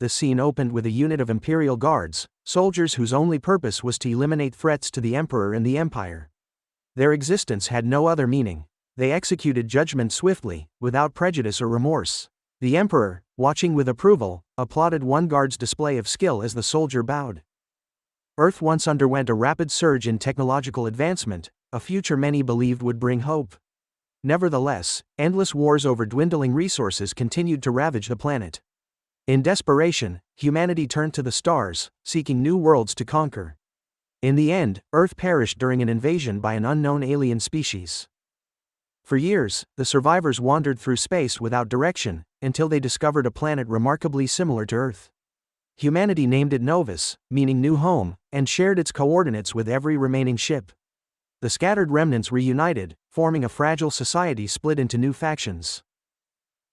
the scene opened with a unit of Imperial Guards, soldiers whose only purpose was to eliminate threats to the Emperor and the Empire. Their existence had no other meaning. They executed judgment swiftly, without prejudice or remorse. The Emperor, watching with approval, applauded one guard's display of skill as the soldier bowed. Earth once underwent a rapid surge in technological advancement, a future many believed would bring hope. Nevertheless, endless wars over dwindling resources continued to ravage the planet. In desperation, humanity turned to the stars, seeking new worlds to conquer. In the end, Earth perished during an invasion by an unknown alien species. For years, the survivors wandered through space without direction, until they discovered a planet remarkably similar to Earth. Humanity named it Novus, meaning new home, and shared its coordinates with every remaining ship. The scattered remnants reunited, forming a fragile society split into new factions.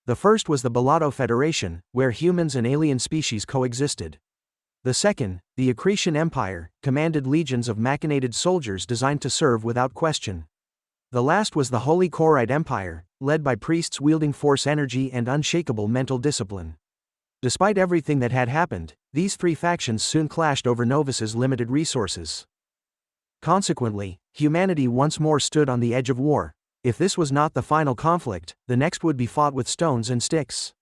The first was the Bellotto Federation, where humans and alien species coexisted. The second, the Accretion Empire, commanded legions of machinated soldiers designed to serve without question. The last was the Holy Korite Empire, led by priests wielding force energy and unshakable mental discipline. Despite everything that had happened, these three factions soon clashed over Novus's limited resources. Consequently, humanity once more stood on the edge of war. If this was not the final conflict, the next would be fought with stones and sticks.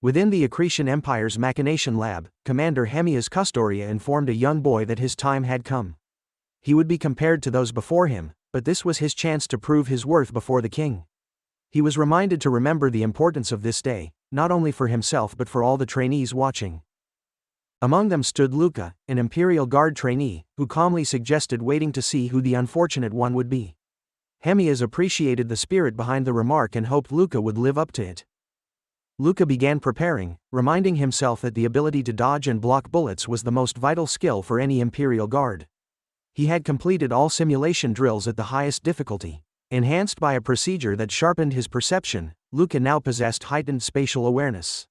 Within the Accretion Empire's machination lab, Commander Hemias Castoria informed a young boy that his time had come. He would be compared to those before him, but this was his chance to prove his worth before the king. He was reminded to remember the importance of this day, not only for himself but for all the trainees watching. Among them stood Luca, an Imperial Guard trainee, who calmly suggested waiting to see who the unfortunate one would be. Hemias appreciated the spirit behind the remark and hoped Luca would live up to it. Luca began preparing, reminding himself that the ability to dodge and block bullets was the most vital skill for any Imperial Guard. He had completed all simulation drills at the highest difficulty. Enhanced by a procedure that sharpened his perception, Luca now possessed heightened spatial awareness.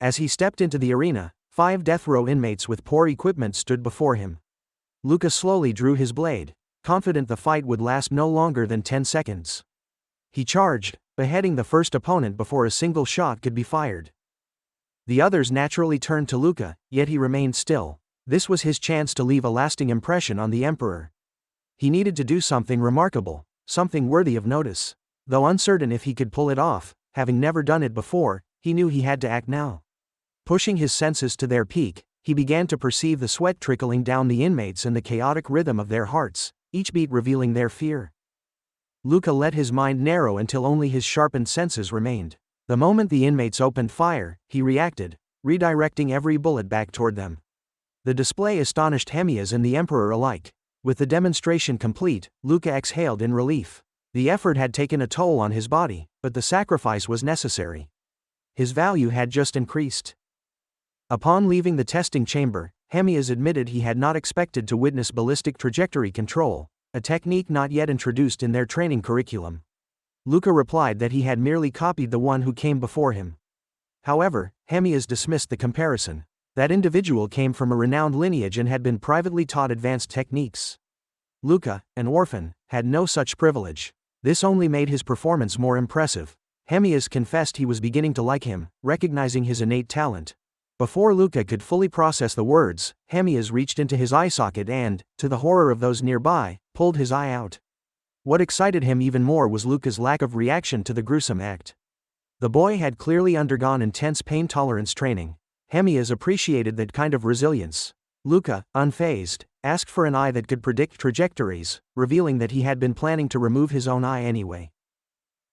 As he stepped into the arena, 5 death row inmates with poor equipment stood before him. Luca slowly drew his blade, confident the fight would last no longer than 10 seconds. He charged, beheading the first opponent before a single shot could be fired. The others naturally turned to Luca, yet he remained still. This was his chance to leave a lasting impression on the Emperor. He needed to do something remarkable, something worthy of notice. Though uncertain if he could pull it off, having never done it before, he knew he had to act now. Pushing his senses to their peak, he began to perceive the sweat trickling down the inmates and the chaotic rhythm of their hearts, each beat revealing their fear. Luca let his mind narrow until only his sharpened senses remained. The moment the inmates opened fire, he reacted, redirecting every bullet back toward them. The display astonished Hemias and the Emperor alike. With the demonstration complete, Luca exhaled in relief. The effort had taken a toll on his body, but the sacrifice was necessary. His value had just increased. Upon leaving the testing chamber, Hemias admitted he had not expected to witness ballistic trajectory control, a technique not yet introduced in their training curriculum. Luca replied that he had merely copied the one who came before him. However, Hemias dismissed the comparison. That individual came from a renowned lineage and had been privately taught advanced techniques. Luca, an orphan, had no such privilege. This only made his performance more impressive. Hemias confessed he was beginning to like him, recognizing his innate talent. Before Luca could fully process the words, Hemias reached into his eye socket and, to the horror of those nearby, pulled his eye out. What excited him even more was Luca's lack of reaction to the gruesome act. The boy had clearly undergone intense pain tolerance training. Hemias appreciated that kind of resilience. Luca, unfazed, asked for an eye that could predict trajectories, revealing that he had been planning to remove his own eye anyway.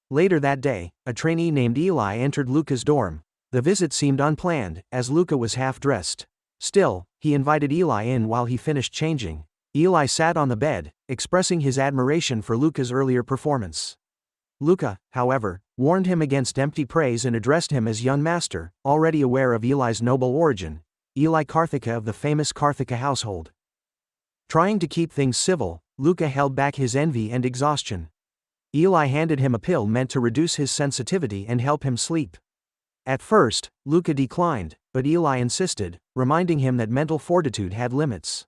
Later that day, a trainee named Ilay entered Luca's dorm. The visit seemed unplanned, as Luca was half-dressed. Still, he invited Ilay in while he finished changing. Ilay sat on the bed, expressing his admiration for Luca's earlier performance. Luca, however, warned him against empty praise and addressed him as young master, already aware of Ilay's noble origin, Ilay Karthika of the famous Karthika household. Trying to keep things civil, Luca held back his envy and exhaustion. Ilay handed him a pill meant to reduce his sensitivity and help him sleep. At first, Luca declined, but Ilay insisted, reminding him that mental fortitude had limits.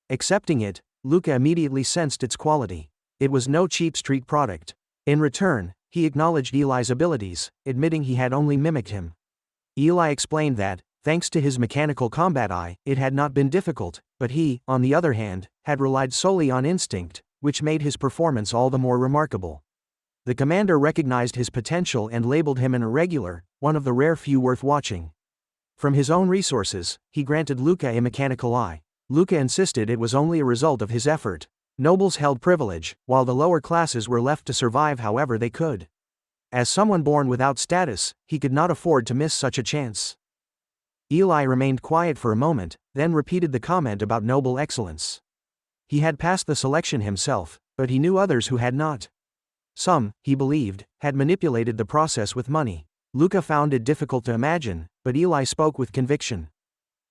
Accepting it, Luca immediately sensed its quality. It was no cheap street product. In return, he acknowledged Ilay's abilities, admitting he had only mimicked him. Ilay explained that, Thanks to his mechanical combat eye, it had not been difficult, but he, on the other hand, had relied solely on instinct, which made his performance all the more remarkable. The commander recognized his potential and labeled him an irregular, one of the rare few worth watching. From his own resources, he granted Luca a mechanical eye. Luca insisted it was only a result of his effort. Nobles held privilege, while the lower classes were left to survive however they could. As someone born without status, he could not afford to miss such a chance. Ilay remained quiet for a moment, then repeated the comment about noble excellence. He had passed the selection himself, but he knew others who had not. Some, he believed, had manipulated the process with money. Luca found it difficult to imagine, but Ilay spoke with conviction.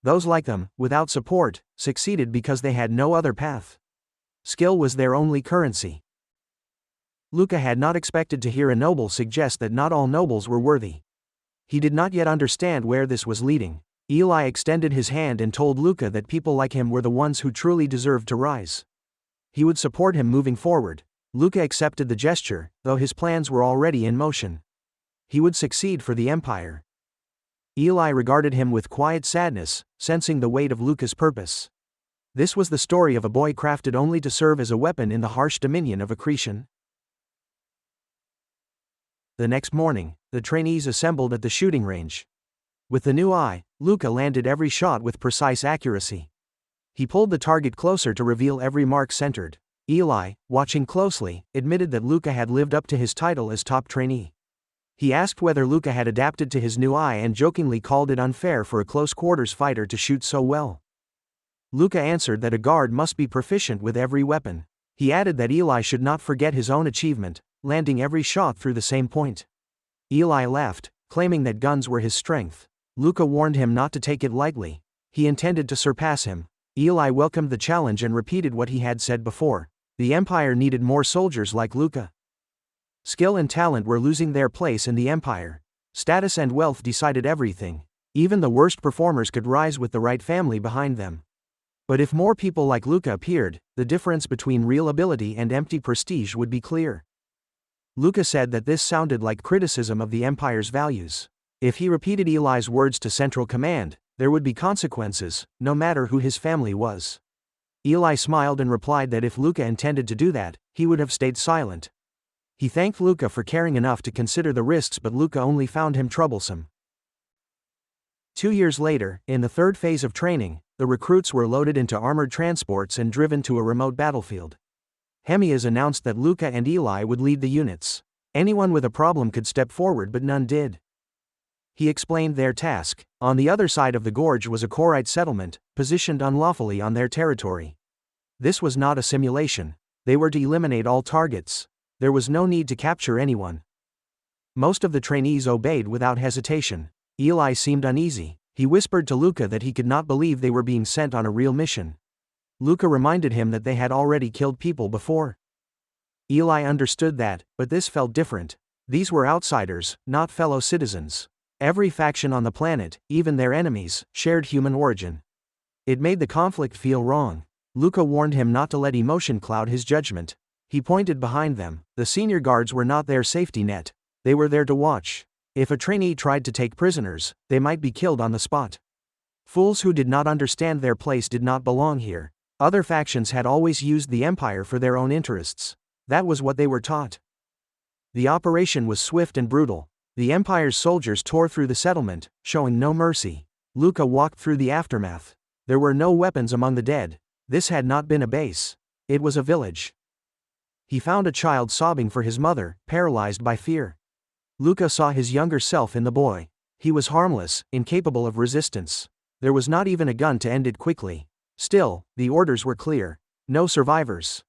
Those like them, without support, succeeded because they had no other path. Skill was their only currency. Luca had not expected to hear a noble suggest that not all nobles were worthy. He did not yet understand where this was leading. Ilay extended his hand and told Luca that people like him were the ones who truly deserved to rise. He would support him moving forward. Luca accepted the gesture, though his plans were already in motion. He would succeed for the Empire. Ilay regarded him with quiet sadness, sensing the weight of Luca's purpose. This was the story of a boy crafted only to serve as a weapon in the harsh dominion of accretion. The next morning, the trainees assembled at the shooting range. With the new eye, Luca landed every shot with precise accuracy. He pulled the target closer to reveal every mark centered. Ilay, watching closely, admitted that Luca had lived up to his title as top trainee. He asked whether Luca had adapted to his new eye and jokingly called it unfair for a close-quarters fighter to shoot so well. Luca answered that a guard must be proficient with every weapon. He added that Ilay should not forget his own achievement, landing every shot through the same point. Ilay laughed, claiming that guns were his strength. Luca warned him not to take it lightly. He intended to surpass him. Ilay welcomed the challenge and repeated what he had said before. The Empire needed more soldiers like Luca. Skill and talent were losing their place in the Empire. Status and wealth decided everything. Even the worst performers could rise with the right family behind them. But if more people like Luca appeared, the difference between real ability and empty prestige would be clear. Luca said that this sounded like criticism of the Empire's values. If he repeated Ilay's words to Central Command, there would be consequences, no matter who his family was. Ilay smiled and replied that if Luca intended to do that, he would have stayed silent. He thanked Luca for caring enough to consider the risks, but Luca only found him troublesome. 2 years later, in the third phase of training, the recruits were loaded into armored transports and driven to a remote battlefield. Hamas announced that Luca and Ilay would lead the units. Anyone with a problem could step forward, but none did. He explained their task. On the other side of the gorge was a korite settlement, positioned unlawfully on their territory. This was not a simulation. They were to eliminate all targets. There was no need to capture anyone. Most of the trainees obeyed without hesitation. Ilay seemed uneasy. He whispered to Luca that he could not believe they were being sent on a real mission. Luca reminded him that they had already killed people before. Ilay understood that, but this felt different. These were outsiders, not fellow citizens. Every faction on the planet, even their enemies, shared human origin. It made the conflict feel wrong. Luca warned him not to let emotion cloud his judgment. He pointed behind them. The senior guards were not their safety net. They were there to watch. If a trainee tried to take prisoners, they might be killed on the spot. Fools who did not understand their place did not belong here. Other factions had always used the Empire for their own interests. That was what they were taught. The operation was swift and brutal. The Empire's soldiers tore through the settlement, showing no mercy. Luca walked through the aftermath. There were no weapons among the dead. This had not been a base. It was a village. He found a child sobbing for his mother, paralyzed by fear. Luca saw his younger self in the boy. He was harmless, incapable of resistance. There was not even a gun to end it quickly. Still, the orders were clear. No survivors.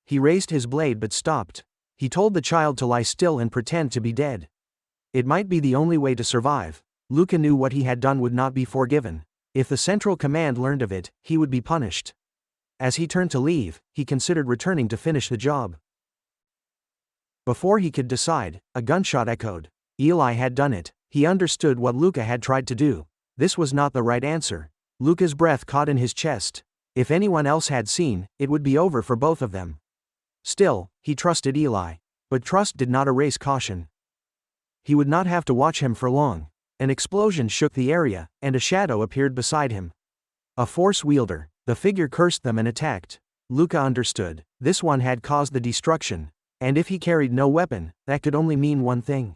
He raised his blade but stopped. He told the child to lie still and pretend to be dead. It might be the only way to survive. Luca knew what he had done would not be forgiven. If the Central Command learned of it, he would be punished. As he turned to leave, he considered returning to finish the job. Before he could decide, a gunshot echoed. Ilay had done it. He understood what Luca had tried to do. This was not the right answer. Luca's breath caught in his chest. If anyone else had seen, it would be over for both of them. Still, he trusted Ilay. But trust did not erase caution. He would not have to watch him for long. An explosion shook the area, and a shadow appeared beside him. A force wielder. The figure cursed them and attacked. Luca understood. This one had caused the destruction. And if he carried no weapon, that could only mean one thing.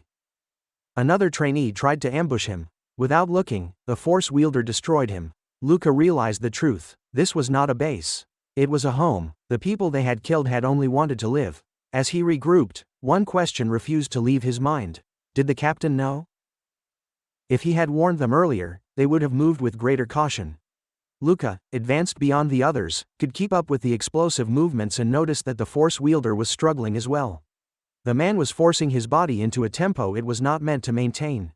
Another trainee tried to ambush him. Without looking, the force wielder destroyed him. Luca realized the truth. This was not a base. It was a home. The people they had killed had only wanted to live. As he regrouped, one question refused to leave his mind. Did the captain know? If he had warned them earlier, they would have moved with greater caution. Luca, advanced beyond the others, could keep up with the explosive movements and noticed that the force wielder was struggling as well. The man was forcing his body into a tempo it was not meant to maintain.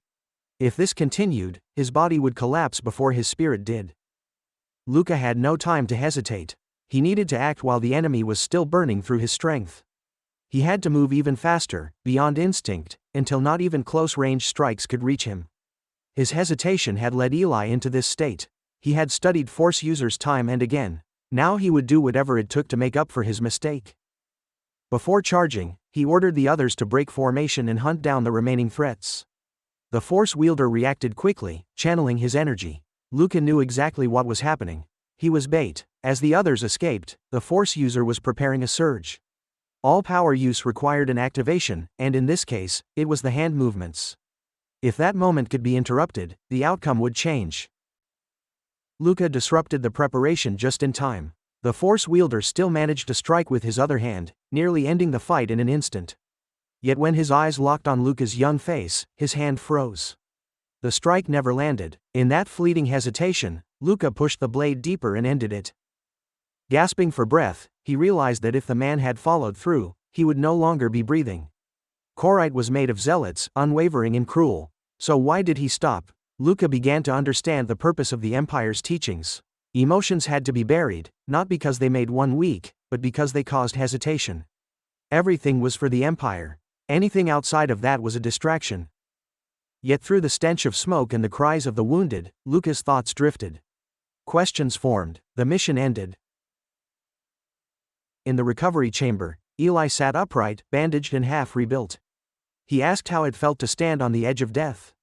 If this continued, his body would collapse before his spirit did. Luca had no time to hesitate. He needed to act while the enemy was still burning through his strength. He had to move even faster, beyond instinct, until not even close-range strikes could reach him. His hesitation had led Ilay into this state. He had studied force users time and again. Now he would do whatever it took to make up for his mistake. Before charging, he ordered the others to break formation and hunt down the remaining threats. The force wielder reacted quickly, channeling his energy. Luca knew exactly what was happening. He was bait. As the others escaped, the force user was preparing a surge. All power use required an activation, and in this case, it was the hand movements. If that moment could be interrupted, the outcome would change. Luca disrupted the preparation just in time. The force wielder still managed to strike with his other hand, nearly ending the fight in an instant. Yet when his eyes locked on Luca's young face, his hand froze. The strike never landed. In that fleeting hesitation, Luca pushed the blade deeper and ended it. Gasping for breath, he realized that if the man had followed through, he would no longer be breathing. Korite was made of zealots, unwavering and cruel. So why did he stop? Luca began to understand the purpose of the Empire's teachings. Emotions had to be buried, not because they made one weak, but because they caused hesitation. Everything was for the Empire. Anything outside of that was a distraction. Yet through the stench of smoke and the cries of the wounded, Luca's thoughts drifted. Questions formed. The mission ended. In the recovery chamber, Ilay sat upright, bandaged and half rebuilt. He asked how it felt to stand on the edge of death.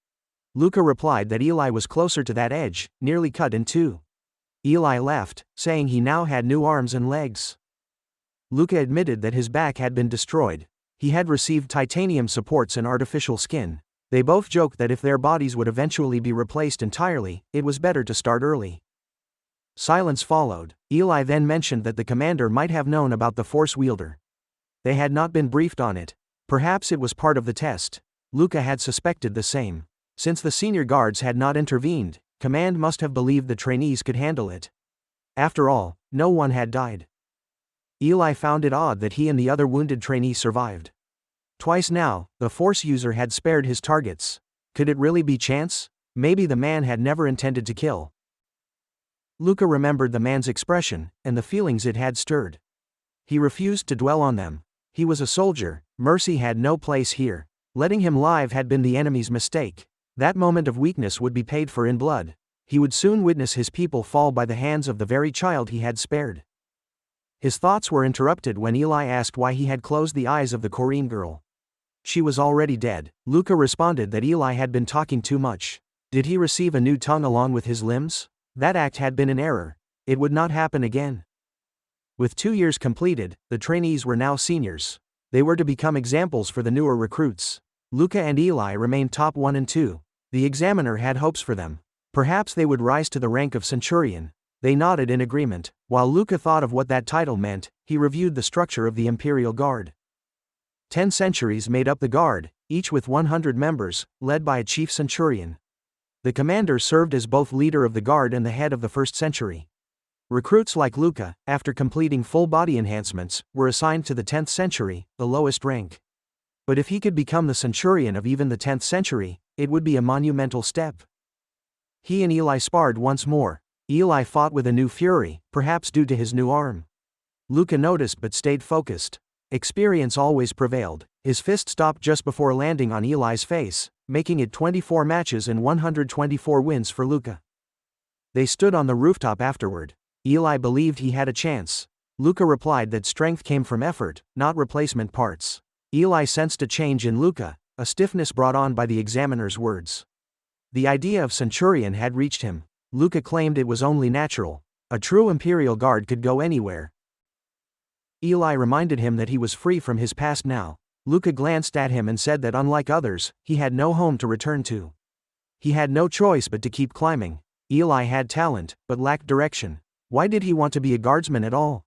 Luca replied that Ilay was closer to that edge, nearly cut in two. Ilay laughed, saying he now had new arms and legs. Luca admitted that his back had been destroyed. He had received titanium supports and artificial skin. They both joked that if their bodies would eventually be replaced entirely, it was better to start early. Silence followed. Ilay then mentioned that the commander might have known about the force wielder. They had not been briefed on it. Perhaps it was part of the test. Luca had suspected the same. Since the senior guards had not intervened, command must have believed the trainees could handle it. After all, no one had died. Ilay found it odd that he and the other wounded trainee survived. Twice now, the force user had spared his targets. Could it really be chance? Maybe the man had never intended to kill. Luca remembered the man's expression, and the feelings it had stirred. He refused to dwell on them. He was a soldier, mercy had no place here. Letting him live had been the enemy's mistake. That moment of weakness would be paid for in blood. He would soon witness his people fall by the hands of the very child he had spared. His thoughts were interrupted when Ilay asked why he had closed the eyes of the Korean girl. She was already dead. Luca responded that Ilay had been talking too much. Did he receive a new tongue along with his limbs? That act had been an error. It would not happen again. With 2 years completed, the trainees were now seniors. They were to become examples for the newer recruits. Luca and Ilay remained top 1 and 2. The examiner had hopes for them. Perhaps they would rise to the rank of centurion. They nodded in agreement. While Luca thought of what that title meant, he reviewed the structure of the Imperial Guard. 10 centuries made up the Guard, each with 100 members, led by a chief centurion. The commander served as both leader of the Guard and the head of the first century. Recruits like Luca, after completing full body enhancements, were assigned to the 10th century, the lowest rank. But if he could become the centurion of even the 10th century, it would be a monumental step. He and Ilay sparred once more. Ilay fought with a new fury, perhaps due to his new arm. Luca noticed but stayed focused. Experience always prevailed. His fist stopped just before landing on Ilay's face, making it 24 matches and 124 wins for Luca. They stood on the rooftop afterward. Ilay believed he had a chance. Luca replied that strength came from effort, not replacement parts. Ilay sensed a change in Luca, a stiffness brought on by the examiner's words. The idea of centurion had reached him. Luca claimed it was only natural. A true imperial guard could go anywhere. Ilay reminded him that he was free from his past now. Luca glanced at him and said that unlike others, he had no home to return to. He had no choice but to keep climbing. Ilay had talent, but lacked direction. Why did he want to be a guardsman at all?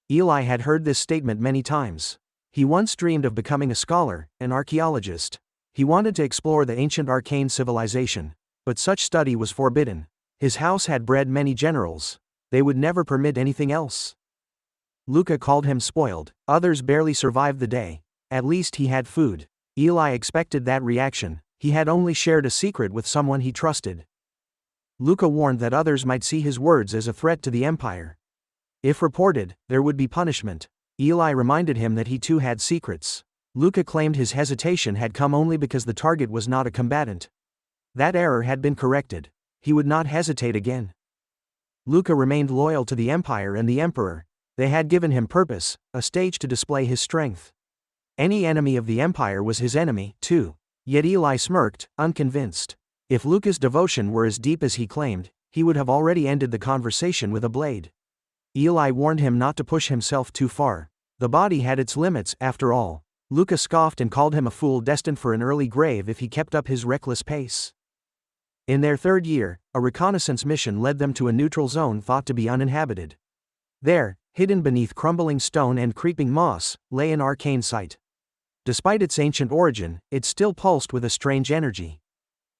Ilay had heard this statement many times. He once dreamed of becoming a scholar, an archaeologist. He wanted to explore the ancient arcane civilization. But such study was forbidden. His house had bred many generals. They would never permit anything else. Luca called him spoiled. Others barely survived the day. At least he had food. Ilay expected that reaction. He had only shared a secret with someone he trusted. Luca warned that others might see his words as a threat to the empire. If reported, there would be punishment. Ilay reminded him that he too had secrets. Luca claimed his hesitation had come only because the target was not a combatant. That error had been corrected. He would not hesitate again. Luca remained loyal to the empire and the emperor. They had given him purpose, a stage to display his strength. Any enemy of the empire was his enemy, too. Yet Ilay smirked, unconvinced. If Luca's devotion were as deep as he claimed, he would have already ended the conversation with a blade. Ilay warned him not to push himself too far. The body had its limits, after all. Luca scoffed and called him a fool destined for an early grave if he kept up his reckless pace. In their third year, a reconnaissance mission led them to a neutral zone thought to be uninhabited. There, hidden beneath crumbling stone and creeping moss, lay an arcane site. Despite its ancient origin, it still pulsed with a strange energy.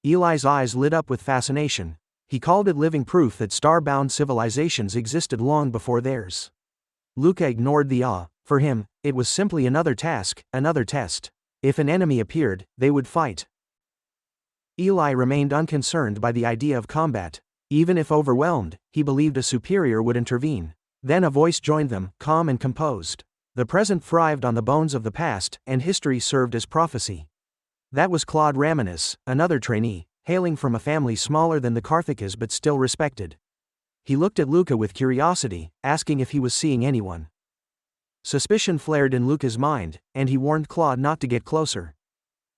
Ilay's eyes lit up with fascination. He called it living proof that star-bound civilizations existed long before theirs. Luca ignored the awe. For him, it was simply another task, another test. If an enemy appeared, they would fight. Ilay remained unconcerned by the idea of combat. Even if overwhelmed, he believed a superior would intervene. Then a voice joined them, calm and composed. The present thrived on the bones of the past, and history served as prophecy. That was Claude Raminus, another trainee, hailing from a family smaller than the Carthicas but still respected. He looked at Luca with curiosity, asking if he was seeing anyone. Suspicion flared in Luca's mind, and he warned Claude not to get closer.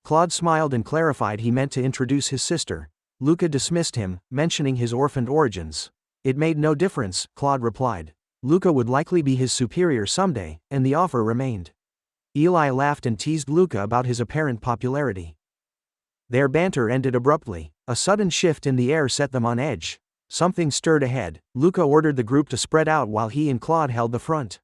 Claude smiled and clarified he meant to introduce his sister. Luca dismissed him, mentioning his orphaned origins. It made no difference, Claude replied. Luca would likely be his superior someday, and the offer remained. Ilay laughed and teased Luca about his apparent popularity. Their banter ended abruptly. A sudden shift in the air set them on edge. Something stirred ahead. Luca ordered the group to spread out while he and Claude held the front.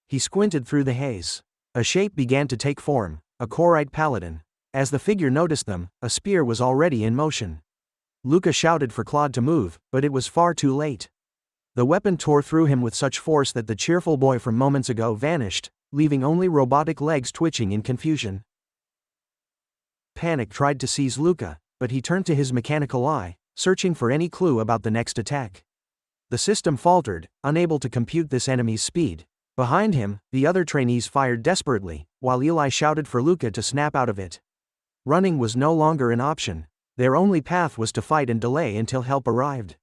He squinted through the haze. A shape began to take form, a korite paladin. As the figure noticed them, a spear was already in motion. Luca shouted for Claude to move, but it was far too late. The weapon tore through him with such force that the cheerful boy from moments ago vanished, leaving only robotic legs twitching in confusion. Panic tried to seize Luca, but he turned to his mechanical eye, searching for any clue about the next attack. The system faltered, unable to compute this enemy's speed. Behind him, the other trainees fired desperately, while Ilay shouted for Luca to snap out of it. Running was no longer an option. Their only path was to fight and delay until help arrived.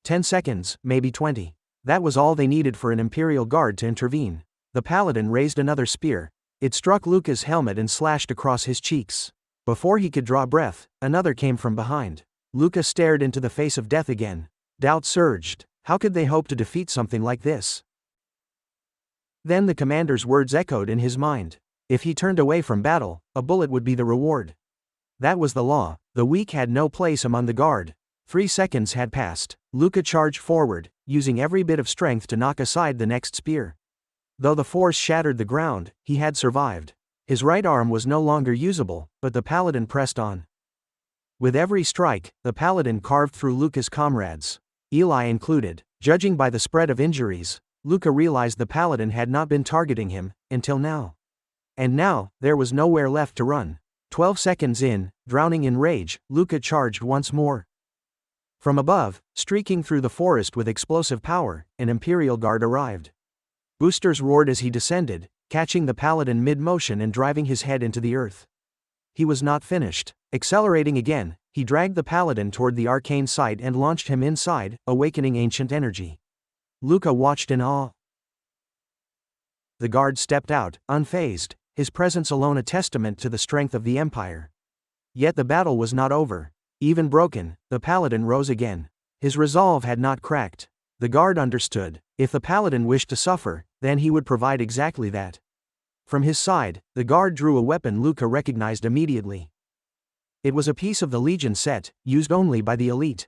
10 seconds, maybe 20. That was all they needed for an Imperial Guard to intervene. The paladin raised another spear. It struck Luca's helmet and slashed across his cheeks. Before he could draw breath, another came from behind. Luca stared into the face of death again. Doubt surged. How could they hope to defeat something like this? Then the commander's words echoed in his mind. If he turned away from battle, a bullet would be the reward. That was the law. The weak had no place among the guard. 3 seconds had passed. Luca charged forward, using every bit of strength to knock aside the next spear. Though the force shattered the ground, he had survived. His right arm was no longer usable, but the paladin pressed on. With every strike, the paladin carved through Luca's comrades. Ilay included. Judging by the spread of injuries, Luca realized the paladin had not been targeting him, until now. And now, there was nowhere left to run. 12 seconds in, drowning in rage, Luca charged once more. From above, streaking through the forest with explosive power, an Imperial Guard arrived. Boosters roared as he descended, catching the paladin mid-motion and driving his head into the earth. He was not finished. Accelerating again, he dragged the paladin toward the arcane site and launched him inside, awakening ancient energy. Luca watched in awe. The guard stepped out, unfazed, his presence alone a testament to the strength of the empire. Yet the battle was not over. Even broken, the paladin rose again. His resolve had not cracked. The guard understood. If the paladin wished to suffer, then he would provide exactly that. From his side, the guard drew a weapon Luca recognized immediately. It was a piece of the Legion set, used only by the elite.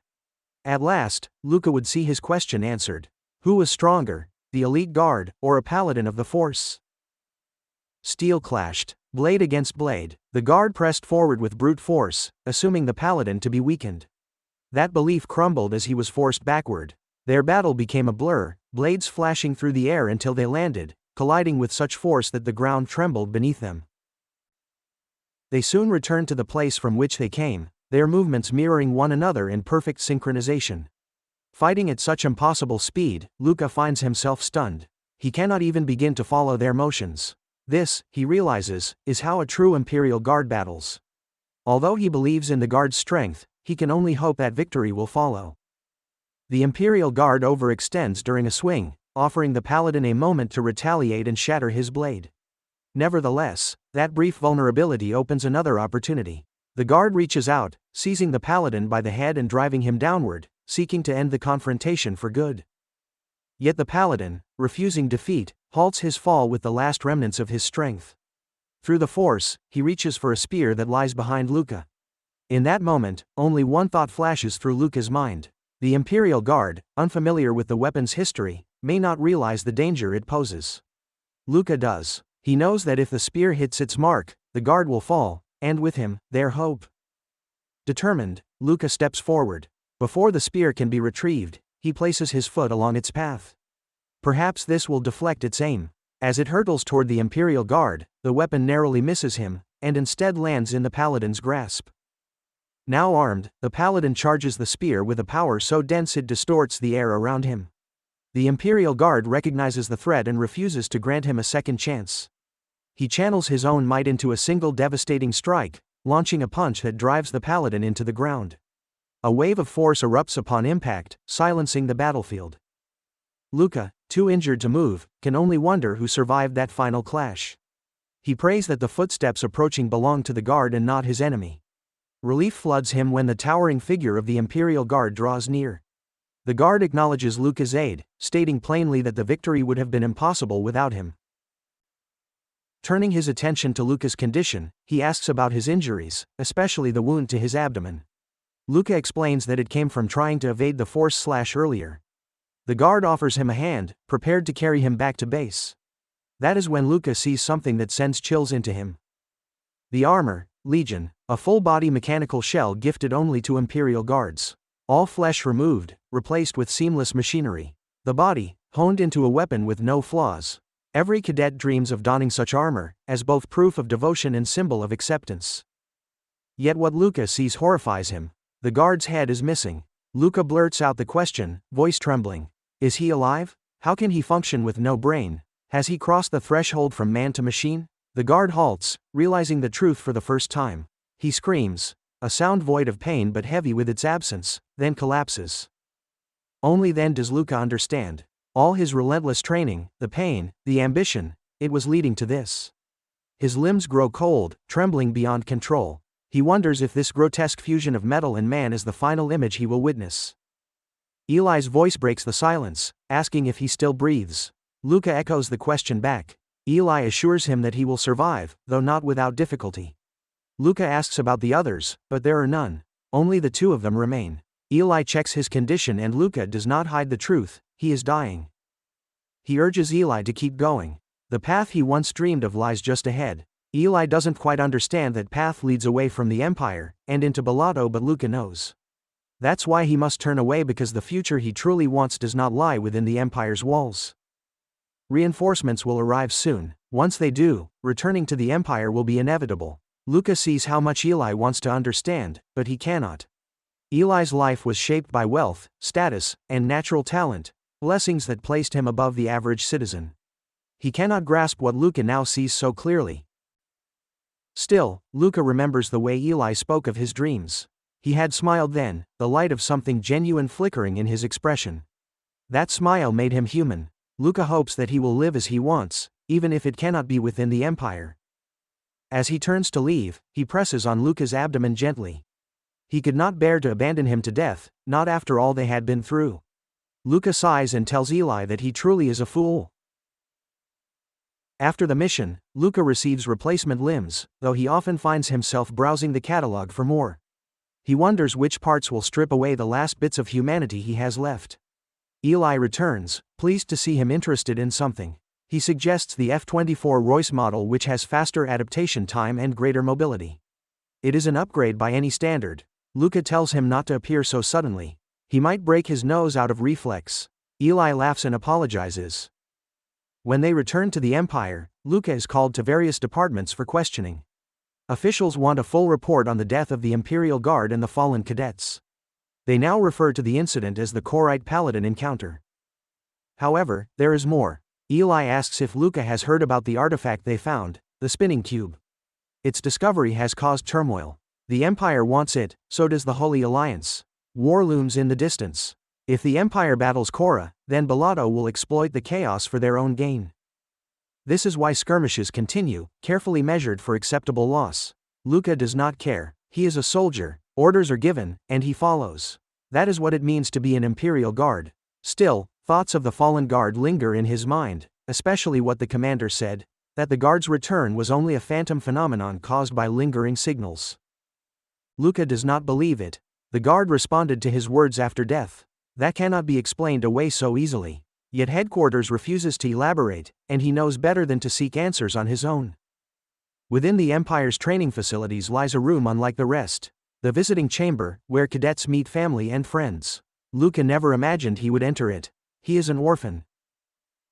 At last, Luca would see his question answered. Who was stronger, the elite guard, or a paladin of the force? Steel clashed, blade against blade. The guard pressed forward with brute force, assuming the paladin to be weakened. That belief crumbled as he was forced backward. Their battle became a blur, blades flashing through the air until they landed, colliding with such force that the ground trembled beneath them. They soon returned to the place from which they came, their movements mirroring one another in perfect synchronization. Fighting at such impossible speed, Luca finds himself stunned. He cannot even begin to follow their motions. This, he realizes, is how a true Imperial Guard battles. Although he believes in the Guard's strength, he can only hope that victory will follow. The Imperial Guard overextends during a swing, offering the paladin a moment to retaliate and shatter his blade. Nevertheless, that brief vulnerability opens another opportunity. The guard reaches out, seizing the paladin by the head and driving him downward, seeking to end the confrontation for good. Yet the paladin, refusing defeat, halts his fall with the last remnants of his strength. Through the force, he reaches for a spear that lies behind Luca. In that moment, only one thought flashes through Luca's mind. The Imperial Guard, unfamiliar with the weapon's history, may not realize the danger it poses. Luca does. He knows that if the spear hits its mark, the guard will fall, and with him, their hope. Determined, Luca steps forward. Before the spear can be retrieved, he places his foot along its path. Perhaps this will deflect its aim. As it hurtles toward the Imperial Guard, the weapon narrowly misses him, and instead lands in the paladin's grasp. Now armed, the paladin charges the spear with a power so dense it distorts the air around him. The Imperial Guard recognizes the threat and refuses to grant him a second chance. He channels his own might into a single devastating strike, launching a punch that drives the paladin into the ground. A wave of force erupts upon impact, silencing the battlefield. Luca, too injured to move, can only wonder who survived that final clash. He prays that the footsteps approaching belong to the guard and not his enemy. Relief floods him when the towering figure of the Imperial Guard draws near. The guard acknowledges Luca's aid, stating plainly that the victory would have been impossible without him. Turning his attention to Luca's condition, he asks about his injuries, especially the wound to his abdomen. Luca explains that it came from trying to evade the force slash earlier. The guard offers him a hand, prepared to carry him back to base. That is when Luca sees something that sends chills into him. The armor, Legion, a full-body mechanical shell gifted only to Imperial Guards. All flesh removed, replaced with seamless machinery. The body, honed into a weapon with no flaws. Every cadet dreams of donning such armor, as both proof of devotion and symbol of acceptance. Yet what Luca sees horrifies him. The guard's head is missing. Luca blurts out the question, voice trembling. Is he alive? How can he function with no brain? Has he crossed the threshold from man to machine? The guard halts, realizing the truth for the first time. He screams, a sound void of pain but heavy with its absence, then collapses. Only then does Luca understand. All his relentless training, the pain, the ambition, it was leading to this. His limbs grow cold, trembling beyond control. He wonders if this grotesque fusion of metal and man is the final image he will witness. Ilay's voice breaks the silence, asking if he still breathes. Luca echoes the question back. Ilay assures him that he will survive, though not without difficulty. Luca asks about the others, but there are none. Only the two of them remain. Ilay checks his condition and Luca does not hide the truth, he is dying. He urges Ilay to keep going. The path he once dreamed of lies just ahead. Ilay doesn't quite understand that path leads away from the Empire, and into Balato, but Luca knows. That's why he must turn away, because the future he truly wants does not lie within the Empire's walls. Reinforcements will arrive soon. Once they do, returning to the Empire will be inevitable. Luca sees how much Ilay wants to understand, but he cannot. Ilay's life was shaped by wealth, status, and natural talent, blessings that placed him above the average citizen. He cannot grasp what Luca now sees so clearly. Still, Luca remembers the way Ilay spoke of his dreams. He had smiled then, the light of something genuine flickering in his expression. That smile made him human. Luca hopes that he will live as he wants, even if it cannot be within the Empire. As he turns to leave, he presses on Luca's abdomen gently. He could not bear to abandon him to death, not after all they had been through. Luca sighs and tells Ilay that he truly is a fool. After the mission, Luca receives replacement limbs, though he often finds himself browsing the catalog for more. He wonders which parts will strip away the last bits of humanity he has left. Ilay returns, pleased to see him interested in something. He suggests the F-24 Royce model, which has faster adaptation time and greater mobility. It is an upgrade by any standard. Luca tells him not to appear so suddenly. He might break his nose out of reflex. Ilay laughs and apologizes. When they return to the Empire, Luca is called to various departments for questioning. Officials want a full report on the death of the Imperial Guard and the fallen cadets. They now refer to the incident as the korite paladin encounter. However, there is more. Ilay asks if Luca has heard about the artifact they found, the spinning cube. Its discovery has caused turmoil. The Empire wants it, so does the Holy Alliance. War looms in the distance. If the Empire battles Korra, then Bellotto will exploit the chaos for their own gain. This is why skirmishes continue, carefully measured for acceptable loss. Luca does not care. He is a soldier, orders are given, and he follows. That is what it means to be an Imperial Guard. Still, thoughts of the fallen guard linger in his mind, especially what the commander said, that the guard's return was only a phantom phenomenon caused by lingering signals. Luca does not believe it. The guard responded to his words after death. That cannot be explained away so easily. Yet headquarters refuses to elaborate, and he knows better than to seek answers on his own. Within the Empire's training facilities lies a room unlike the rest. The visiting chamber, where cadets meet family and friends. Luca never imagined he would enter it. He is an orphan.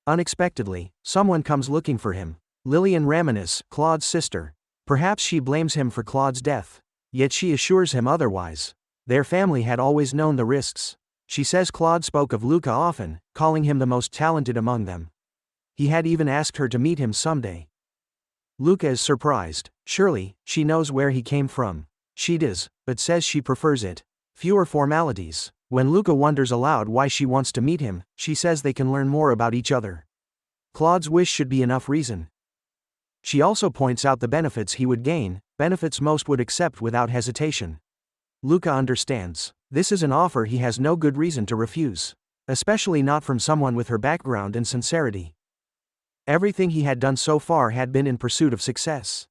Unexpectedly, someone comes looking for him. Lillian Raminis, Claude's sister. Perhaps she blames him for Claude's death. Yet she assures him otherwise. Their family had always known the risks. She says Claude spoke of Luca often, calling him the most talented among them. He had even asked her to meet him someday. Luca is surprised. Surely, she knows where he came from. She does, but says she prefers it. Fewer formalities. When Luca wonders aloud why she wants to meet him, she says they can learn more about each other. Claude's wish should be enough reason. She also points out the benefits he would gain, benefits most would accept without hesitation. Luca understands. This is an offer he has no good reason to refuse. Especially not from someone with her background and sincerity. Everything he had done so far had been in pursuit of success.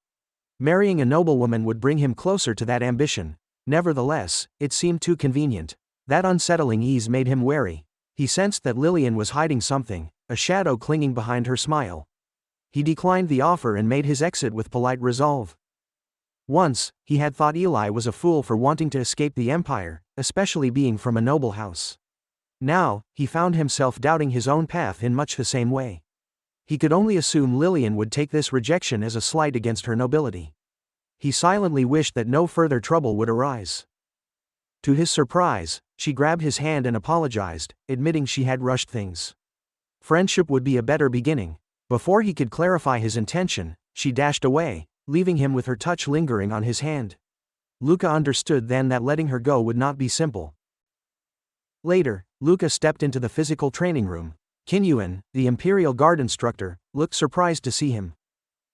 Marrying a noblewoman would bring him closer to that ambition. Nevertheless, it seemed too convenient. That unsettling ease made him wary. He sensed that Lillian was hiding something, a shadow clinging behind her smile. He declined the offer and made his exit with polite resolve. Once, he had thought Ilay was a fool for wanting to escape the Empire, especially being from a noble house. Now, he found himself doubting his own path in much the same way. He could only assume Lillian would take this rejection as a slight against her nobility. He silently wished that no further trouble would arise. To his surprise, she grabbed his hand and apologized, admitting she had rushed things. Friendship would be a better beginning. Before he could clarify his intention, she dashed away, leaving him with her touch lingering on his hand. Luca understood then that letting her go would not be simple. Later, Luca stepped into the physical training room. Kinyuan, the Imperial Guard instructor, looked surprised to see him.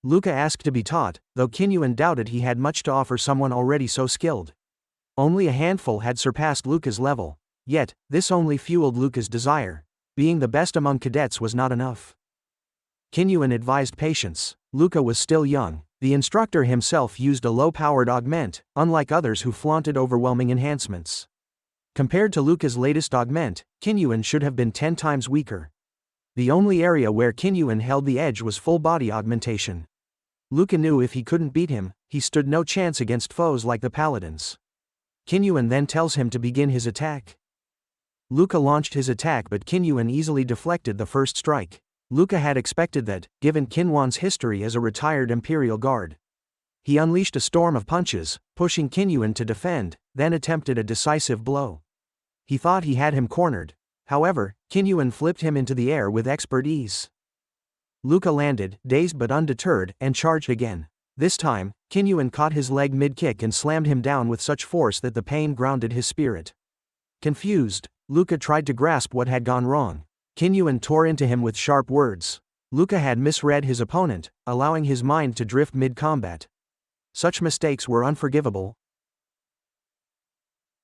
Luca asked to be taught, though Kinyuan doubted he had much to offer someone already so skilled. Only a handful had surpassed Luca's level. Yet, this only fueled Luca's desire. Being the best among cadets was not enough. Kinyuan advised patience. Luca was still young. The instructor himself used a low-powered augment, unlike others who flaunted overwhelming enhancements. Compared to Luca's latest augment, Kinyuan should have been 10 times weaker. The only area where Kinyuan held the edge was full-body augmentation. Luca knew if he couldn't beat him, he stood no chance against foes like the paladins. Kinyuan then tells him to begin his attack. Luca launched his attack, but Kinyuan easily deflected the first strike. Luca had expected that, given Kinyuan's history as a retired Imperial Guard. He unleashed a storm of punches, pushing Kinyuan to defend, then attempted a decisive blow. He thought he had him cornered. However, Kinyuan flipped him into the air with expert ease. Luca landed, dazed but undeterred, and charged again. This time, Kinyuan caught his leg mid-kick and slammed him down with such force that the pain grounded his spirit. Confused, Luca tried to grasp what had gone wrong. Kinyuan tore into him with sharp words. Luca had misread his opponent, allowing his mind to drift mid-combat. Such mistakes were unforgivable.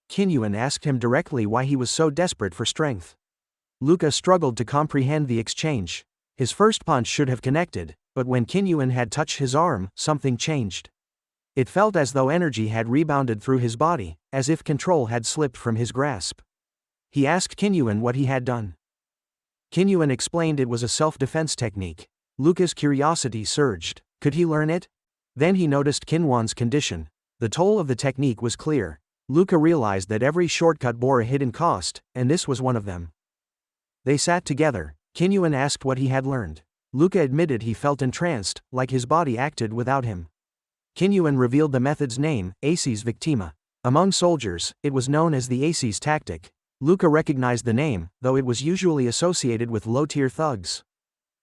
Kinyuan asked him directly why he was so desperate for strength. Luca struggled to comprehend the exchange. His first punch should have connected, but when Kinyuan had touched his arm, something changed. It felt as though energy had rebounded through his body, as if control had slipped from his grasp. He asked Kinyuan what he had done. Kinyuan explained it was a self-defense technique. Luca's curiosity surged. Could he learn it? Then he noticed Kinyuan's condition. The toll of the technique was clear. Luca realized that every shortcut bore a hidden cost, and this was one of them. They sat together. Kinyuan asked what he had learned. Luca admitted he felt entranced, like his body acted without him. Kinyuan revealed the method's name, Aces Victima. Among soldiers, it was known as the Aces tactic. Luca recognized the name, though it was usually associated with low-tier thugs.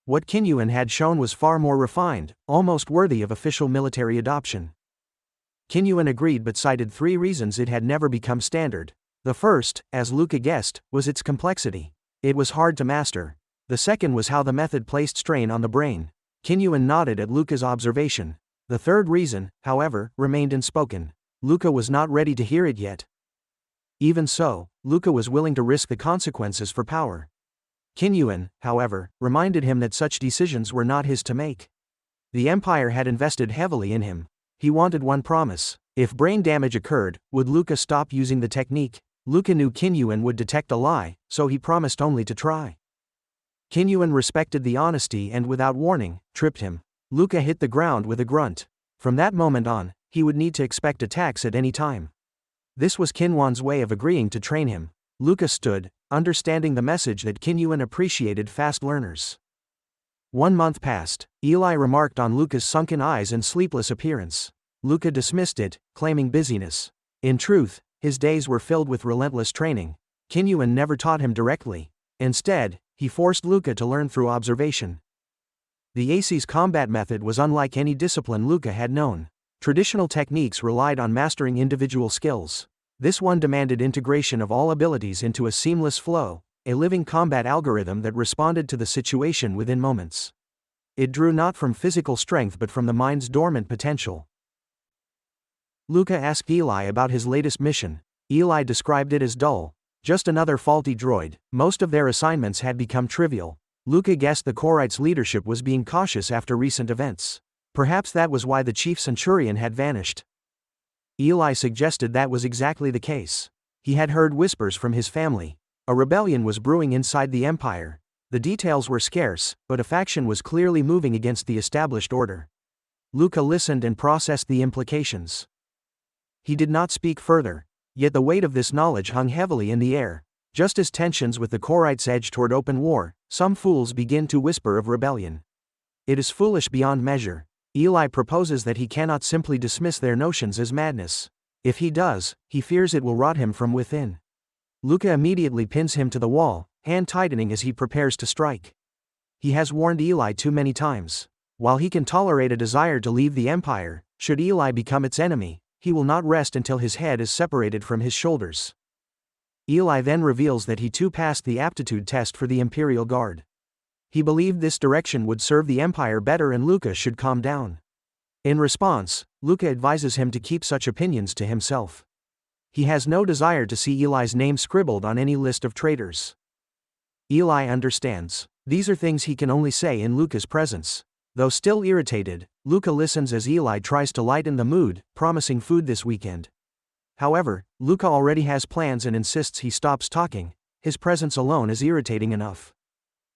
What Kinyuan had shown was far more refined, almost worthy of official military adoption. Kinyuan agreed but cited 3 reasons it had never become standard. The first, as Luca guessed, was its complexity. It was hard to master. The second was how the method placed strain on the brain. Kinyuan nodded at Luca's observation. The third reason, however, remained unspoken. Luca was not ready to hear it yet. Even so, Luca was willing to risk the consequences for power. Kinyuan, however, reminded him that such decisions were not his to make. The Empire had invested heavily in him. He wanted one promise. If brain damage occurred, would Luca stop using the technique? Luca knew Kinyuan would detect a lie, so he promised only to try. Kinyuan respected the honesty and without warning, tripped him. Luca hit the ground with a grunt. From that moment on, he would need to expect attacks at any time. This was Kinyuan's way of agreeing to train him. Luca stood, understanding the message that Kinyuan appreciated fast learners. 1 month passed. Ilay remarked on Luca's sunken eyes and sleepless appearance. Luca dismissed it, claiming busyness. In truth, his days were filled with relentless training. Kinyuan never taught him directly. Instead, he forced Luca to learn through observation. The Aces combat method was unlike any discipline Luca had known. Traditional techniques relied on mastering individual skills. This one demanded integration of all abilities into a seamless flow, a living combat algorithm that responded to the situation within moments. It drew not from physical strength but from the mind's dormant potential. Luca asked Ilay about his latest mission. Ilay described it as dull. Just another faulty droid. Most of their assignments had become trivial. Luca guessed the korite's leadership was being cautious after recent events. Perhaps that was why the chief centurion had vanished. Ilay suggested that was exactly the case. He had heard whispers from his family. A rebellion was brewing inside the Empire. The details were scarce, but a faction was clearly moving against the established order. Luca listened and processed the implications. He did not speak further, yet the weight of this knowledge hung heavily in the air. Just as tensions with the korites edge toward open war, some fools begin to whisper of rebellion. It is foolish beyond measure. Ilay proposes that he cannot simply dismiss their notions as madness. If he does, he fears it will rot him from within. Luca immediately pins him to the wall, hand tightening as he prepares to strike. He has warned Ilay too many times. While he can tolerate a desire to leave the Empire, should Ilay become its enemy, he will not rest until his head is separated from his shoulders. Ilay then reveals that he too passed the aptitude test for the Imperial Guard. He believed this direction would serve the Empire better and Luca should calm down. In response, Luca advises him to keep such opinions to himself. He has no desire to see Ilay's name scribbled on any list of traitors. Ilay understands. These are things he can only say in Luca's presence. Though still irritated, Luca listens as Ilay tries to lighten the mood, promising food this weekend. However, Luca already has plans and insists he stops talking. His presence alone is irritating enough.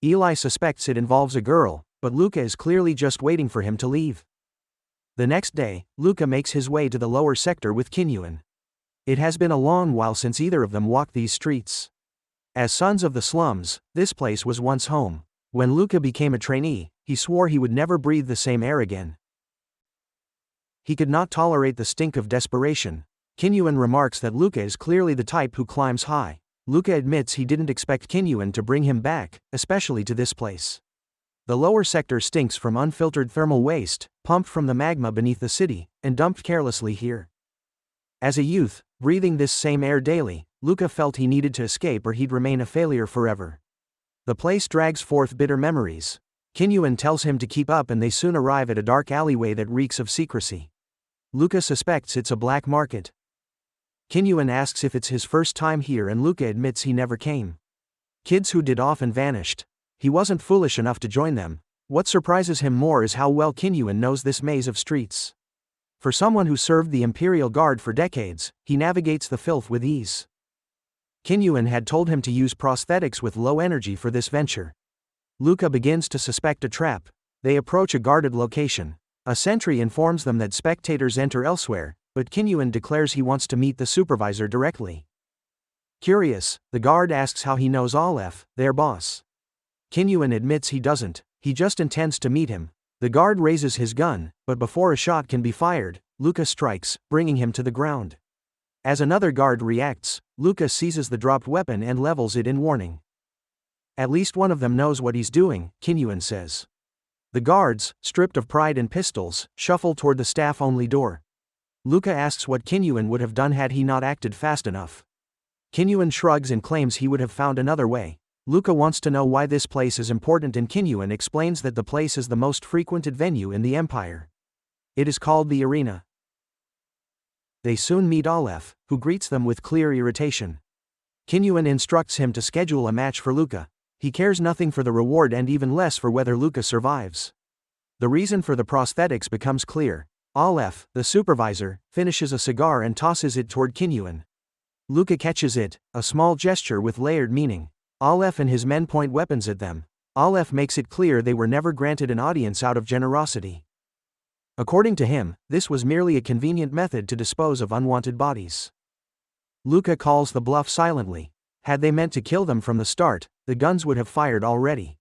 Ilay suspects it involves a girl, but Luca is clearly just waiting for him to leave. The next day, Luca makes his way to the lower sector with Kinyuan. It has been a long while since either of them walked these streets. As sons of the slums, this place was once home. When Luca became a trainee, he swore he would never breathe the same air again. He could not tolerate the stink of desperation. Kinyuan remarks that Luca is clearly the type who climbs high. Luca admits he didn't expect Kinyuan to bring him back, especially to this place. The lower sector stinks from unfiltered thermal waste, pumped from the magma beneath the city, and dumped carelessly here. As a youth, breathing this same air daily, Luca felt he needed to escape or he'd remain a failure forever. The place drags forth bitter memories. Kinyuan tells him to keep up and they soon arrive at a dark alleyway that reeks of secrecy. Luca suspects it's a black market. Kinyuan asks if it's his first time here and Luca admits he never came. Kids who did often vanished. He wasn't foolish enough to join them. What surprises him more is how well Kinyuan knows this maze of streets. For someone who served the Imperial Guard for decades, he navigates the filth with ease. Kinyuan had told him to use prosthetics with low energy for this venture. Luca begins to suspect a trap. They approach a guarded location. A sentry informs them that spectators enter elsewhere, but Kinyuan declares he wants to meet the supervisor directly. Curious, the guard asks how he knows Aleph, their boss. Kinyuan admits he doesn't, he just intends to meet him. The guard raises his gun, but before a shot can be fired, Luca strikes, bringing him to the ground. As another guard reacts, Luca seizes the dropped weapon and levels it in warning. At least one of them knows what he's doing, Kinyuan says. The guards, stripped of pride and pistols, shuffle toward the staff-only door. Luca asks what Kinyuan would have done had he not acted fast enough. Kinyuan shrugs and claims he would have found another way. Luca wants to know why this place is important and Kinyuan explains that the place is the most frequented venue in the Empire. It is called the Arena. They soon meet Aleph, who greets them with clear irritation. Kinyuan instructs him to schedule a match for Luca. He cares nothing for the reward and even less for whether Luca survives. The reason for the prosthetics becomes clear. Aleph, the supervisor, finishes a cigar and tosses it toward Kinyuan. Luca catches it, a small gesture with layered meaning. Aleph and his men point weapons at them. Aleph makes it clear they were never granted an audience out of generosity. According to him, this was merely a convenient method to dispose of unwanted bodies. Luca calls the bluff silently. Had they meant to kill them from the start, the guns would have fired already.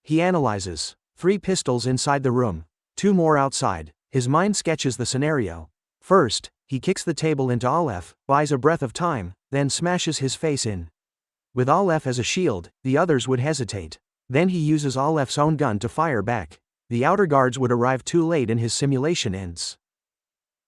He analyzes. 3 pistols inside the room, 2 more outside. His mind sketches the scenario. First, he kicks the table into Aleph, buys a breath of time, then smashes his face in. With Aleph as a shield, the others would hesitate. Then he uses Aleph's own gun to fire back. The outer guards would arrive too late and his simulation ends.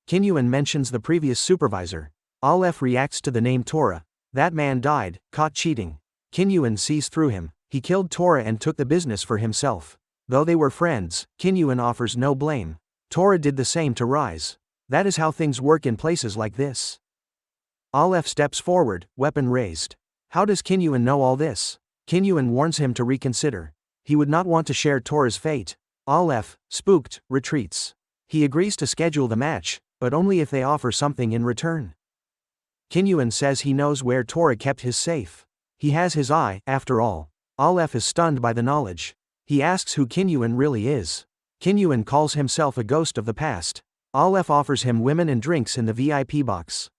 Kinyuan mentions the previous supervisor. Aleph reacts to the name Tora. That man died, caught cheating. Kinyuan sees through him. He killed Tora and took the business for himself. Though they were friends, Kinyuan offers no blame. Tora did the same to Rise. That is how things work in places like this. Aleph steps forward, weapon raised. How does Kinyuan know all this? Kinyuan warns him to reconsider. He would not want to share Tora's fate. Aleph, spooked, retreats. He agrees to schedule the match, but only if they offer something in return. Kinyuan says he knows where Tora kept his safe. He has his eye, after all. Aleph is stunned by the knowledge. He asks who Kinyuan really is. Kinyuan calls himself a ghost of the past. Aleph offers him women and drinks in the VIP box.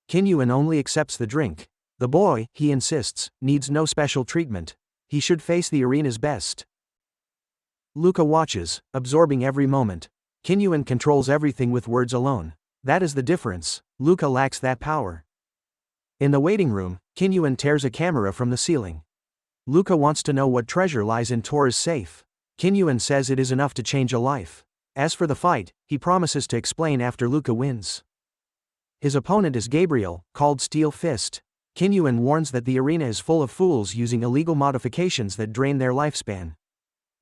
Kinyuan only accepts the drink. The boy, he insists, needs no special treatment. He should face the arena's best. Luca watches, absorbing every moment. Kinyuan controls everything with words alone. That is the difference. Luca lacks that power. In the waiting room, Kinyuan tears a camera from the ceiling. Luca wants to know what treasure lies in Tora's safe. Kinyuan says it is enough to change a life. As for the fight, he promises to explain after Luca wins. His opponent is Gabriel, called Steel Fist. Kinyuan warns that the arena is full of fools using illegal modifications that drain their lifespan.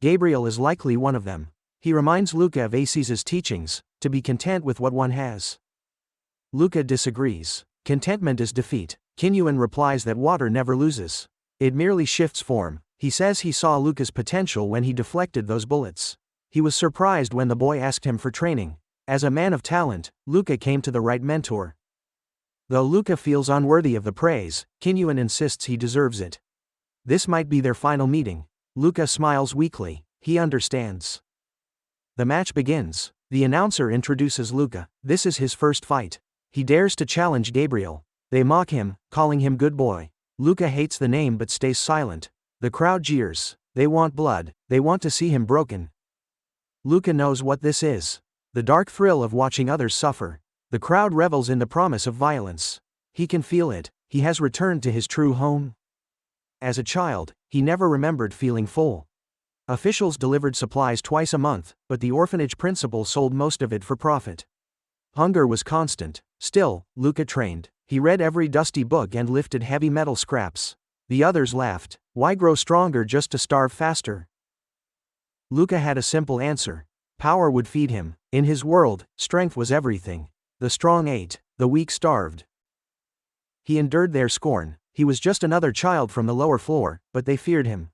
Gabriel is likely one of them. He reminds Luca of Ace's teachings, to be content with what one has. Luca disagrees. Contentment is defeat. Kinyuan replies that water never loses. It merely shifts form. He says he saw Luca's potential when he deflected those bullets. He was surprised when the boy asked him for training. As a man of talent, Luca came to the right mentor. Though Luca feels unworthy of the praise, Kinyuan insists he deserves it. This might be their final meeting. Luca smiles weakly. He understands. The match begins. The announcer introduces Luca. This is his first fight. He dares to challenge Gabriel. They mock him, calling him good boy. Luca hates the name but stays silent. The crowd jeers. They want blood. They want to see him broken. Luca knows what this is. The dark thrill of watching others suffer. The crowd revels in the promise of violence. He can feel it. He has returned to his true home. As a child, he never remembered feeling full. Officials delivered supplies twice a month, but the orphanage principal sold most of it for profit. Hunger was constant. Still, Luca trained. He read every dusty book and lifted heavy metal scraps. The others laughed. Why grow stronger just to starve faster? Luca had a simple answer. Power would feed him. In his world, strength was everything. The strong ate, the weak starved. He endured their scorn. He was just another child from the lower floor, but they feared him.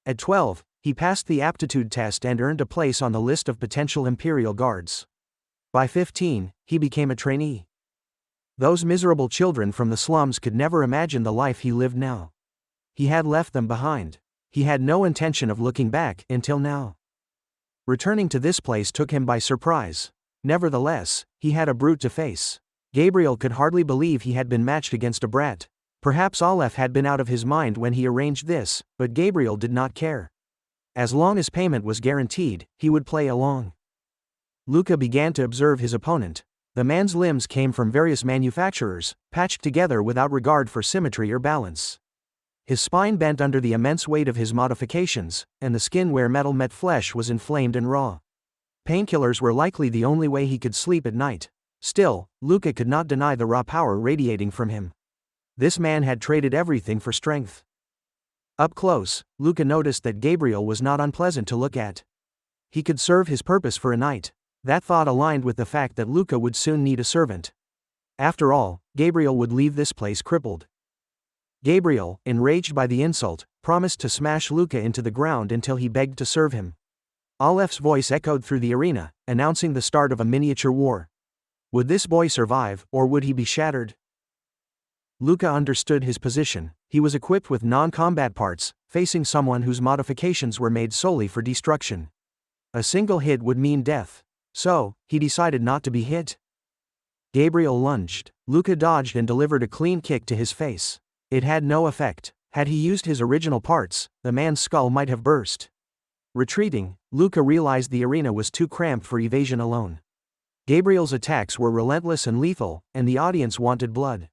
At 12, he passed the aptitude test and earned a place on the list of potential Imperial Guards. By 15, he became a trainee. Those miserable children from the slums could never imagine the life he lived now. He had left them behind. He had no intention of looking back until now. Returning to this place took him by surprise. Nevertheless, he had a brute to face. Gabriel could hardly believe he had been matched against a brat. Perhaps Aleph had been out of his mind when he arranged this, but Gabriel did not care. As long as payment was guaranteed, he would play along. Luca began to observe his opponent. The man's limbs came from various manufacturers, patched together without regard for symmetry or balance. His spine bent under the immense weight of his modifications, and the skin where metal met flesh was inflamed and raw. Painkillers were likely the only way he could sleep at night. Still, Luca could not deny the raw power radiating from him. This man had traded everything for strength. Up close, Luca noticed that Gabriel was not unpleasant to look at. He could serve his purpose for a night. That thought aligned with the fact that Luca would soon need a servant. After all, Gabriel would leave this place crippled. Gabriel, enraged by the insult, promised to smash Luca into the ground until he begged to serve him. Aleph's voice echoed through the arena, announcing the start of a miniature war. Would this boy survive, or would he be shattered? Luca understood his position. He was equipped with non-combat parts, facing someone whose modifications were made solely for destruction. A single hit would mean death. So, he decided not to be hit. Gabriel lunged. Luca dodged and delivered a clean kick to his face. It had no effect. Had he used his original parts, the man's skull might have burst. Retreating, Luca realized the arena was too cramped for evasion alone. Gabriel's attacks were relentless and lethal, and the audience wanted blood.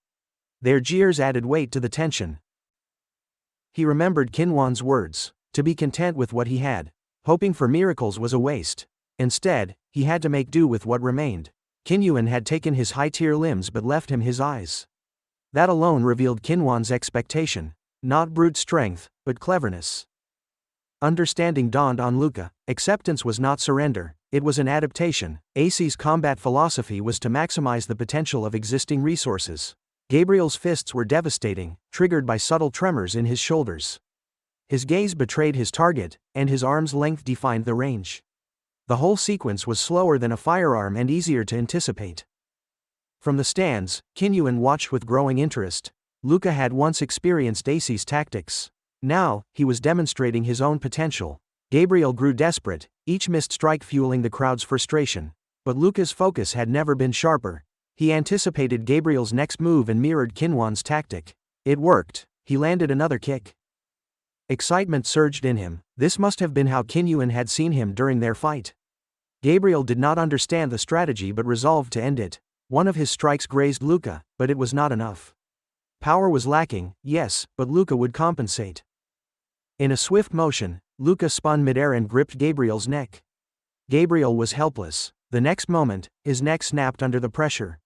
Their jeers added weight to the tension. He remembered Kinwan's words. To be content with what he had. Hoping for miracles was a waste. Instead, he had to make do with what remained. Kinyuan had taken his high-tier limbs but left him his eyes. That alone revealed Kinwan's expectation. Not brute strength, but cleverness. Understanding dawned on Luca. Acceptance was not surrender, it was an adaptation. AC's combat philosophy was to maximize the potential of existing resources. Gabriel's fists were devastating, triggered by subtle tremors in his shoulders. His gaze betrayed his target, and his arm's length defined the range. The whole sequence was slower than a firearm and easier to anticipate. From the stands, Kinyuan watched with growing interest. Luca had once experienced AC's tactics. Now, he was demonstrating his own potential. Gabriel grew desperate, each missed strike fueling the crowd's frustration. But Luca's focus had never been sharper. He anticipated Gabriel's next move and mirrored Kinwan's tactic. It worked. He landed another kick. Excitement surged in him. This must have been how Kinyuan had seen him during their fight. Gabriel did not understand the strategy but resolved to end it. One of his strikes grazed Luca, but it was not enough. Power was lacking, yes, but Luca would compensate. In a swift motion, Luca spun midair and gripped Gabriel's neck. Gabriel was helpless. The next moment, his neck snapped under the pressure.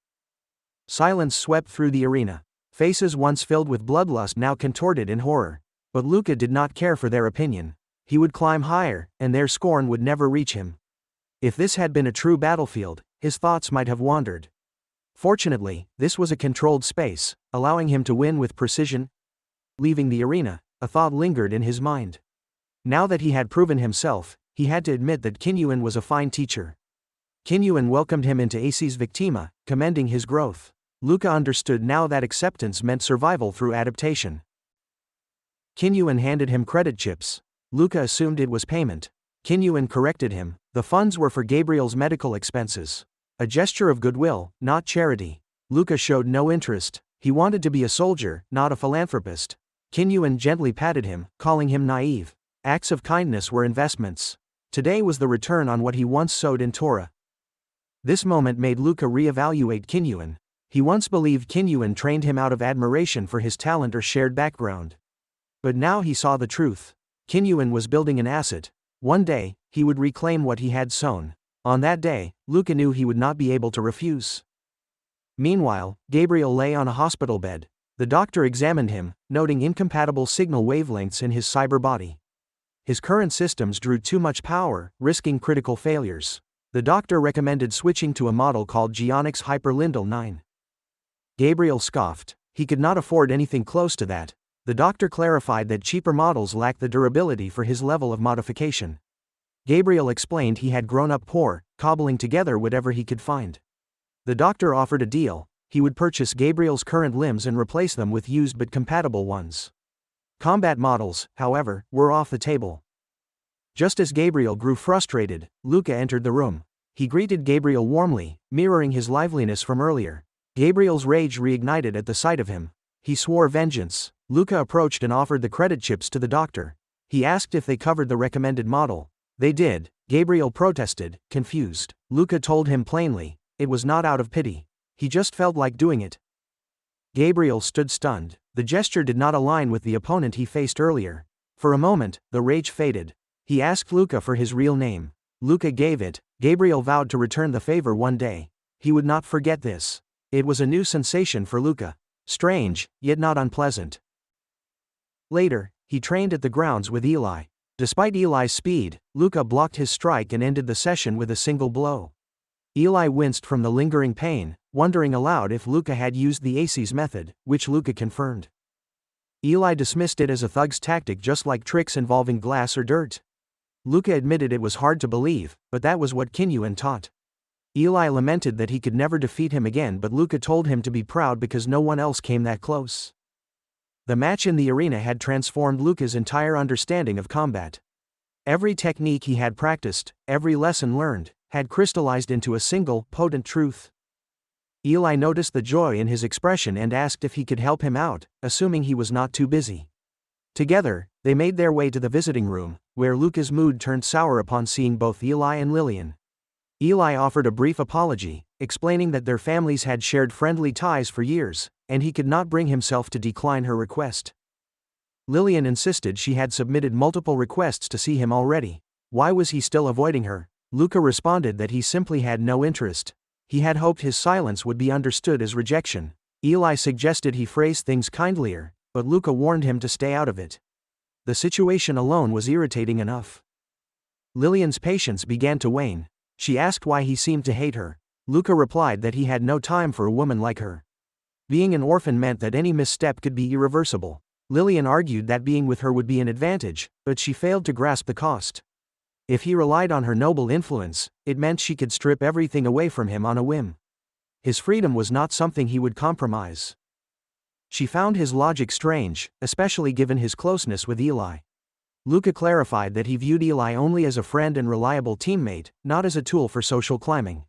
Silence swept through the arena. Faces once filled with bloodlust now contorted in horror. But Luca did not care for their opinion. He would climb higher, and their scorn would never reach him. If this had been a true battlefield, his thoughts might have wandered. Fortunately, this was a controlled space, allowing him to win with precision. Leaving the arena, a thought lingered in his mind. Now that he had proven himself, he had to admit that Kinyuan was a fine teacher. Kinyuan welcomed him into AC's Victima, commending his growth. Luca understood now that acceptance meant survival through adaptation. Kinyuan handed him credit chips. Luca assumed it was payment. Kinyuan corrected him. The funds were for Gabriel's medical expenses. A gesture of goodwill, not charity. Luca showed no interest. He wanted to be a soldier, not a philanthropist. Kinyuan gently patted him, calling him naive. Acts of kindness were investments. Today was the return on what he once sowed in Torah. This moment made Luca reevaluate Kinyuan. He once believed Kinyuan trained him out of admiration for his talent or shared background. But now he saw the truth. Kinyuan was building an asset. One day, he would reclaim what he had sown. On that day, Luca knew he would not be able to refuse. Meanwhile, Gabriel lay on a hospital bed. The doctor examined him, noting incompatible signal wavelengths in his cyber body. His current systems drew too much power, risking critical failures. The doctor recommended switching to a model called Geonix Hyperlindel 9. Gabriel scoffed. He could not afford anything close to that. The doctor clarified that cheaper models lacked the durability for his level of modification. Gabriel explained he had grown up poor, cobbling together whatever he could find. The doctor offered a deal. He would purchase Gabriel's current limbs and replace them with used but compatible ones. Combat models, however, were off the table. Just as Gabriel grew frustrated, Luca entered the room. He greeted Gabriel warmly, mirroring his liveliness from earlier. Gabriel's rage reignited at the sight of him. He swore vengeance. Luca approached and offered the credit chips to the doctor. He asked if they covered the recommended model. They did. Gabriel protested, confused. Luca told him plainly, it was not out of pity. He just felt like doing it. Gabriel stood stunned. The gesture did not align with the opponent he faced earlier. For a moment, the rage faded. He asked Luca for his real name. Luca gave it. Gabriel vowed to return the favor one day. He would not forget this. It was a new sensation for Luca. Strange, yet not unpleasant. Later, he trained at the grounds with Ilay. Despite Ilay's speed, Luca blocked his strike and ended the session with a single blow. Ilay winced from the lingering pain, wondering aloud if Luca had used the AC's method, which Luca confirmed. Ilay dismissed it as a thug's tactic, just like tricks involving glass or dirt. Luca admitted it was hard to believe, but that was what Kinyuan taught. Ilay lamented that he could never defeat him again, but Luca told him to be proud because no one else came that close. The match in the arena had transformed Luca's entire understanding of combat. Every technique he had practiced, every lesson learned, had crystallized into a single, potent truth. Ilay noticed the joy in his expression and asked if he could help him out, assuming he was not too busy. Together, they made their way to the visiting room, where Luca's mood turned sour upon seeing both Ilay and Lillian. Ilay offered a brief apology, explaining that their families had shared friendly ties for years, and he could not bring himself to decline her request. Lillian insisted she had submitted multiple requests to see him already. Why was he still avoiding her? Luca responded that he simply had no interest. He had hoped his silence would be understood as rejection. Ilay suggested he phrase things kindlier, but Luca warned him to stay out of it. The situation alone was irritating enough. Lillian's patience began to wane. She asked why he seemed to hate her. Luca replied that he had no time for a woman like her. Being an orphan meant that any misstep could be irreversible. Lillian argued that being with her would be an advantage, but she failed to grasp the cost. If he relied on her noble influence, it meant she could strip everything away from him on a whim. His freedom was not something he would compromise. She found his logic strange, especially given his closeness with Ilay. Luca clarified that he viewed Ilay only as a friend and reliable teammate, not as a tool for social climbing.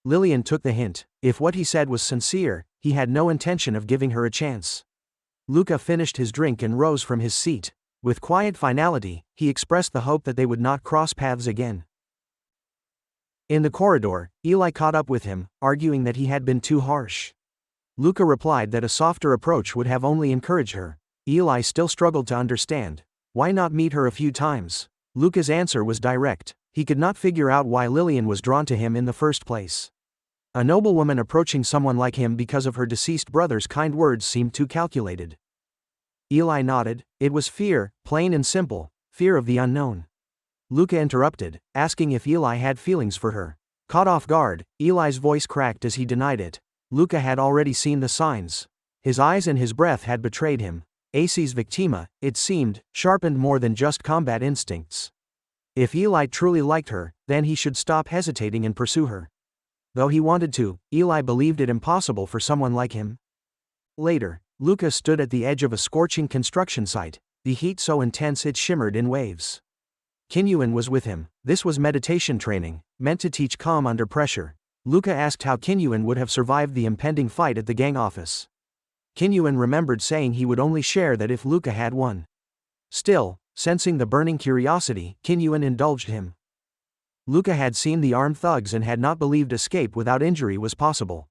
Lillian took the hint. If what he said was sincere, he had no intention of giving her a chance. Luca finished his drink and rose from his seat. With quiet finality, he expressed the hope that they would not cross paths again. In the corridor, Ilay caught up with him, arguing that he had been too harsh. Luca replied that a softer approach would have only encouraged her. Ilay still struggled to understand. Why not meet her a few times? Luca's answer was direct. He could not figure out why Lillian was drawn to him in the first place. A noblewoman approaching someone like him because of her deceased brother's kind words seemed too calculated. Ilay nodded. It was fear, plain and simple, fear of the unknown. Luca interrupted, asking if Ilay had feelings for her. Caught off guard, Ilay's voice cracked as he denied it. Luca had already seen the signs. His eyes and his breath had betrayed him. AC's victima, it seemed, sharpened more than just combat instincts. If Ilay truly liked her, then he should stop hesitating and pursue her. Though he wanted to, Ilay believed it impossible for someone like him. Later, Luca stood at the edge of a scorching construction site, the heat so intense it shimmered in waves. Kinyuan was with him. This was meditation training, meant to teach calm under pressure. Luca asked how Kinyuan would have survived the impending fight at the gang office. Kinyuan remembered saying he would only share that if Luca had won. Still, sensing the burning curiosity, Kinyuan indulged him. Luca had seen the armed thugs and had not believed escape without injury was possible.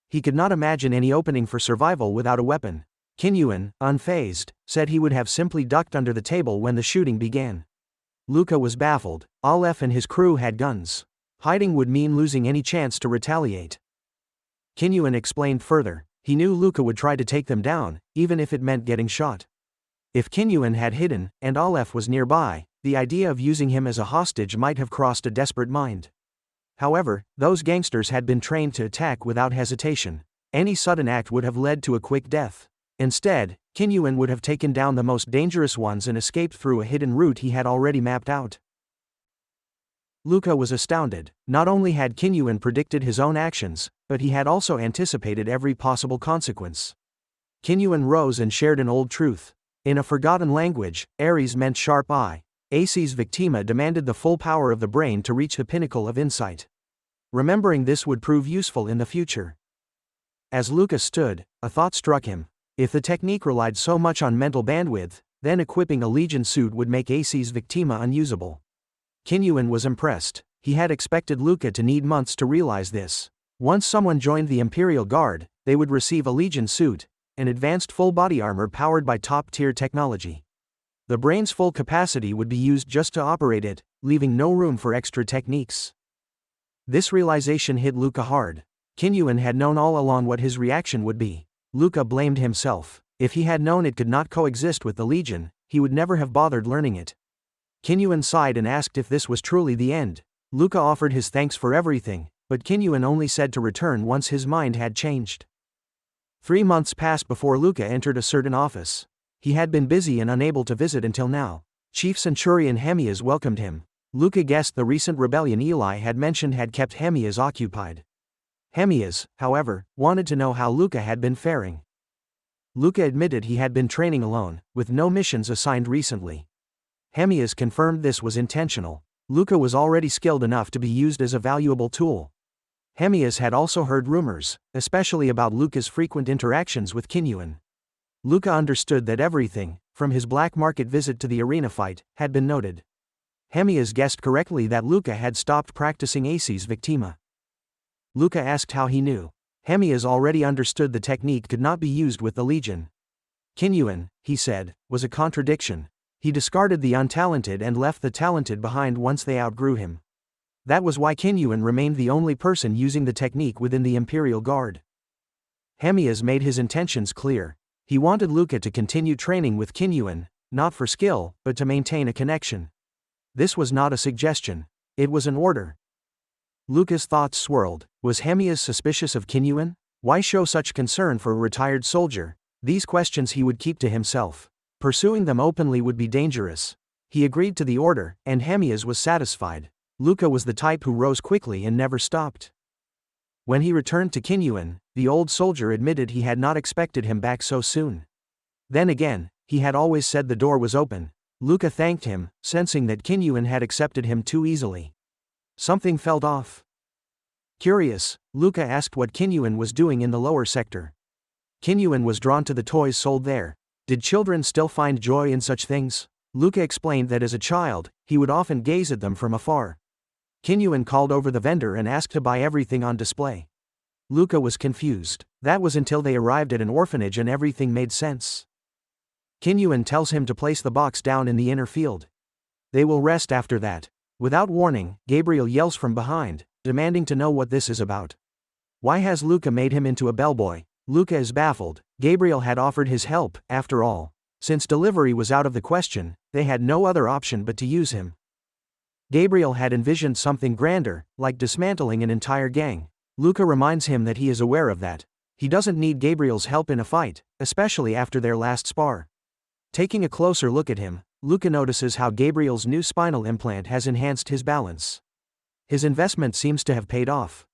He could not imagine any opening for survival without a weapon. Kinyuan, unfazed, said he would have simply ducked under the table when the shooting began. Luca was baffled. Aleph and his crew had guns. Hiding would mean losing any chance to retaliate. Kinyuan explained further. He knew Luca would try to take them down, even if it meant getting shot. If Kinyuan had hidden, and Aleph was nearby, the idea of using him as a hostage might have crossed a desperate mind. However, those gangsters had been trained to attack without hesitation. Any sudden act would have led to a quick death. Instead, Kinyuan would have taken down the most dangerous ones and escaped through a hidden route he had already mapped out. Luca was astounded. Not only had Kinyuan predicted his own actions, but he had also anticipated every possible consequence. Kinyuan rose and shared an old truth. In a forgotten language, Ares meant sharp eye. Aces Victima demanded the full power of the brain to reach the pinnacle of insight. Remembering this would prove useful in the future. As Luca stood, a thought struck him. If the technique relied so much on mental bandwidth, then equipping a Legion suit would make Aces Victima unusable. Kinyuan was impressed. He had expected Luca to need months to realize this. Once someone joined the Imperial Guard, they would receive a Legion suit, an advanced full-body armor powered by top-tier technology. The brain's full capacity would be used just to operate it, leaving no room for extra techniques. This realization hit Luca hard. Kinyuan had known all along what his reaction would be. Luca blamed himself. If he had known it could not coexist with the Legion, he would never have bothered learning it. Kinyuan sighed and asked if this was truly the end. Luca offered his thanks for everything, but Kinyuan only said to return once his mind had changed. 3 months passed before Luca entered a certain office. He had been busy and unable to visit until now. Chief Centurion Hamas welcomed him. Luca guessed the recent rebellion Ilay had mentioned had kept Hamas occupied. Hamas, however, wanted to know how Luca had been faring. Luca admitted he had been training alone, with no missions assigned recently. Hamas confirmed this was intentional. Luca was already skilled enough to be used as a valuable tool. Hamas had also heard rumors, especially about Luca's frequent interactions with Kinyuan. Luca understood that everything, from his black market visit to the arena fight, had been noted. Hamas guessed correctly that Luca had stopped practicing Aces Victima. Luca asked how he knew. Hamas already understood the technique could not be used with the Legion. Kinyuan, he said, was a contradiction. He discarded the untalented and left the talented behind once they outgrew him. That was why Kinyuan remained the only person using the technique within the Imperial Guard. Hamas made his intentions clear. He wanted Luca to continue training with Kinyuan, not for skill, but to maintain a connection. This was not a suggestion. It was an order. Luca's thoughts swirled. Was Hamas suspicious of Kinyuan? Why show such concern for a retired soldier? These questions he would keep to himself. Pursuing them openly would be dangerous. He agreed to the order, and Hamas was satisfied. Luca was the type who rose quickly and never stopped. When he returned to Kinyuan, the old soldier admitted he had not expected him back so soon. Then again, he had always said the door was open. Luca thanked him, sensing that Kinyuan had accepted him too easily. Something felt off. Curious, Luca asked what Kinyuan was doing in the lower sector. Kinyuan was drawn to the toys sold there. Did children still find joy in such things? Luca explained that as a child, he would often gaze at them from afar. Kinyuan called over the vendor and asked to buy everything on display. Luca was confused. That was until they arrived at an orphanage and everything made sense. Kinyuan tells him to place the box down in the inner field. They will rest after that. Without warning, Gabriel yells from behind, demanding to know what this is about. Why has Luca made him into a bellboy? Luca is baffled. Gabriel had offered his help, after all. Since delivery was out of the question, they had no other option but to use him. Gabriel had envisioned something grander, like dismantling an entire gang. Luca reminds him that he is aware of that. He doesn't need Gabriel's help in a fight, especially after their last spar. Taking a closer look at him, Luca notices how Gabriel's new spinal implant has enhanced his balance. His investment seems to have paid off.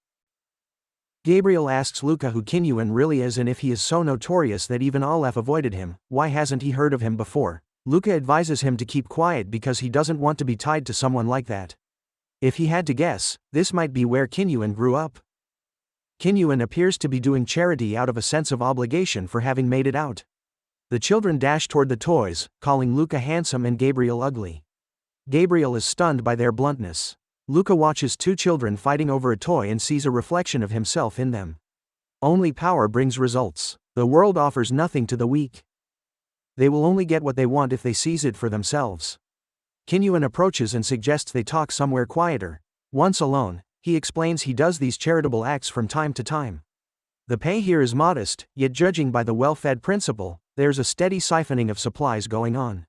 Gabriel asks Luca who Kinyuan really is, and if he is so notorious that even Aleph avoided him, why hasn't he heard of him before? Luca advises him to keep quiet because he doesn't want to be tied to someone like that. If he had to guess, this might be where Kinyuan grew up. Kinyuan appears to be doing charity out of a sense of obligation for having made it out. The children dash toward the toys, calling Luca handsome and Gabriel ugly. Gabriel is stunned by their bluntness. Luca watches 2 children fighting over a toy and sees a reflection of himself in them. Only power brings results. The world offers nothing to the weak. They will only get what they want if they seize it for themselves. Kinyuan approaches and suggests they talk somewhere quieter. Once alone, he explains he does these charitable acts from time to time. The pay here is modest, yet judging by the well-fed principle, there's a steady siphoning of supplies going on.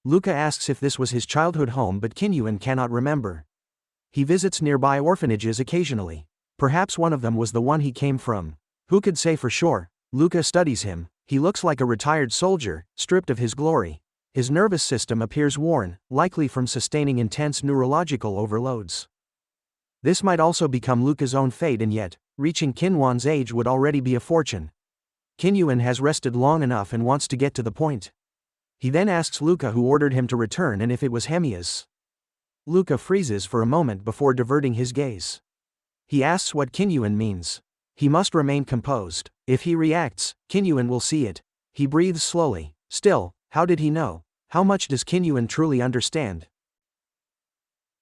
Luca asks if this was his childhood home, but Kinyuan cannot remember. He visits nearby orphanages occasionally. Perhaps one of them was the one he came from. Who could say for sure? Luca studies him. He looks like a retired soldier, stripped of his glory. His nervous system appears worn, likely from sustaining intense neurological overloads. This might also become Luca's own fate, and yet, reaching Kinwan's age would already be a fortune. Kinyuan has rested long enough and wants to get to the point. He then asks Luca who ordered him to return and if it was Hemia's. Luca freezes for a moment before diverting his gaze. He asks what Kinyuan means. He must remain composed. If he reacts, Kinyuan will see it. He breathes slowly. Still, how did he know? How much does Kinyuan truly understand?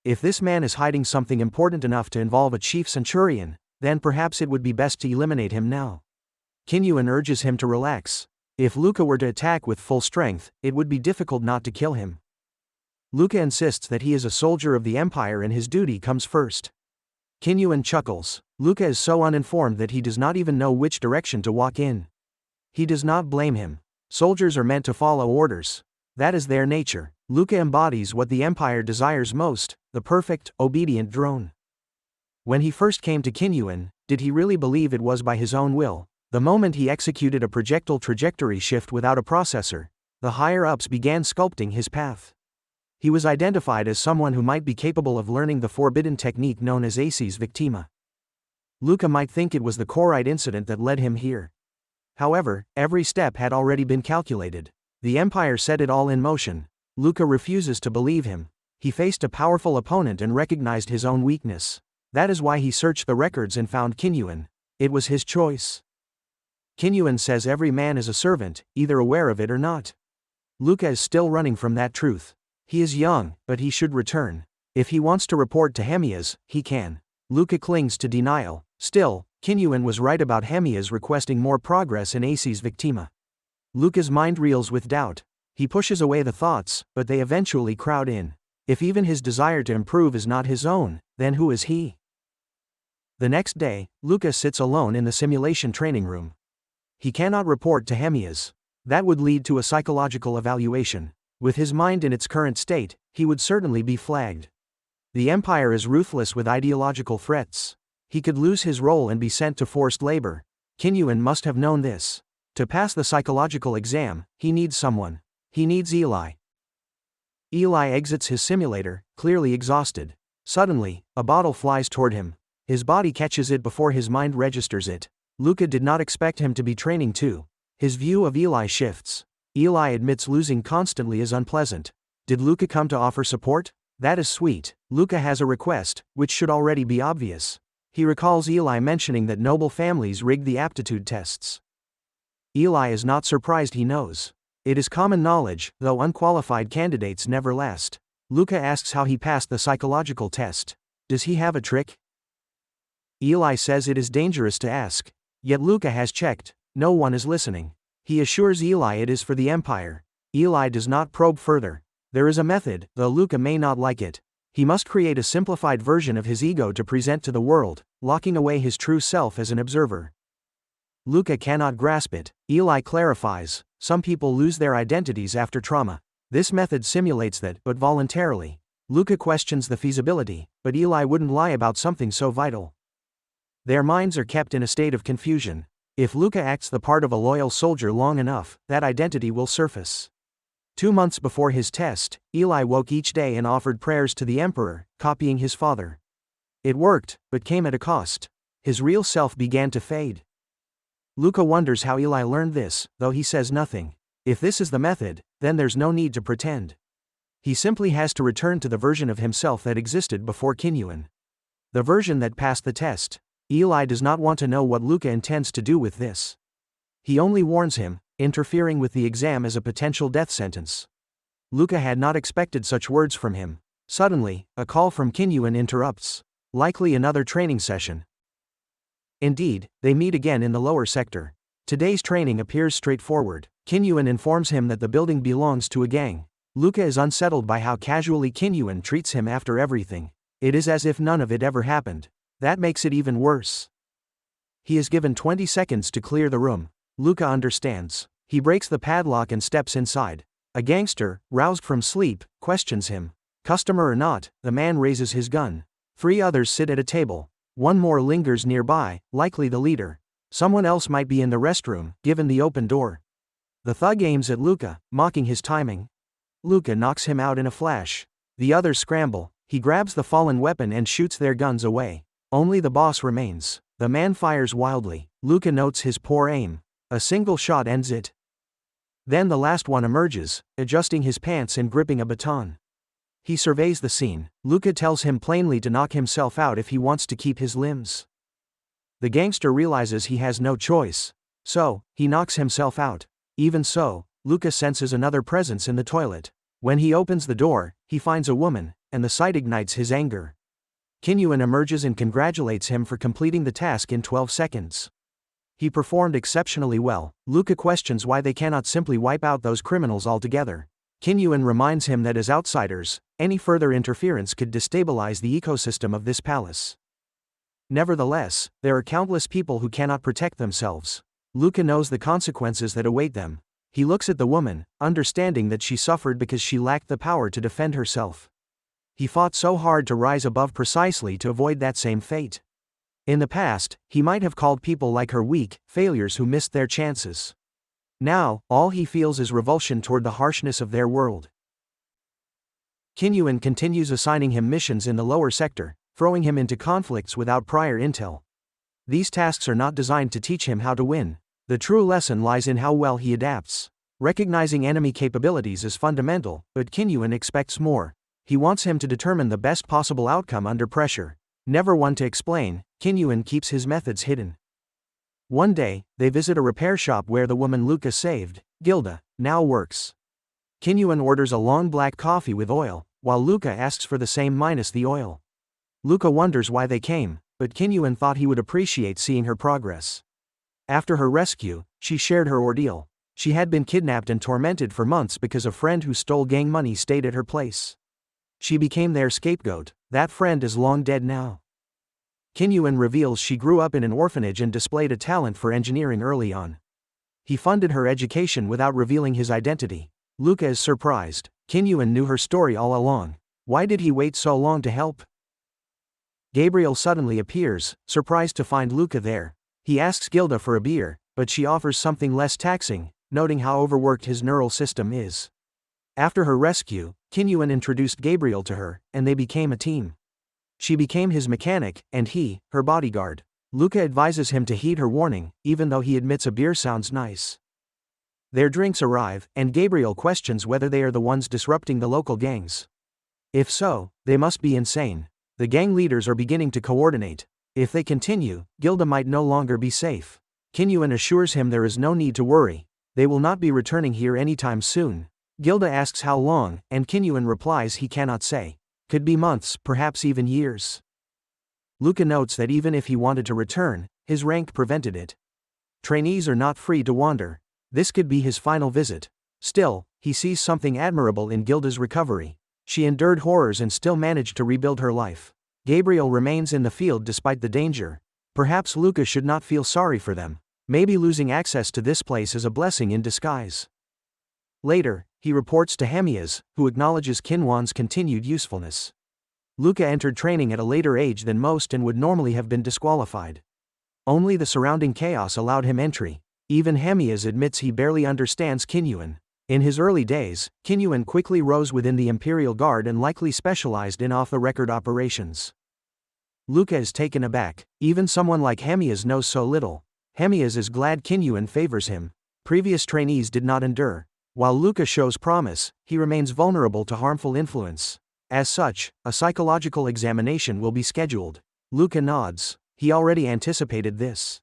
If this man is hiding something important enough to involve a chief centurion, then perhaps it would be best to eliminate him now. Kinyuan urges him to relax. If Luca were to attack with full strength, it would be difficult not to kill him. Luca insists that he is a soldier of the Empire and his duty comes first. Kinyuan chuckles. Luca is so uninformed that he does not even know which direction to walk in. He does not blame him. Soldiers are meant to follow orders. That is their nature. Luca embodies what the Empire desires most, the perfect, obedient drone. When he first came to Kinyuan, did he really believe it was by his own will? The moment he executed a projectile trajectory shift without a processor, the higher-ups began sculpting his path. He was identified as someone who might be capable of learning the forbidden technique known as Aces Victima. Luca might think it was the korite incident that led him here. However, every step had already been calculated. The Empire set it all in motion. Luca refuses to believe him. He faced a powerful opponent and recognized his own weakness. That is why he searched the records and found Kinyuan. It was his choice. Kinyuan says every man is a servant, either aware of it or not. Luca is still running from that truth. He is young, but he should return. If he wants to report to Hemias, he can. Luca clings to denial. Still, Kinyuan was right about Hemias requesting more progress in Aces Victima. Luca's mind reels with doubt. He pushes away the thoughts, but they eventually crowd in. If even his desire to improve is not his own, then who is he? The next day, Luca sits alone in the simulation training room. He cannot report to Hemias. That would lead to a psychological evaluation. With his mind in its current state, he would certainly be flagged. The Empire is ruthless with ideological threats. He could lose his role and be sent to forced labor. Kinyuan must have known this. To pass the psychological exam, he needs someone. He needs Ilay. Ilay exits his simulator, clearly exhausted. Suddenly, a bottle flies toward him. His body catches it before his mind registers it. Luca did not expect him to be training too. His view of Ilay shifts. Ilay admits losing constantly is unpleasant. Did Luca come to offer support? That is sweet. Luca has a request, which should already be obvious. He recalls Ilay mentioning that noble families rigged the aptitude tests. Ilay is not surprised, he knows. It is common knowledge, though unqualified candidates never last. Luca asks how he passed the psychological test. Does he have a trick? Ilay says it is dangerous to ask. Yet Luca has checked. No one is listening. He assures Ilay it is for the Empire. Ilay does not probe further. There is a method, though Luca may not like it. He must create a simplified version of his ego to present to the world, locking away his true self as an observer. Luca cannot grasp it. Ilay clarifies, some people lose their identities after trauma. This method simulates that, but voluntarily. Luca questions the feasibility, but Ilay wouldn't lie about something so vital. Their minds are kept in a state of confusion. If Luca acts the part of a loyal soldier long enough, that identity will surface. 2 months before his test, Ilay woke each day and offered prayers to the Emperor, copying his father. It worked, but came at a cost. His real self began to fade. Luca wonders how Ilay learned this, though he says nothing. If this is the method, then there's no need to pretend. He simply has to return to the version of himself that existed before Kinyuan. The version that passed the test. Ilay does not want to know what Luca intends to do with this. He only warns him, interfering with the exam as a potential death sentence. Luca had not expected such words from him. Suddenly, a call from Kinyuan interrupts. Likely another training session. Indeed, they meet again in the lower sector. Today's training appears straightforward. Kinyuan informs him that the building belongs to a gang. Luca is unsettled by how casually Kinyuan treats him after everything. It is as if none of it ever happened. That makes it even worse. He is given 20 seconds to clear the room. Luca understands. He breaks the padlock and steps inside. A gangster, roused from sleep, questions him. Customer or not, the man raises his gun. 3 others sit at a table. 1 more lingers nearby, likely the leader. Someone else might be in the restroom, given the open door. The thug aims at Luca, mocking his timing. Luca knocks him out in a flash. The others scramble, he grabs the fallen weapon and shoots their guns away. Only the boss remains. The man fires wildly. Luca notes his poor aim. A single shot ends it. Then the last one emerges, adjusting his pants and gripping a baton. He surveys the scene. Luca tells him plainly to knock himself out if he wants to keep his limbs. The gangster realizes he has no choice. So, he knocks himself out. Even so, Luca senses another presence in the toilet. When he opens the door, he finds a woman, and the sight ignites his anger. Kinyuan emerges and congratulates him for completing the task in 12 seconds. He performed exceptionally well. Luca questions why they cannot simply wipe out those criminals altogether. Kinyuan reminds him that as outsiders, any further interference could destabilize the ecosystem of this palace. Nevertheless, there are countless people who cannot protect themselves. Luca knows the consequences that await them. He looks at the woman, understanding that she suffered because she lacked the power to defend herself. He fought so hard to rise above precisely to avoid that same fate. In the past, he might have called people like her weak, failures who missed their chances. Now, all he feels is revulsion toward the harshness of their world. Kinyuan continues assigning him missions in the lower sector, throwing him into conflicts without prior intel. These tasks are not designed to teach him how to win. The true lesson lies in how well he adapts. Recognizing enemy capabilities is fundamental, but Kinyuan expects more. He wants him to determine the best possible outcome under pressure. Never one to explain, Kinyuan keeps his methods hidden. One day, they visit a repair shop where the woman Luca saved, Gilda, now works. Kinyuan orders a long black coffee with oil, while Luca asks for the same minus the oil. Luca wonders why they came, but Kinyuan thought he would appreciate seeing her progress. After her rescue, she shared her ordeal. She had been kidnapped and tormented for months because a friend who stole gang money stayed at her place. She became their scapegoat. That friend is long dead now. Kinyuan reveals she grew up in an orphanage and displayed a talent for engineering early on. He funded her education without revealing his identity. Luca is surprised. Kinyuan knew her story all along. Why did he wait so long to help? Gabriel suddenly appears, surprised to find Luca there. He asks Gilda for a beer, but she offers something less taxing, noting how overworked his neural system is. After her rescue, Kinyuan introduced Gabriel to her, and they became a team. She became his mechanic, and he, her bodyguard. Luca advises him to heed her warning, even though he admits a beer sounds nice. Their drinks arrive, and Gabriel questions whether they are the ones disrupting the local gangs. If so, they must be insane. The gang leaders are beginning to coordinate. If they continue, Gilda might no longer be safe. Kinyuan assures him there is no need to worry. They will not be returning here anytime soon. Gilda asks how long, and Kinyuan replies he cannot say. Could be months, perhaps even years. Luca notes that even if he wanted to return, his rank prevented it. Trainees are not free to wander. This could be his final visit. Still, he sees something admirable in Gilda's recovery. She endured horrors and still managed to rebuild her life. Gabriel remains in the field despite the danger. Perhaps Luca should not feel sorry for them. Maybe losing access to this place is a blessing in disguise. Later, he reports to Hamas, who acknowledges Kinyuan's continued usefulness. Luca entered training at a later age than most and would normally have been disqualified. Only the surrounding chaos allowed him entry. Even Hamas admits he barely understands Kinyuan. In his early days, Kinyuan quickly rose within the Imperial Guard and likely specialized in off-the-record operations. Luca is taken aback. Even someone like Hamas knows so little. Hamas is glad Kinyuan favors him. Previous trainees did not endure. While Luca shows promise, he remains vulnerable to harmful influence. As such, a psychological examination will be scheduled. Luca nods. He already anticipated this.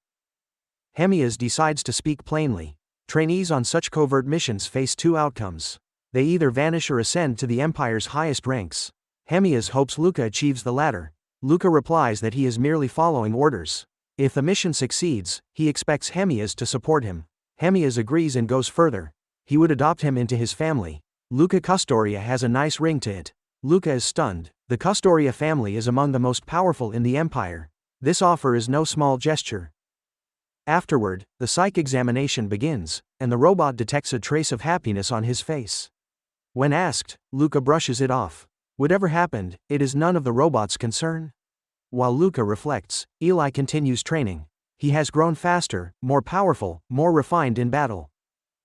Hamas decides to speak plainly. Trainees on such covert missions face two outcomes. They either vanish or ascend to the Empire's highest ranks. Hamas hopes Luca achieves the latter. Luca replies that he is merely following orders. If the mission succeeds, he expects Hamas to support him. Hamas agrees and goes further. He would adopt him into his family. Luca Castoria has a nice ring to it. Luca is stunned. The Castoria family is among the most powerful in the Empire. This offer is no small gesture. Afterward, the psych examination begins, and the robot detects a trace of happiness on his face. When asked, Luca brushes it off. Whatever happened, it is none of the robot's concern. While Luca reflects, Ilay continues training. He has grown faster, more powerful, more refined in battle.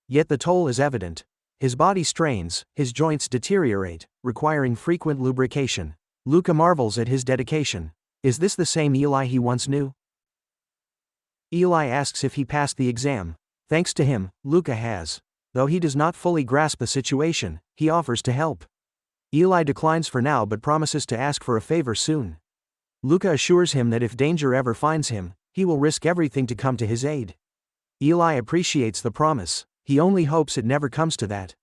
Yet the toll is evident. His body strains, his joints deteriorate, requiring frequent lubrication. Luca marvels at his dedication. Is this the same Ilay he once knew? Ilay asks if he passed the exam. Thanks to him, Luca has. Though he does not fully grasp the situation, he offers to help. Ilay declines for now but promises to ask for a favor soon. Luca assures him that if danger ever finds him, he will risk everything to come to his aid. Ilay appreciates the promise. He only hopes it never comes to that.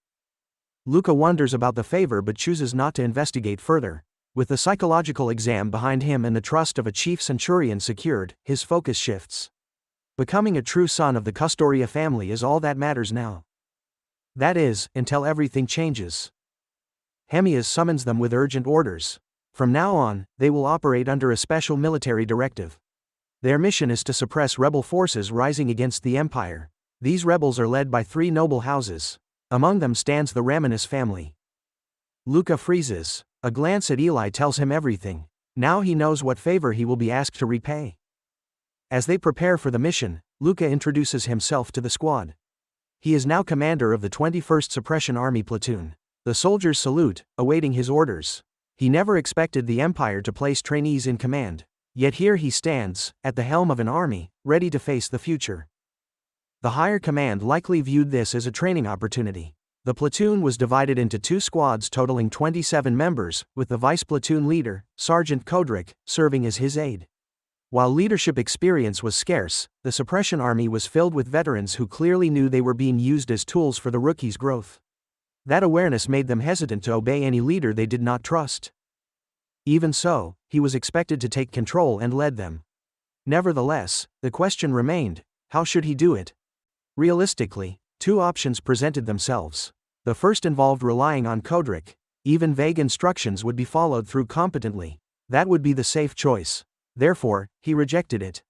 Luca wonders about the favor but chooses not to investigate further. With the psychological exam behind him and the trust of a chief centurion secured, his focus shifts. Becoming a true son of the Castoria family is all that matters now. That is, until everything changes. Hamas summons them with urgent orders. From now on, they will operate under a special military directive. Their mission is to suppress rebel forces rising against the empire. These rebels are led by 3 noble houses. Among them stands the Ramanus family. Luca freezes. A glance at Ilay tells him everything. Now he knows what favor he will be asked to repay. As they prepare for the mission, Luca introduces himself to the squad. He is now commander of the 21st Suppression Army platoon. The soldiers salute, awaiting his orders. He never expected the empire to place trainees in command. Yet here he stands, at the helm of an army, ready to face the future. The higher command likely viewed this as a training opportunity. The platoon was divided into 2 squads totaling 27 members, with the vice platoon leader, Sergeant Kodrick, serving as his aide. While leadership experience was scarce, the suppression army was filled with veterans who clearly knew they were being used as tools for the rookies' growth. That awareness made them hesitant to obey any leader they did not trust. Even so, he was expected to take control and led them. Nevertheless, the question remained, how should he do it? Realistically, 2 options presented themselves. The first involved relying on Kodrick. Even vague instructions would be followed through competently. That would be the safe choice. Therefore, he rejected it.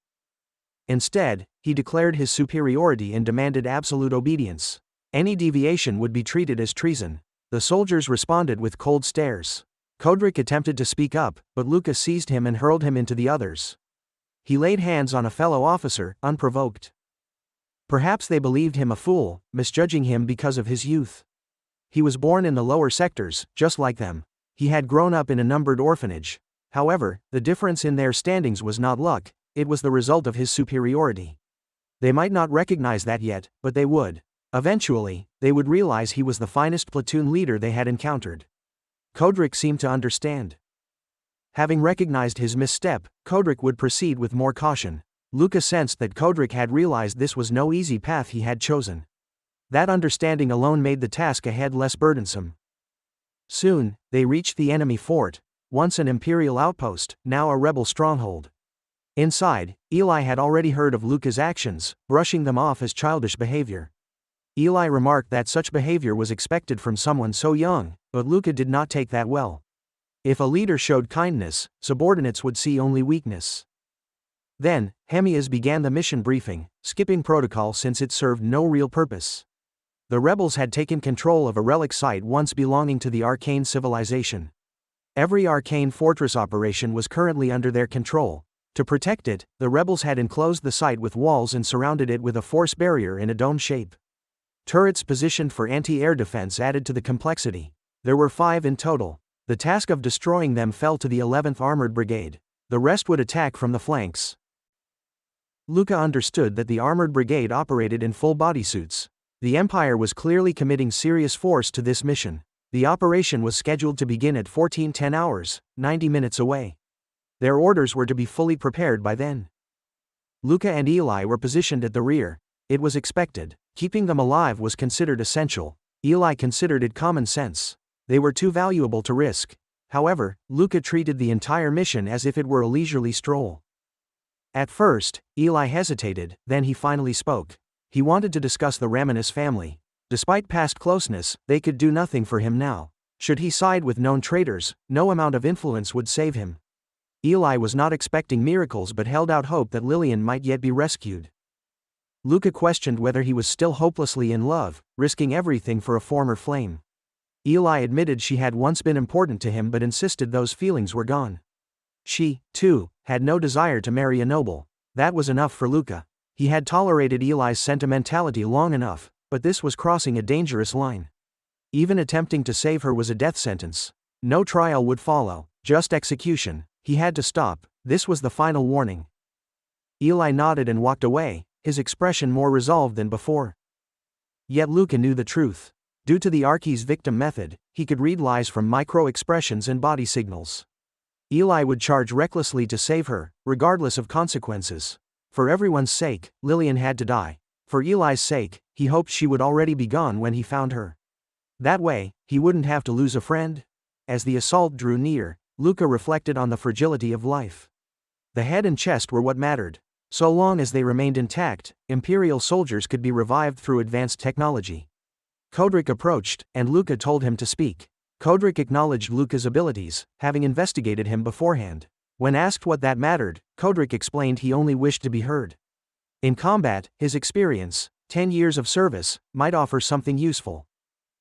Instead, he declared his superiority and demanded absolute obedience. Any deviation would be treated as treason. The soldiers responded with cold stares. Kodrick attempted to speak up, but Luca seized him and hurled him into the others. He laid hands on a fellow officer, unprovoked. Perhaps they believed him a fool, misjudging him because of his youth. He was born in the lower sectors, just like them. He had grown up in a numbered orphanage. However, the difference in their standings was not luck, it was the result of his superiority. They might not recognize that yet, but they would. Eventually, they would realize he was the finest platoon leader they had encountered. Kodrick seemed to understand. Having recognized his misstep, Kodrick would proceed with more caution. Luca sensed that Kodrick had realized this was no easy path he had chosen. That understanding alone made the task ahead less burdensome. Soon, they reached the enemy fort, once an imperial outpost, now a rebel stronghold. Inside, Ilay had already heard of Luca's actions, brushing them off as childish behavior. Ilay remarked that such behavior was expected from someone so young, but Luca did not take that well. If a leader showed kindness, subordinates would see only weakness. Then, Hamas began the mission briefing, skipping protocol since it served no real purpose. The rebels had taken control of a relic site once belonging to the arcane civilization. Every arcane fortress operation was currently under their control. To protect it, the rebels had enclosed the site with walls and surrounded it with a force barrier in a dome shape. Turrets positioned for anti-air defense added to the complexity. There were 5 in total. The task of destroying them fell to the 11th Armored Brigade. The rest would attack from the flanks. Luca understood that the Armored Brigade operated in full bodysuits. The Empire was clearly committing serious force to this mission. The operation was scheduled to begin at 14:10 hours, 90 minutes away. Their orders were to be fully prepared by then. Luca and Ilay were positioned at the rear. It was expected. Keeping them alive was considered essential. Ilay considered it common sense. They were too valuable to risk. However, Luca treated the entire mission as if it were a leisurely stroll. At first, Ilay hesitated, then he finally spoke. He wanted to discuss the Ramanus family. Despite past closeness, they could do nothing for him now. Should he side with known traitors, no amount of influence would save him. Ilay was not expecting miracles but held out hope that Lillian might yet be rescued. Luca questioned whether he was still hopelessly in love, risking everything for a former flame. Ilay admitted she had once been important to him but insisted those feelings were gone. She, too, had no desire to marry a noble. That was enough for Luca. He had tolerated Ilay's sentimentality long enough, but this was crossing a dangerous line. Even attempting to save her was a death sentence. No trial would follow, just execution. He had to stop. This was the final warning. Ilay nodded and walked away, his expression more resolved than before. Yet Luca knew the truth. Due to the Archie's victim method, he could read lies from micro-expressions and body signals. Ilay would charge recklessly to save her, regardless of consequences. For everyone's sake, Lillian had to die. For Ilay's sake, he hoped she would already be gone when he found her. That way, he wouldn't have to lose a friend. As the assault drew near, Luca reflected on the fragility of life. The head and chest were what mattered. So long as they remained intact, Imperial soldiers could be revived through advanced technology. Kodrick approached, and Luca told him to speak. Kodrick acknowledged Luca's abilities, having investigated him beforehand. When asked what that mattered, Kodrick explained he only wished to be heard. In combat, his experience, 10 years of service, might offer something useful.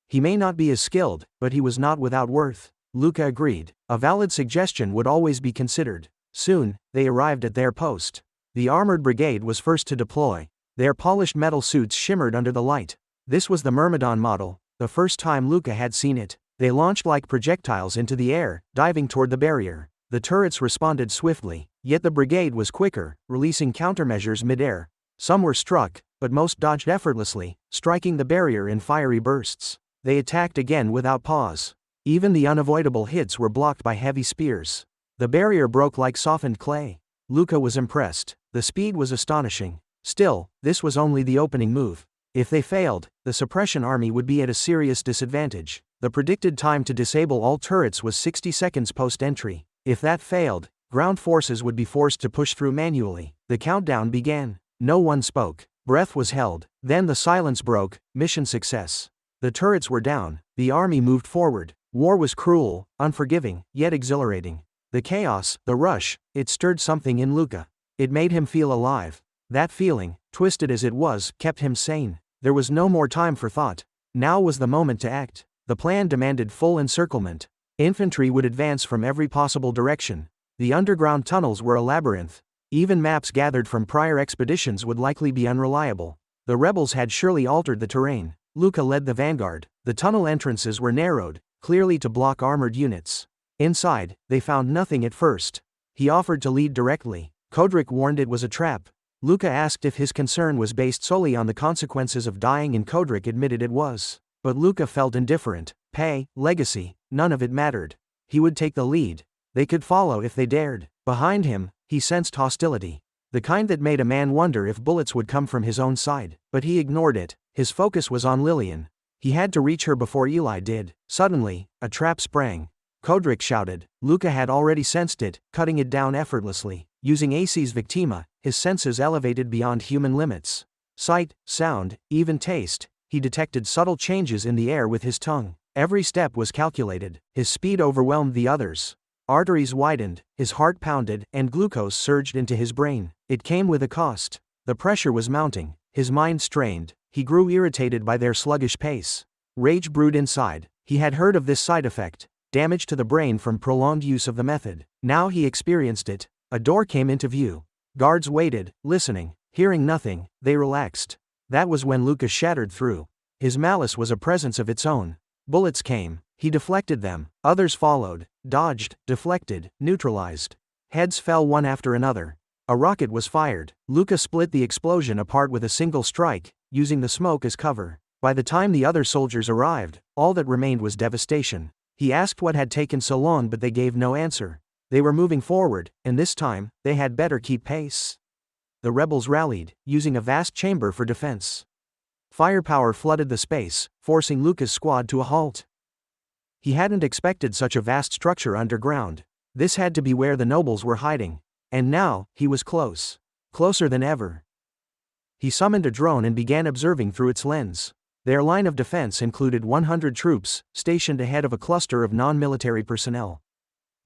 He may not be as skilled, but he was not without worth. Luca agreed. A valid suggestion would always be considered. Soon, they arrived at their post. The armored brigade was first to deploy. Their polished metal suits shimmered under the light. This was the Myrmidon model, the first time Luca had seen it. They launched like projectiles into the air, diving toward the barrier. The turrets responded swiftly, yet the brigade was quicker, releasing countermeasures mid-air. Some were struck, but most dodged effortlessly, striking the barrier in fiery bursts. They attacked again without pause. Even the unavoidable hits were blocked by heavy spears. The barrier broke like softened clay. Luca was impressed. The speed was astonishing. Still, this was only the opening move. If they failed, the suppression army would be at a serious disadvantage. The predicted time to disable all turrets was 60 seconds post-entry. If that failed, ground forces would be forced to push through manually. The countdown began. No one spoke. Breath was held. Then the silence broke. Mission success. The turrets were down. The army moved forward. War was cruel, unforgiving, yet exhilarating. The chaos, the rush, it stirred something in Luca. It made him feel alive. That feeling, twisted as it was, kept him sane. There was no more time for thought. Now was the moment to act. The plan demanded full encirclement. Infantry would advance from every possible direction. The underground tunnels were a labyrinth. Even maps gathered from prior expeditions would likely be unreliable. The rebels had surely altered the terrain. Luca led the vanguard. The tunnel entrances were narrowed, clearly to block armored units. Inside, they found nothing at first. He offered to lead directly. Kodrick warned it was a trap. Luca asked if his concern was based solely on the consequences of dying, and Kodrick admitted it was. But Luca felt indifferent. Pay, legacy, none of it mattered. He would take the lead. They could follow if they dared. Behind him, he sensed hostility. The kind that made a man wonder if bullets would come from his own side. But he ignored it. His focus was on Lillian. He had to reach her before Ilay did. Suddenly, a trap sprang. Kodrick shouted. Luca had already sensed it, cutting it down effortlessly. Using AC's Victima, his senses elevated beyond human limits. Sight, sound, even taste. He detected subtle changes in the air with his tongue. Every step was calculated. His speed overwhelmed the others. Arteries widened, his heart pounded, and glucose surged into his brain. It came with a cost. The pressure was mounting. His mind strained. He grew irritated by their sluggish pace. Rage brewed inside. He had heard of this side effect. Damage to the brain from prolonged use of the method. Now he experienced it. A door came into view. Guards waited, listening. Hearing nothing, they relaxed. That was when Luca shattered through. His malice was a presence of its own. Bullets came. He deflected them. Others followed, dodged, deflected, neutralized. Heads fell one after another. A rocket was fired. Luca split the explosion apart with a single strike, using the smoke as cover. By the time the other soldiers arrived, all that remained was devastation. He asked what had taken so long, but they gave no answer. They were moving forward, and this time, they had better keep pace. The rebels rallied, using a vast chamber for defense. Firepower flooded the space, forcing Luca's squad to a halt. He hadn't expected such a vast structure underground. This had to be where the nobles were hiding. And now, he was close. Closer than ever. He summoned a drone and began observing through its lens. Their line of defense included 100 troops, stationed ahead of a cluster of non-military personnel.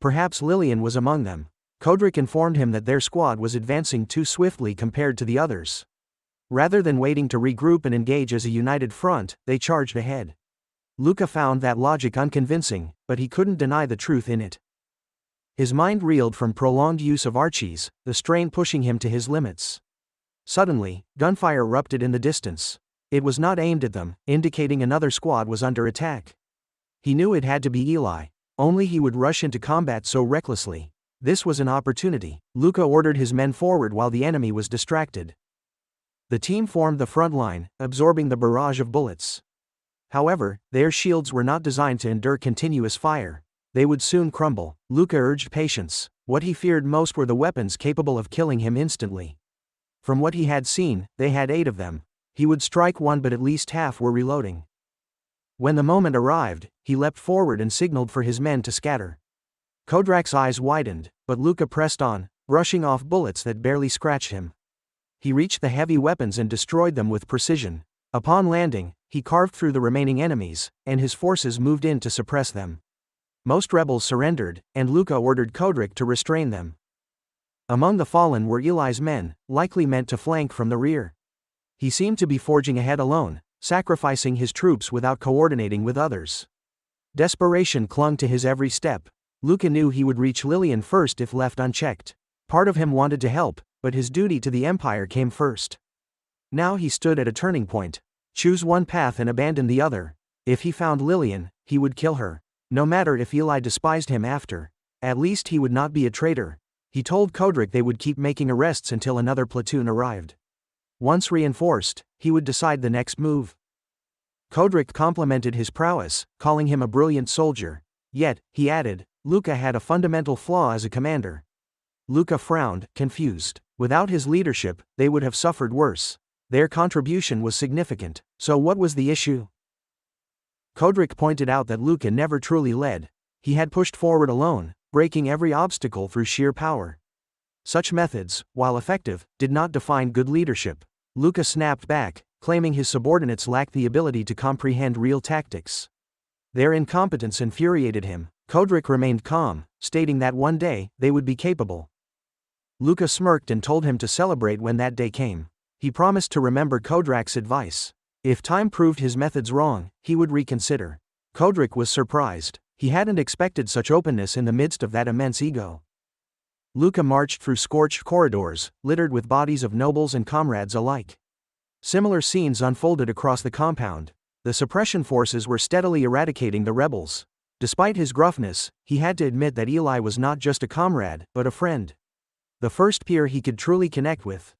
Perhaps Lillian was among them. Kodrick informed him that their squad was advancing too swiftly compared to the others. Rather than waiting to regroup and engage as a united front, they charged ahead. Luca found that logic unconvincing, but he couldn't deny the truth in it. His mind reeled from prolonged use of archies, the strain pushing him to his limits. Suddenly, gunfire erupted in the distance. It was not aimed at them, indicating another squad was under attack. He knew it had to be Ilay. Only he would rush into combat so recklessly. This was an opportunity. Luca ordered his men forward while the enemy was distracted. The team formed the front line, absorbing the barrage of bullets. However, their shields were not designed to endure continuous fire. They would soon crumble. Luca urged patience. What he feared most were the weapons capable of killing him instantly. From what he had seen, they had 8 of them. He would strike one, but at least half were reloading. When the moment arrived, he leapt forward and signaled for his men to scatter. Kodrak's eyes widened, but Luca pressed on, brushing off bullets that barely scratched him. He reached the heavy weapons and destroyed them with precision. Upon landing, he carved through the remaining enemies, and his forces moved in to suppress them. Most rebels surrendered, and Luca ordered Kodrak to restrain them. Among the fallen were Ilay's men, likely meant to flank from the rear. He seemed to be forging ahead alone, sacrificing his troops without coordinating with others. Desperation clung to his every step. Luca knew he would reach Lillian first if left unchecked. Part of him wanted to help, but his duty to the Empire came first. Now he stood at a turning point. Choose one path and abandon the other. If he found Lillian, he would kill her. No matter if Ilay despised him after. At least he would not be a traitor. He told Kodrak they would keep making arrests until another platoon arrived. Once reinforced, he would decide the next move. Kodrak complimented his prowess, calling him a brilliant soldier. Yet, he added, Luca had a fundamental flaw as a commander. Luca frowned, confused. Without his leadership, they would have suffered worse. Their contribution was significant. So what was the issue? Kodrak pointed out that Luca never truly led. He had pushed forward alone, breaking every obstacle through sheer power. Such methods, while effective, did not define good leadership. Luca snapped back, claiming his subordinates lacked the ability to comprehend real tactics. Their incompetence infuriated him. Kodrak remained calm, stating that one day, they would be capable. Luca smirked and told him to celebrate when that day came. He promised to remember Kodrak's advice. If time proved his methods wrong, he would reconsider. Kodrak was surprised. He hadn't expected such openness in the midst of that immense ego. Luca marched through scorched corridors, littered with bodies of nobles and comrades alike. Similar scenes unfolded across the compound. The suppression forces were steadily eradicating the rebels. Despite his gruffness, he had to admit that Ilay was not just a comrade, but a friend. The first peer he could truly connect with.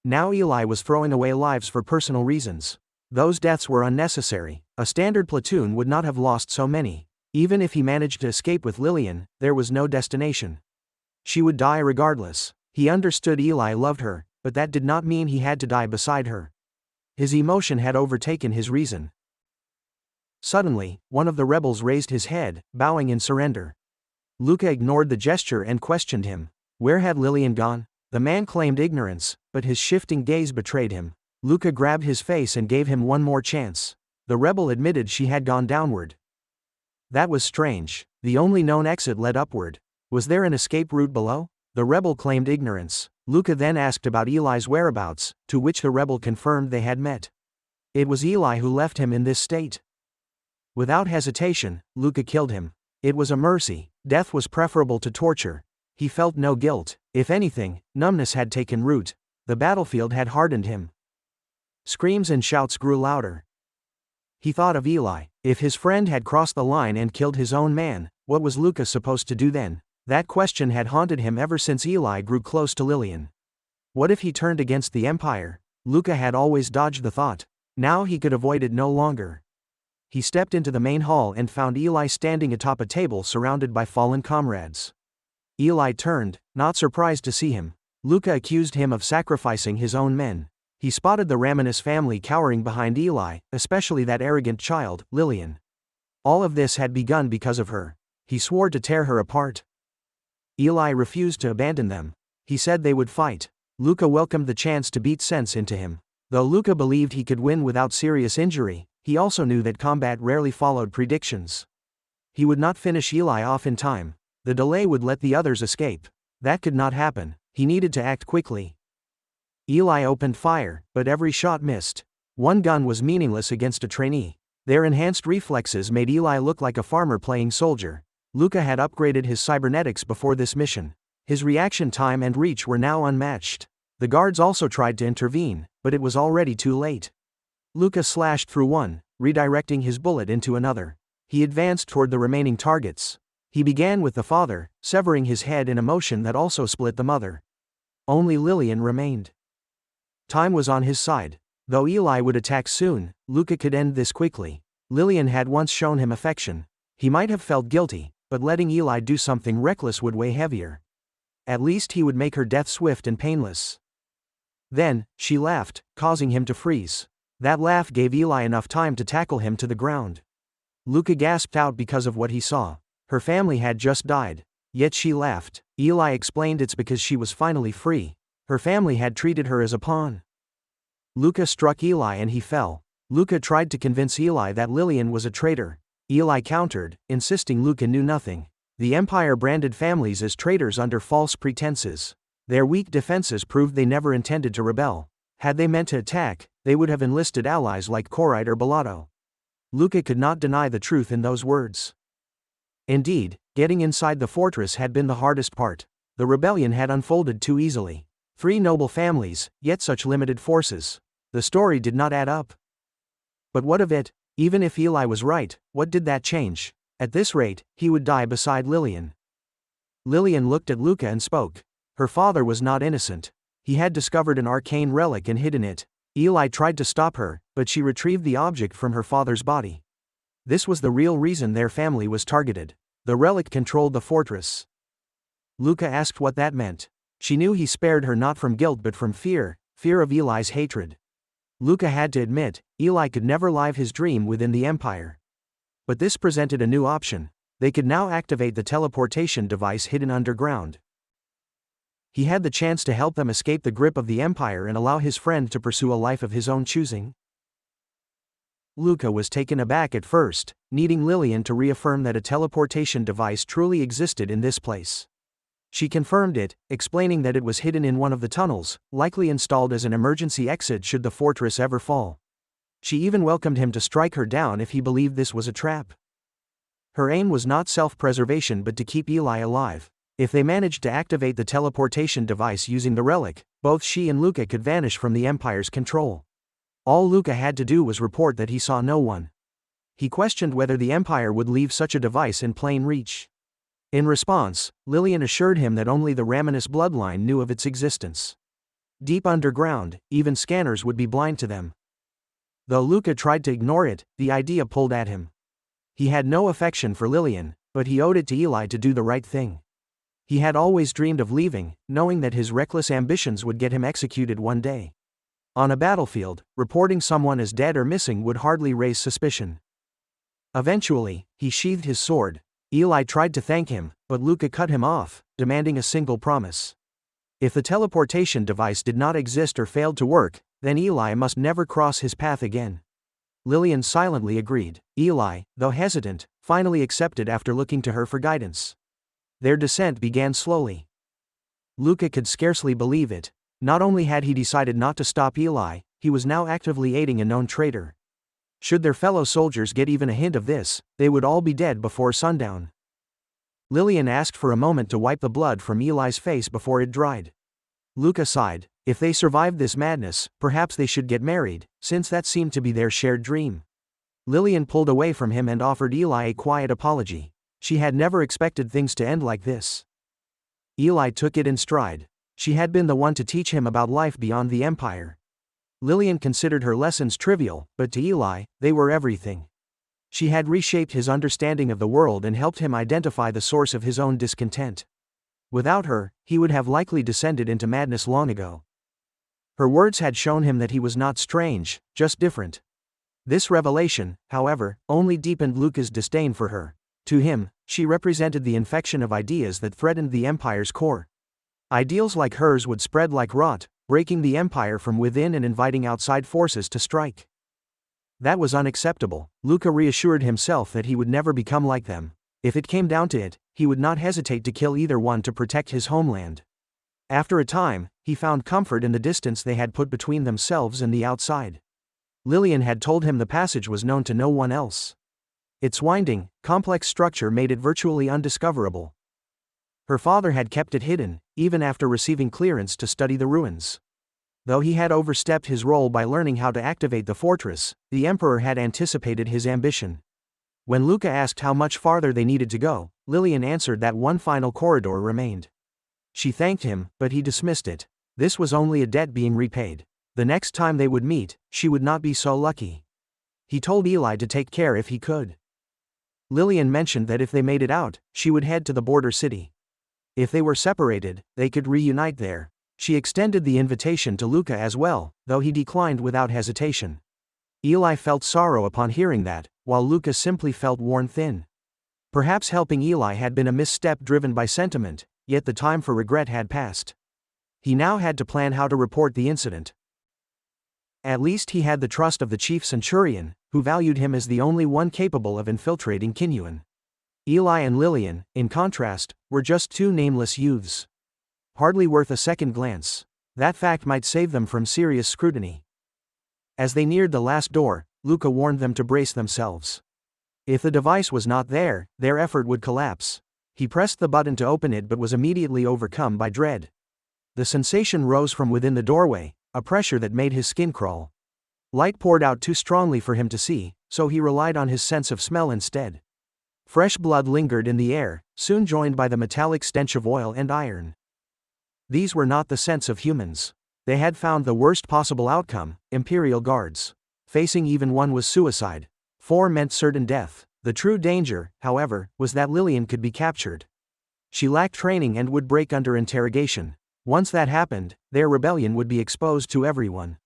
Now Ilay was throwing away lives for personal reasons. Those deaths were unnecessary. A standard platoon would not have lost so many. Even if he managed to escape with Lillian, there was no destination. She would die regardless. He understood Ilay loved her, but that did not mean he had to die beside her. His emotion had overtaken his reason. Suddenly, one of the rebels raised his head, bowing in surrender. Luca ignored the gesture and questioned him. Where had Lillian gone? The man claimed ignorance, but his shifting gaze betrayed him. Luca grabbed his face and gave him one more chance. The rebel admitted she had gone downward. That was strange. The only known exit led upward. Was there an escape route below? The rebel claimed ignorance. Luca then asked about Ilay's whereabouts, to which the rebel confirmed they had met. It was Ilay who left him in this state. Without hesitation, Luca killed him. It was a mercy. Death was preferable to torture. He felt no guilt. If anything, numbness had taken root. The battlefield had hardened him. Screams and shouts grew louder. He thought of Ilay. If his friend had crossed the line and killed his own man, what was Luca supposed to do then? That question had haunted him ever since Ilay grew close to Lillian. What if he turned against the Empire? Luca had always dodged the thought. Now he could avoid it no longer. He stepped into the main hall and found Ilay standing atop a table surrounded by fallen comrades. Ilay turned, not surprised to see him. Luca accused him of sacrificing his own men. He spotted the Ramonis family cowering behind Ilay, especially that arrogant child, Lillian. All of this had begun because of her. He swore to tear her apart. Ilay refused to abandon them. He said they would fight. Luca welcomed the chance to beat sense into him. Though Luca believed he could win without serious injury, he also knew that combat rarely followed predictions. He would not finish Ilay off in time. The delay would let the others escape. That could not happen. He needed to act quickly. Ilay opened fire, but every shot missed. One gun was meaningless against a trainee. Their enhanced reflexes made Ilay look like a farmer playing soldier. Luca had upgraded his cybernetics before this mission. His reaction time and reach were now unmatched. The guards also tried to intervene, but it was already too late. Luca slashed through one, redirecting his bullet into another. He advanced toward the remaining targets. He began with the father, severing his head in a motion that also split the mother. Only Lillian remained. Time was on his side. Though Ilay would attack soon, Luca could end this quickly. Lillian had once shown him affection. He might have felt guilty, but letting Ilay do something reckless would weigh heavier. At least he would make her death swift and painless. Then, she laughed, causing him to freeze. That laugh gave Ilay enough time to tackle him to the ground. Luca gasped out because of what he saw. Her family had just died. Yet she laughed. Ilay explained it's because she was finally free. Her family had treated her as a pawn. Luca struck Ilay and he fell. Luca tried to convince Ilay that Lillian was a traitor. Ilay countered, insisting Luca knew nothing. The Empire branded families as traitors under false pretenses. Their weak defenses proved they never intended to rebel. Had they meant to attack, they would have enlisted allies like Korite or Bellotto. Luca could not deny the truth in those words. Indeed, getting inside the fortress had been the hardest part. The rebellion had unfolded too easily. 3 noble families, yet such limited forces. The story did not add up. But what of it? Even if Ilay was right, what did that change? At this rate, he would die beside Lillian. Lillian looked at Luca and spoke. Her father was not innocent. He had discovered an arcane relic and hidden it. Ilay tried to stop her, but she retrieved the object from her father's body. This was the real reason their family was targeted. The relic controlled the fortress. Luca asked what that meant. She knew he spared her not from guilt but from fear of Ilay's hatred. Luca had to admit, Ilay could never live his dream within the Empire. But this presented a new option. They could now activate the teleportation device hidden underground. He had the chance to help them escape the grip of the Empire and allow his friend to pursue a life of his own choosing. Luca was taken aback at first, needing Lillian to reaffirm that a teleportation device truly existed in this place. She confirmed it, explaining that it was hidden in one of the tunnels, likely installed as an emergency exit should the fortress ever fall. She even welcomed him to strike her down if he believed this was a trap. Her aim was not self-preservation but to keep Ilay alive. If they managed to activate the teleportation device using the relic, both she and Luca could vanish from the Empire's control. All Luca had to do was report that he saw no one. He questioned whether the Empire would leave such a device in plain reach. In response, Lillian assured him that only the Raminus bloodline knew of its existence. Deep underground, even scanners would be blind to them. Though Luca tried to ignore it, the idea pulled at him. He had no affection for Lillian, but he owed it to Ilay to do the right thing. He had always dreamed of leaving, knowing that his reckless ambitions would get him executed one day. On a battlefield, reporting someone as dead or missing would hardly raise suspicion. Eventually, he sheathed his sword. Ilay tried to thank him, but Luca cut him off, demanding a single promise. If the teleportation device did not exist or failed to work, then Ilay must never cross his path again. Lillian silently agreed. Ilay, though hesitant, finally accepted after looking to her for guidance. Their descent began slowly. Luca could scarcely believe it. Not only had he decided not to stop Ilay, he was now actively aiding a known traitor. Should their fellow soldiers get even a hint of this, they would all be dead before sundown. Lillian asked for a moment to wipe the blood from Ilay's face before it dried. Luca sighed. If they survived this madness, perhaps they should get married, since that seemed to be their shared dream. Lillian pulled away from him and offered Ilay a quiet apology. She had never expected things to end like this. Ilay took it in stride. She had been the one to teach him about life beyond the Empire. Lillian considered her lessons trivial, but to Ilay, they were everything. She had reshaped his understanding of the world and helped him identify the source of his own discontent. Without her, he would have likely descended into madness long ago. Her words had shown him that he was not strange, just different. This revelation, however, only deepened Luca's disdain for her. To him, she represented the infection of ideas that threatened the Empire's core. Ideals like hers would spread like rot, breaking the Empire from within and inviting outside forces to strike. That was unacceptable. Luca reassured himself that he would never become like them. If it came down to it, he would not hesitate to kill either one to protect his homeland. After a time, he found comfort in the distance they had put between themselves and the outside. Lillian had told him the passage was known to no one else. Its winding, complex structure made it virtually undiscoverable. Her father had kept it hidden, even after receiving clearance to study the ruins. Though he had overstepped his role by learning how to activate the fortress, the Emperor had anticipated his ambition. When Luca asked how much farther they needed to go, Lillian answered that one final corridor remained. She thanked him, but he dismissed it. This was only a debt being repaid. The next time they would meet, she would not be so lucky. He told Ilay to take care if he could. Lillian mentioned that if they made it out, she would head to the border city. If they were separated, they could reunite there. She extended the invitation to Luca as well, though he declined without hesitation. Ilay felt sorrow upon hearing that, while Luca simply felt worn thin. Perhaps helping Ilay had been a misstep driven by sentiment, yet the time for regret had passed. He now had to plan how to report the incident. At least he had the trust of the chief centurion, who valued him as the only one capable of infiltrating Kinyuan. Ilay and Lillian, in contrast, were just two nameless youths. Hardly worth a second glance. That fact might save them from serious scrutiny. As they neared the last door, Luca warned them to brace themselves. If the device was not there, their effort would collapse. He pressed the button to open it but was immediately overcome by dread. The sensation rose from within the doorway, a pressure that made his skin crawl. Light poured out too strongly for him to see, so he relied on his sense of smell instead. Fresh blood lingered in the air, soon joined by the metallic stench of oil and iron. These were not the scents of humans. They had found the worst possible outcome: Imperial guards. Facing even one was suicide. 4 meant certain death. The true danger, however, was that Lillian could be captured. She lacked training and would break under interrogation. Once that happened, their rebellion would be exposed to everyone.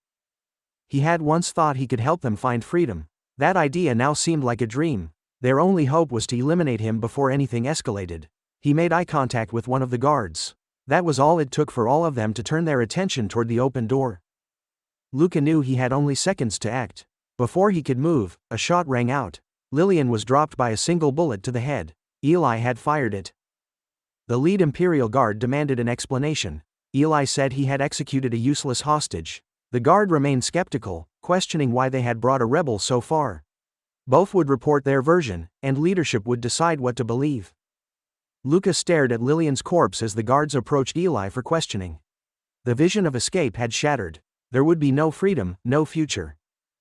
He had once thought he could help them find freedom. That idea now seemed like a dream. Their only hope was to eliminate him before anything escalated. He made eye contact with one of the guards. That was all it took for all of them to turn their attention toward the open door. Luca knew he had only seconds to act. Before he could move, a shot rang out. Lillian was dropped by a single bullet to the head. Ilay had fired it. The lead Imperial guard demanded an explanation. Ilay said he had executed a useless hostage. The guard remained skeptical, questioning why they had brought a rebel so far. Both would report their version, and leadership would decide what to believe. Luca stared at Lillian's corpse as the guards approached Ilay for questioning. The vision of escape had shattered. There would be no freedom, no future.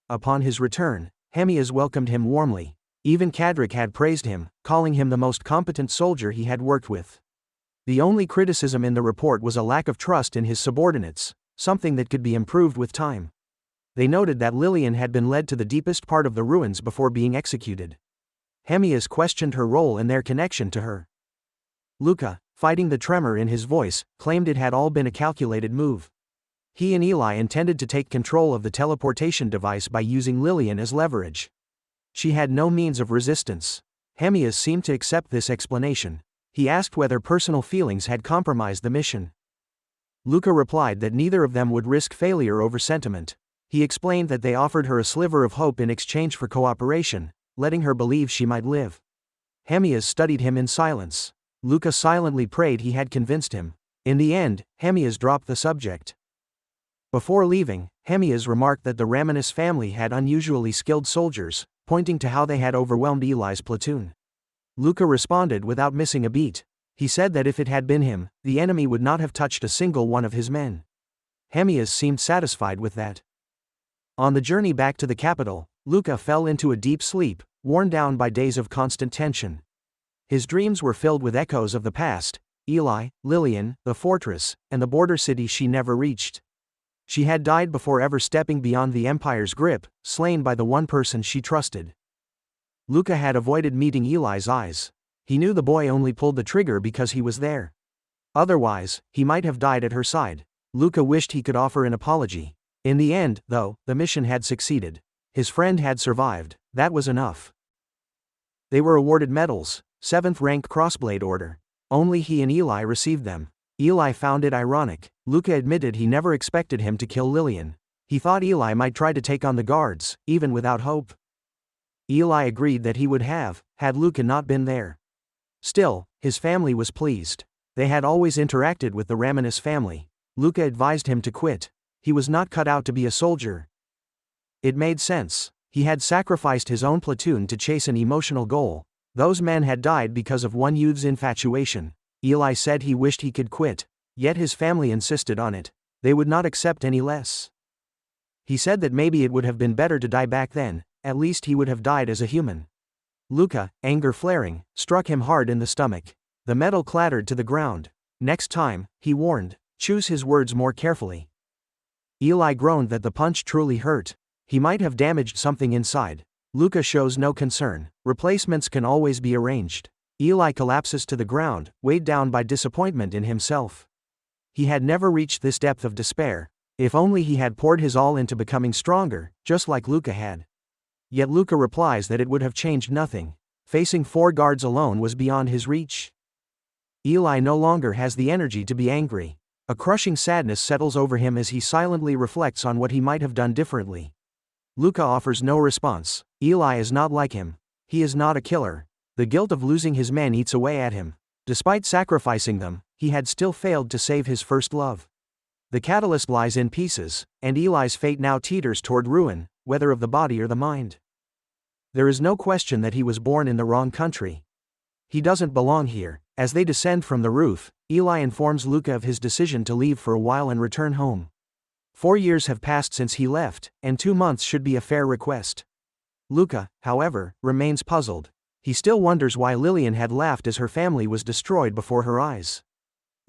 Upon his return, Hamas welcomed him warmly. Even Kadrik had praised him, calling him the most competent soldier he had worked with. The only criticism in the report was a lack of trust in his subordinates, something that could be improved with time. They noted that Lillian had been led to the deepest part of the ruins before being executed. Hamas questioned her role and their connection to her. Luca, fighting the tremor in his voice, claimed it had all been a calculated move. He and Ilay intended to take control of the teleportation device by using Lillian as leverage. She had no means of resistance. Hamas seemed to accept this explanation. He asked whether personal feelings had compromised the mission. Luca replied that neither of them would risk failure over sentiment. He explained that they offered her a sliver of hope in exchange for cooperation, letting her believe she might live. Hamas studied him in silence. Luca silently prayed he had convinced him. In the end, Hamas dropped the subject. Before leaving, Hamas remarked that the Ramanis family had unusually skilled soldiers, pointing to how they had overwhelmed Ilay's platoon. Luca responded without missing a beat. He said that if it had been him, the enemy would not have touched a single one of his men. Hamas seemed satisfied with that. On the journey back to the capital, Luca fell into a deep sleep, worn down by days of constant tension. His dreams were filled with echoes of the past: Ilay, Lillian, the fortress, and the border city she never reached. She had died before ever stepping beyond the Empire's grip, slain by the one person she trusted. Luca had avoided meeting Ilay's eyes. He knew the boy only pulled the trigger because he was there. Otherwise, he might have died at her side. Luca wished he could offer an apology. In the end, though, the mission had succeeded. His friend had survived. That was enough. They were awarded medals, 7th rank Crossblade Order. Only he and Ilay received them. Ilay found it ironic. Luca admitted he never expected him to kill Lillian. He thought Ilay might try to take on the guards, even without hope. Ilay agreed that he would have, had Luca not been there. Still, his family was pleased. They had always interacted with the Ramanis family. Luca advised him to quit. He was not cut out to be a soldier. It made sense. He had sacrificed his own platoon to chase an emotional goal. Those men had died because of one youth's infatuation. Ilay said he wished he could quit, yet his family insisted on it. They would not accept any less. He said that maybe it would have been better to die back then, at least he would have died as a human. Luca, anger flaring, struck him hard in the stomach. The metal clattered to the ground. Next time, he warned, choose his words more carefully. Ilay groaned that the punch truly hurt. He might have damaged something inside. Luca shows no concern. Replacements can always be arranged. Ilay collapses to the ground, weighed down by disappointment in himself. He had never reached this depth of despair. If only he had poured his all into becoming stronger, just like Luca had. Yet Luca replies that it would have changed nothing. Facing 4 guards alone was beyond his reach. Ilay no longer has the energy to be angry. A crushing sadness settles over him as he silently reflects on what he might have done differently. Luca offers no response. Ilay is not like him. He is not a killer. The guilt of losing his men eats away at him. Despite sacrificing them, he had still failed to save his first love. The catalyst lies in pieces, and Ilay's fate now teeters toward ruin, whether of the body or the mind. There is no question that he was born in the wrong country. He doesn't belong here. As they descend from the roof, Ilay informs Luca of his decision to leave for a while and return home. 4 years have passed since he left, and 2 months should be a fair request. Luca, however, remains puzzled. He still wonders why Lillian had laughed as her family was destroyed before her eyes.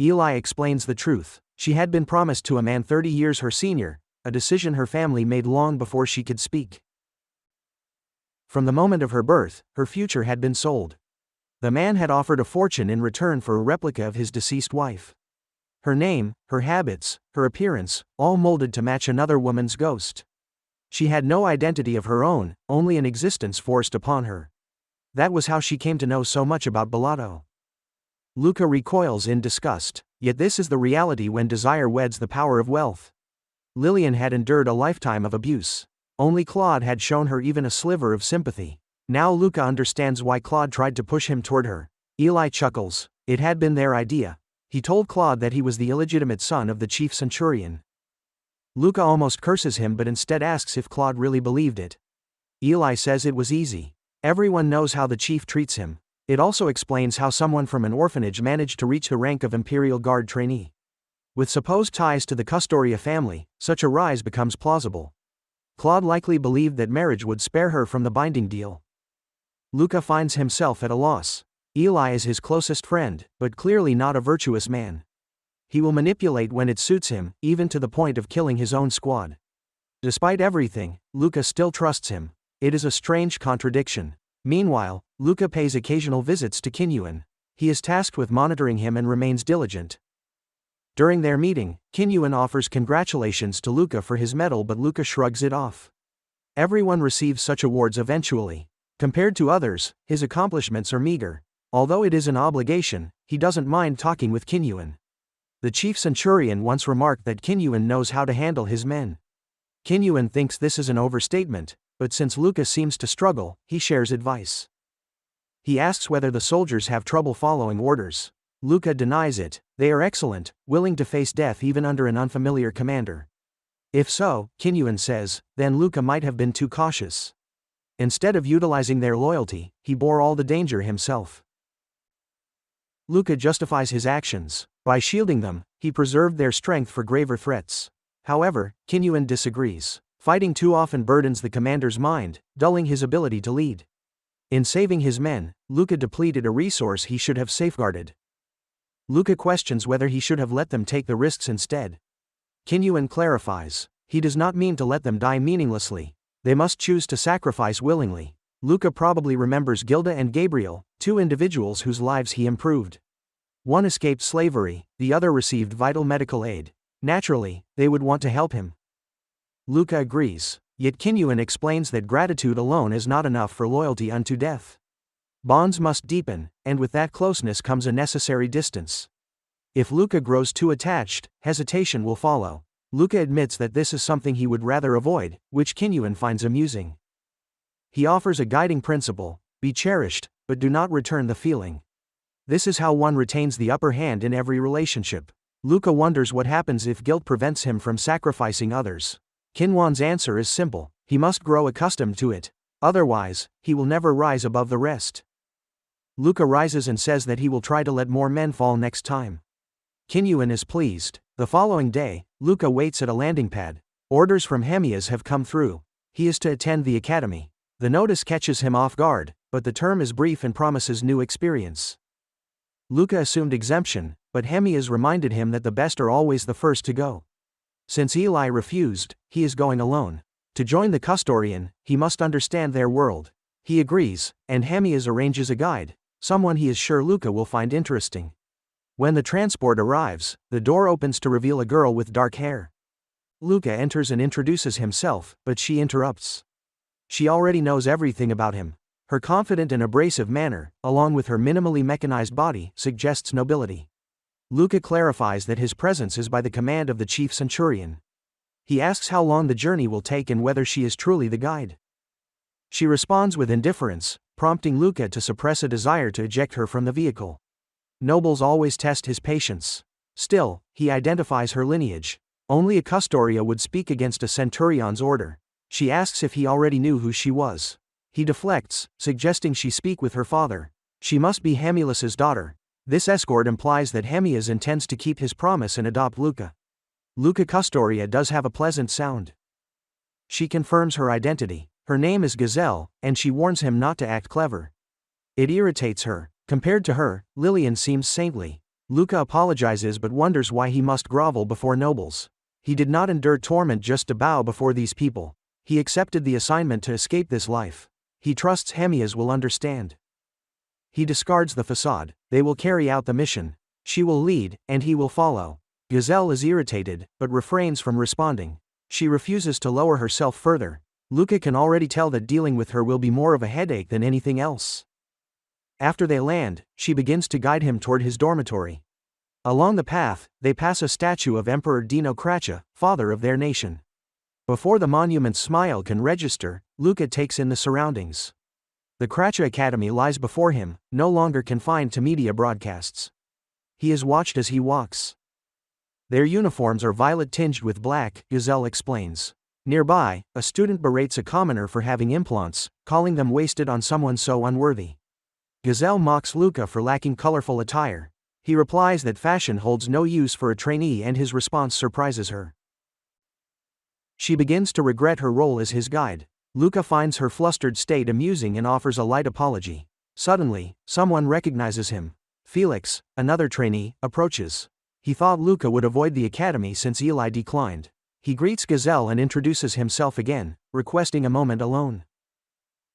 Ilay explains the truth. She had been promised to a man 30 years her senior, a decision her family made long before she could speak. From the moment of her birth, her future had been sold. The man had offered a fortune in return for a replica of his deceased wife. Her name, her habits, her appearance, all molded to match another woman's ghost. She had no identity of her own, only an existence forced upon her. That was how she came to know so much about Bellotto. Luca recoils in disgust, yet this is the reality when desire weds the power of wealth. Lillian had endured a lifetime of abuse. Only Claude had shown her even a sliver of sympathy. Now Luca understands why Claude tried to push him toward her. Ilay chuckles. It had been their idea. He told Claude that he was the illegitimate son of the chief centurion. Luca almost curses him but instead asks if Claude really believed it. Ilay says it was easy. Everyone knows how the chief treats him. It also explains how someone from an orphanage managed to reach the rank of Imperial Guard trainee. With supposed ties to the Castoria family, such a rise becomes plausible. Claude likely believed that marriage would spare her from the binding deal. Luca finds himself at a loss. Ilay is his closest friend, but clearly not a virtuous man. He will manipulate when it suits him, even to the point of killing his own squad. Despite everything, Luca still trusts him. It is a strange contradiction. Meanwhile, Luca pays occasional visits to Kinyuan. He is tasked with monitoring him and remains diligent. During their meeting, Kinyuan offers congratulations to Luca for his medal but Luca shrugs it off. Everyone receives such awards eventually. Compared to others, his accomplishments are meager. Although it is an obligation, he doesn't mind talking with Kinyuan. The chief centurion once remarked that Kinyuan knows how to handle his men. Kinyuan thinks this is an overstatement, but since Luca seems to struggle, he shares advice. He asks whether the soldiers have trouble following orders. Luca denies it. They are excellent, willing to face death even under an unfamiliar commander. If so, Kinyuan says, then Luca might have been too cautious. Instead of utilizing their loyalty, he bore all the danger himself. Luca justifies his actions. By shielding them, he preserved their strength for graver threats. However, Kinyuan disagrees. Fighting too often burdens the commander's mind, dulling his ability to lead. In saving his men, Luca depleted a resource he should have safeguarded. Luca questions whether he should have let them take the risks instead. Kinyuan clarifies. He does not mean to let them die meaninglessly. They must choose to sacrifice willingly. Luca probably remembers Gilda and Gabriel, 2 individuals whose lives he improved. One escaped slavery, the other received vital medical aid. Naturally, they would want to help him. Luca agrees. Yet Kinyuan explains that gratitude alone is not enough for loyalty unto death. Bonds must deepen, and with that closeness comes a necessary distance. If Luca grows too attached, hesitation will follow. Luca admits that this is something he would rather avoid, which Kinyuan finds amusing. He offers a guiding principle: be cherished, but do not return the feeling. This is how one retains the upper hand in every relationship. Luca wonders what happens if guilt prevents him from sacrificing others. Kinyuan's answer is simple: He must grow accustomed to it. Otherwise, he will never rise above the rest. Luca rises and says that he will try to let more men fall next time. Kinyuan is pleased. The following day, Luca waits at a landing pad. Orders from Hamas have come through. He is to attend the academy. The notice catches him off guard, but the term is brief and promises new experience. Luca assumed exemption, but Hamas reminded him that the best are always the first to go. Since Ilay refused, he is going alone. To join the Castorian, he must understand their world. He agrees, and Hamas arranges a guide, someone he is sure Luca will find interesting. When the transport arrives, the door opens to reveal a girl with dark hair. Luca enters and introduces himself, but she interrupts. She already knows everything about him. Her confident and abrasive manner, along with her minimally mechanized body, suggests nobility. Luca clarifies that his presence is by the command of the chief centurion. He asks how long the journey will take and whether she is truly the guide. She responds with indifference, prompting Luca to suppress a desire to eject her from the vehicle. Nobles always test his patience. Still, he identifies her lineage. Only a Castoria would speak against a centurion's order. She asks if he already knew who she was. He deflects, suggesting she speak with her father. She must be Hamulus's daughter. This escort implies that Hamas intends to keep his promise and adopt Luca. Luca Castoria does have a pleasant sound. She confirms her identity. Her name is Gazelle, and she warns him not to act clever. It irritates her. Compared to her, Lillian seems saintly. Luca apologizes but wonders why he must grovel before nobles. He did not endure torment just to bow before these people. He accepted the assignment to escape this life. He trusts Hamas will understand. He discards the facade. They will carry out the mission. She will lead, and he will follow. Gazelle is irritated, but refrains from responding. She refuses to lower herself further. Luca can already tell that dealing with her will be more of a headache than anything else. After they land, she begins to guide him toward his dormitory. Along the path, they pass a statue of Emperor Dino Cratcha, father of their nation. Before the monument's smile can register, Luca takes in the surroundings. The Cratcha Academy lies before him, no longer confined to media broadcasts. He is watched as he walks. Their uniforms are violet tinged with black, Gazelle explains. Nearby, a student berates a commoner for having implants, calling them wasted on someone so unworthy. Gazelle mocks Luca for lacking colorful attire. He replies that fashion holds no use for a trainee and his response surprises her. She begins to regret her role as his guide. Luca finds her flustered state amusing and offers a light apology. Suddenly, someone recognizes him. Felix, another trainee, approaches. He thought Luca would avoid the academy since Ilay declined. He greets Gazelle and introduces himself again, requesting a moment alone.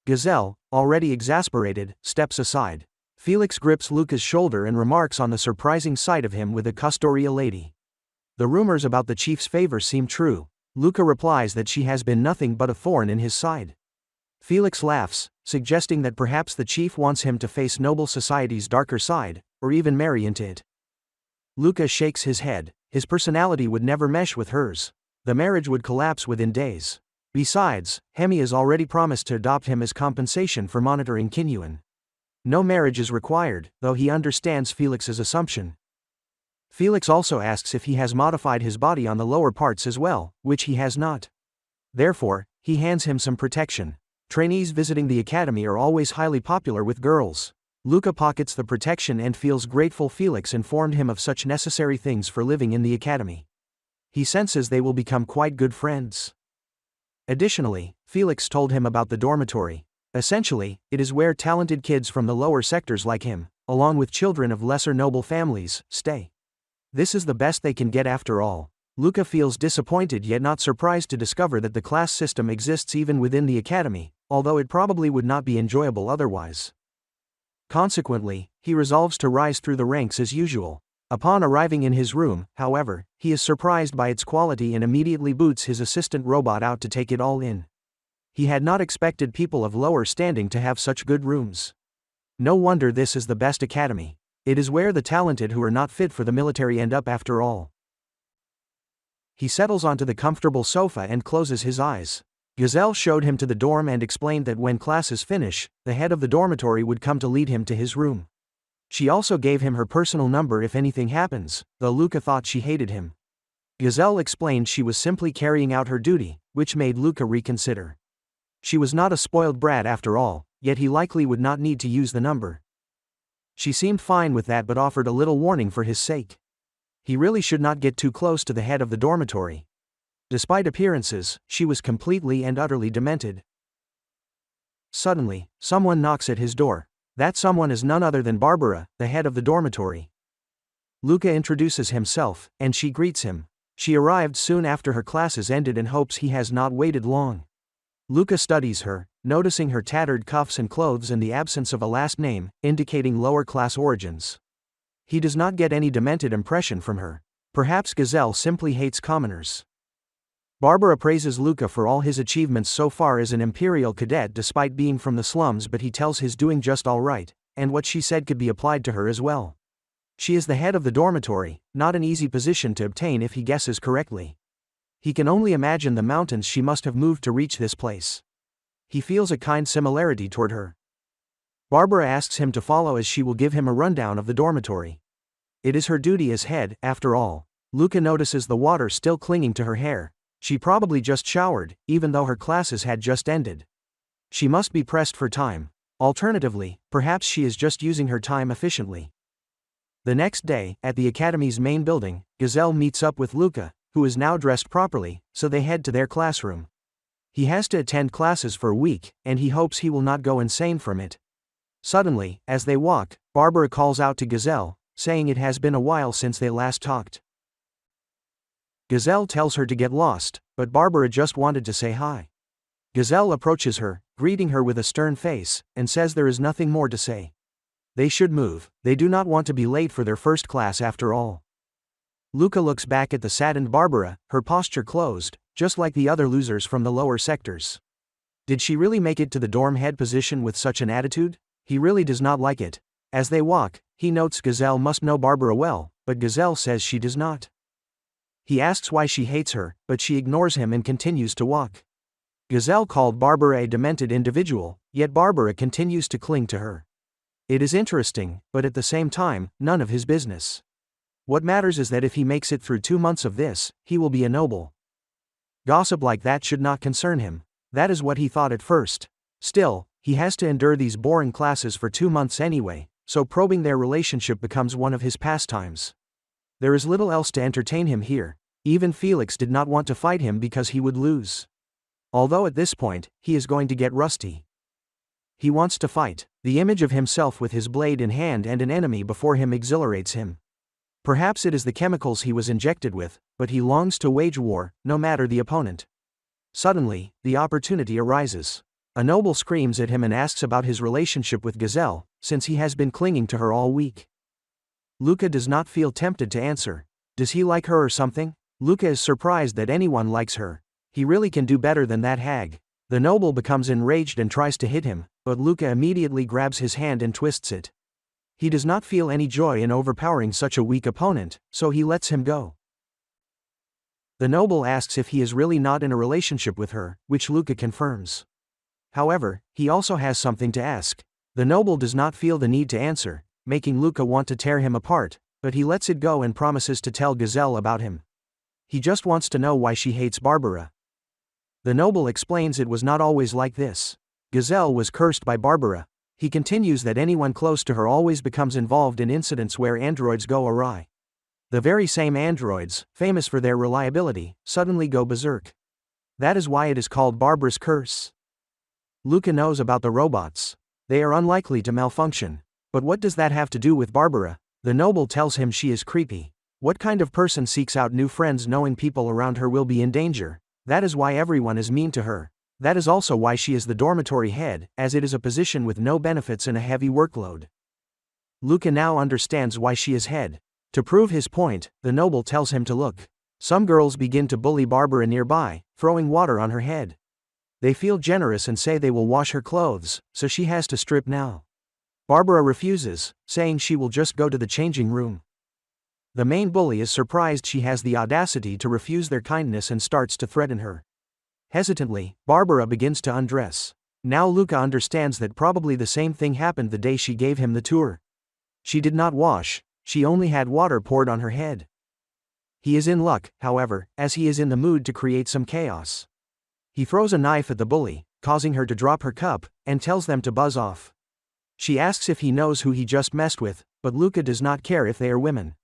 Gazelle, already exasperated, steps aside. Felix grips Luca's shoulder and remarks on the surprising sight of him with a Castoria lady. The rumors about the chief's favor seem true. Luca replies that she has been nothing but a thorn in his side. Felix laughs, suggesting that perhaps the chief wants him to face noble society's darker side, or even marry into it. Luca shakes his head. His personality would never mesh with hers. The marriage would collapse within days. Besides, Hemi has already promised to adopt him as compensation for monitoring Kinyuan. No marriage is required, though he understands Felix's assumption. Felix also asks if he has modified his body on the lower parts as well, which he has not. Therefore, he hands him some protection. Trainees visiting the academy are always highly popular with girls. Luca pockets the protection and feels grateful Felix informed him of such necessary things for living in the academy. He senses they will become quite good friends. Additionally, Felix told him about the dormitory. Essentially, it is where talented kids from the lower sectors like him, along with children of lesser noble families, stay. This is the best they can get after all. Luca feels disappointed yet not surprised to discover that the class system exists even within the academy, although it probably would not be enjoyable otherwise. Consequently, he resolves to rise through the ranks as usual. Upon arriving in his room, however, he is surprised by its quality and immediately boots his assistant robot out to take it all in. He had not expected people of lower standing to have such good rooms. No wonder this is the best academy. It is where the talented who are not fit for the military end up after all. He settles onto the comfortable sofa and closes his eyes. Gazelle showed him to the dorm and explained that when classes finish, the head of the dormitory would come to lead him to his room. She also gave him her personal number if anything happens, though Luca thought she hated him. Gazelle explained she was simply carrying out her duty, which made Luca reconsider. She was not a spoiled brat after all, yet he likely would not need to use the number. She seemed fine with that but offered a little warning for his sake. He really should not get too close to the head of the dormitory. Despite appearances, she was completely and utterly demented. Suddenly, someone knocks at his door. That someone is none other than Barbara, the head of the dormitory. Luca introduces himself, and she greets him. She arrived soon after her classes ended and hopes he has not waited long. Luca studies her, noticing her tattered cuffs and clothes and the absence of a last name, indicating lower-class origins. He does not get any demented impression from her. Perhaps Gazelle simply hates commoners. Barbara praises Luca for all his achievements so far as an Imperial cadet despite being from the slums, but he tells he's doing just all right, and what she said could be applied to her as well. She is the head of the dormitory, not an easy position to obtain if he guesses correctly. He can only imagine the mountains she must have moved to reach this place. He feels a kind similarity toward her. Barbara asks him to follow as she will give him a rundown of the dormitory. It is her duty as head, after all. Luca notices the water still clinging to her hair. She probably just showered, even though her classes had just ended. She must be pressed for time. Alternatively, perhaps she is just using her time efficiently. The next day, at the Academy's main building, Gazelle meets up with Luca, who is now dressed properly, so they head to their classroom. He has to attend classes for a week, and he hopes he will not go insane from it. Suddenly, as they walk, Barbara calls out to Gazelle, saying it has been a while since they last talked. Gazelle tells her to get lost, but Barbara just wanted to say hi. Gazelle approaches her, greeting her with a stern face, and says there is nothing more to say. They should move, they do not want to be late for their first class after all. Luca looks back at the saddened Barbara, her posture closed, just like the other losers from the lower sectors. Did she really make it to the dorm head position with such an attitude? He really does not like it. As they walk, he notes Gazelle must know Barbara well, but Gazelle says she does not. He asks why she hates her, but she ignores him and continues to walk. Gazelle called Barbara a demented individual, yet Barbara continues to cling to her. It is interesting, but at the same time, none of his business. What matters is that if he makes it through 2 months of this, he will be a noble. Gossip like that should not concern him. That is what he thought at first. Still, he has to endure these boring classes for 2 months anyway, so probing their relationship becomes one of his pastimes. There is little else to entertain him here. Even Felix did not want to fight him because he would lose. Although at this point, he is going to get rusty. He wants to fight. The image of himself with his blade in hand and an enemy before him exhilarates him. Perhaps it is the chemicals he was injected with, but he longs to wage war, no matter the opponent. Suddenly, the opportunity arises. A noble screams at him and asks about his relationship with Gazelle, since he has been clinging to her all week. Luca does not feel tempted to answer. Does he like her or something? Luca is surprised that anyone likes her. He really can do better than that hag. The noble becomes enraged and tries to hit him, but Luca immediately grabs his hand and twists it. He does not feel any joy in overpowering such a weak opponent, so he lets him go. The noble asks if he is really not in a relationship with her, which Luca confirms. However, he also has something to ask. The noble does not feel the need to answer, making Luca want to tear him apart, but he lets it go and promises to tell Gazelle about him. He just wants to know why she hates Barbara. The noble explains it was not always like this. Gazelle was cursed by Barbara. He continues that anyone close to her always becomes involved in incidents where androids go awry. The very same androids, famous for their reliability, suddenly go berserk. That is why it is called Barbara's curse. Luca knows about the robots. They are unlikely to malfunction. But what does that have to do with Barbara? The noble tells him she is creepy. What kind of person seeks out new friends knowing people around her will be in danger? That is why everyone is mean to her. That is also why she is the dormitory head, as it is a position with no benefits and a heavy workload. Luca now understands why she is head. To prove his point, the noble tells him to look. Some girls begin to bully Barbara nearby, throwing water on her head. They feel generous and say they will wash her clothes, so she has to strip now. Barbara refuses, saying she will just go to the changing room. The main bully is surprised she has the audacity to refuse their kindness and starts to threaten her. Hesitantly, Barbara begins to undress. Now Luca understands that probably the same thing happened the day she gave him the tour. She did not wash, she only had water poured on her head. He is in luck, however, as he is in the mood to create some chaos. He throws a knife at the bully, causing her to drop her cup, and tells them to buzz off. She asks if he knows who he just messed with, but Luca does not care if they are women.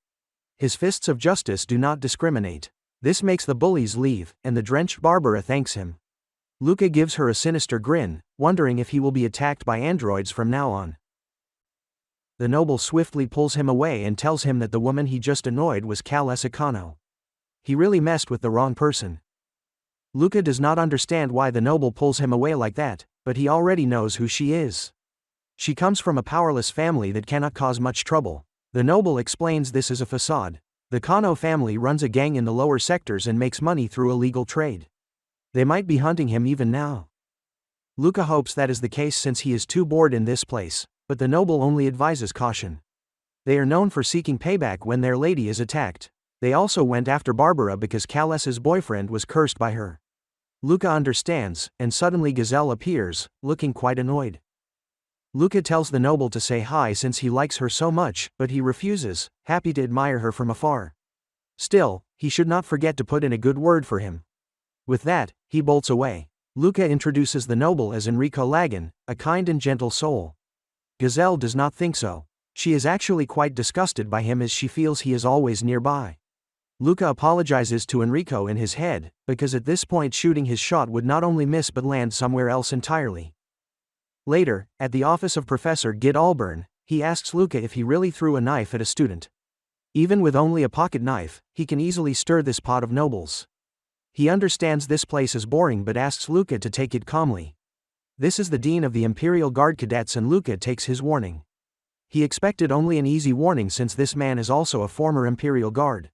His fists of justice do not discriminate. This makes the bullies leave, and the drenched Barbara thanks him. Luca gives her a sinister grin, wondering if he will be attacked by androids from now on. The noble swiftly pulls him away and tells him that the woman he just annoyed was Kales. He really messed with the wrong person. Luca does not understand why the noble pulls him away like that, but he already knows who she is. She comes from a powerless family that cannot cause much trouble. The noble explains this is a facade. The Kano family runs a gang in the lower sectors and makes money through illegal trade. They might be hunting him even now. Luca hopes that is the case since he is too bored in this place, but the noble only advises caution. They are known for seeking payback when their lady is attacked. They also went after Barbara because Kales's boyfriend was cursed by her. Luca understands, and suddenly Gazelle appears, looking quite annoyed. Luca tells the noble to say hi since he likes her so much, but he refuses, happy to admire her from afar. Still, he should not forget to put in a good word for him. With that, he bolts away. Luca introduces the noble as Enrico Lagan, a kind and gentle soul. Gazelle does not think so. She is actually quite disgusted by him as she feels he is always nearby. Luca apologizes to Enrico in his head, because at this point shooting his shot would not only miss but land somewhere else entirely. Later, at the office of Professor Gid Alburn, he asks Luca if he really threw a knife at a student. Even with only a pocket knife, he can easily stir this pot of nobles. He understands this place is boring but asks Luca to take it calmly. This is the dean of the Imperial Guard cadets and Luca takes his warning. He expected only an easy warning since this man is also a former Imperial Guard.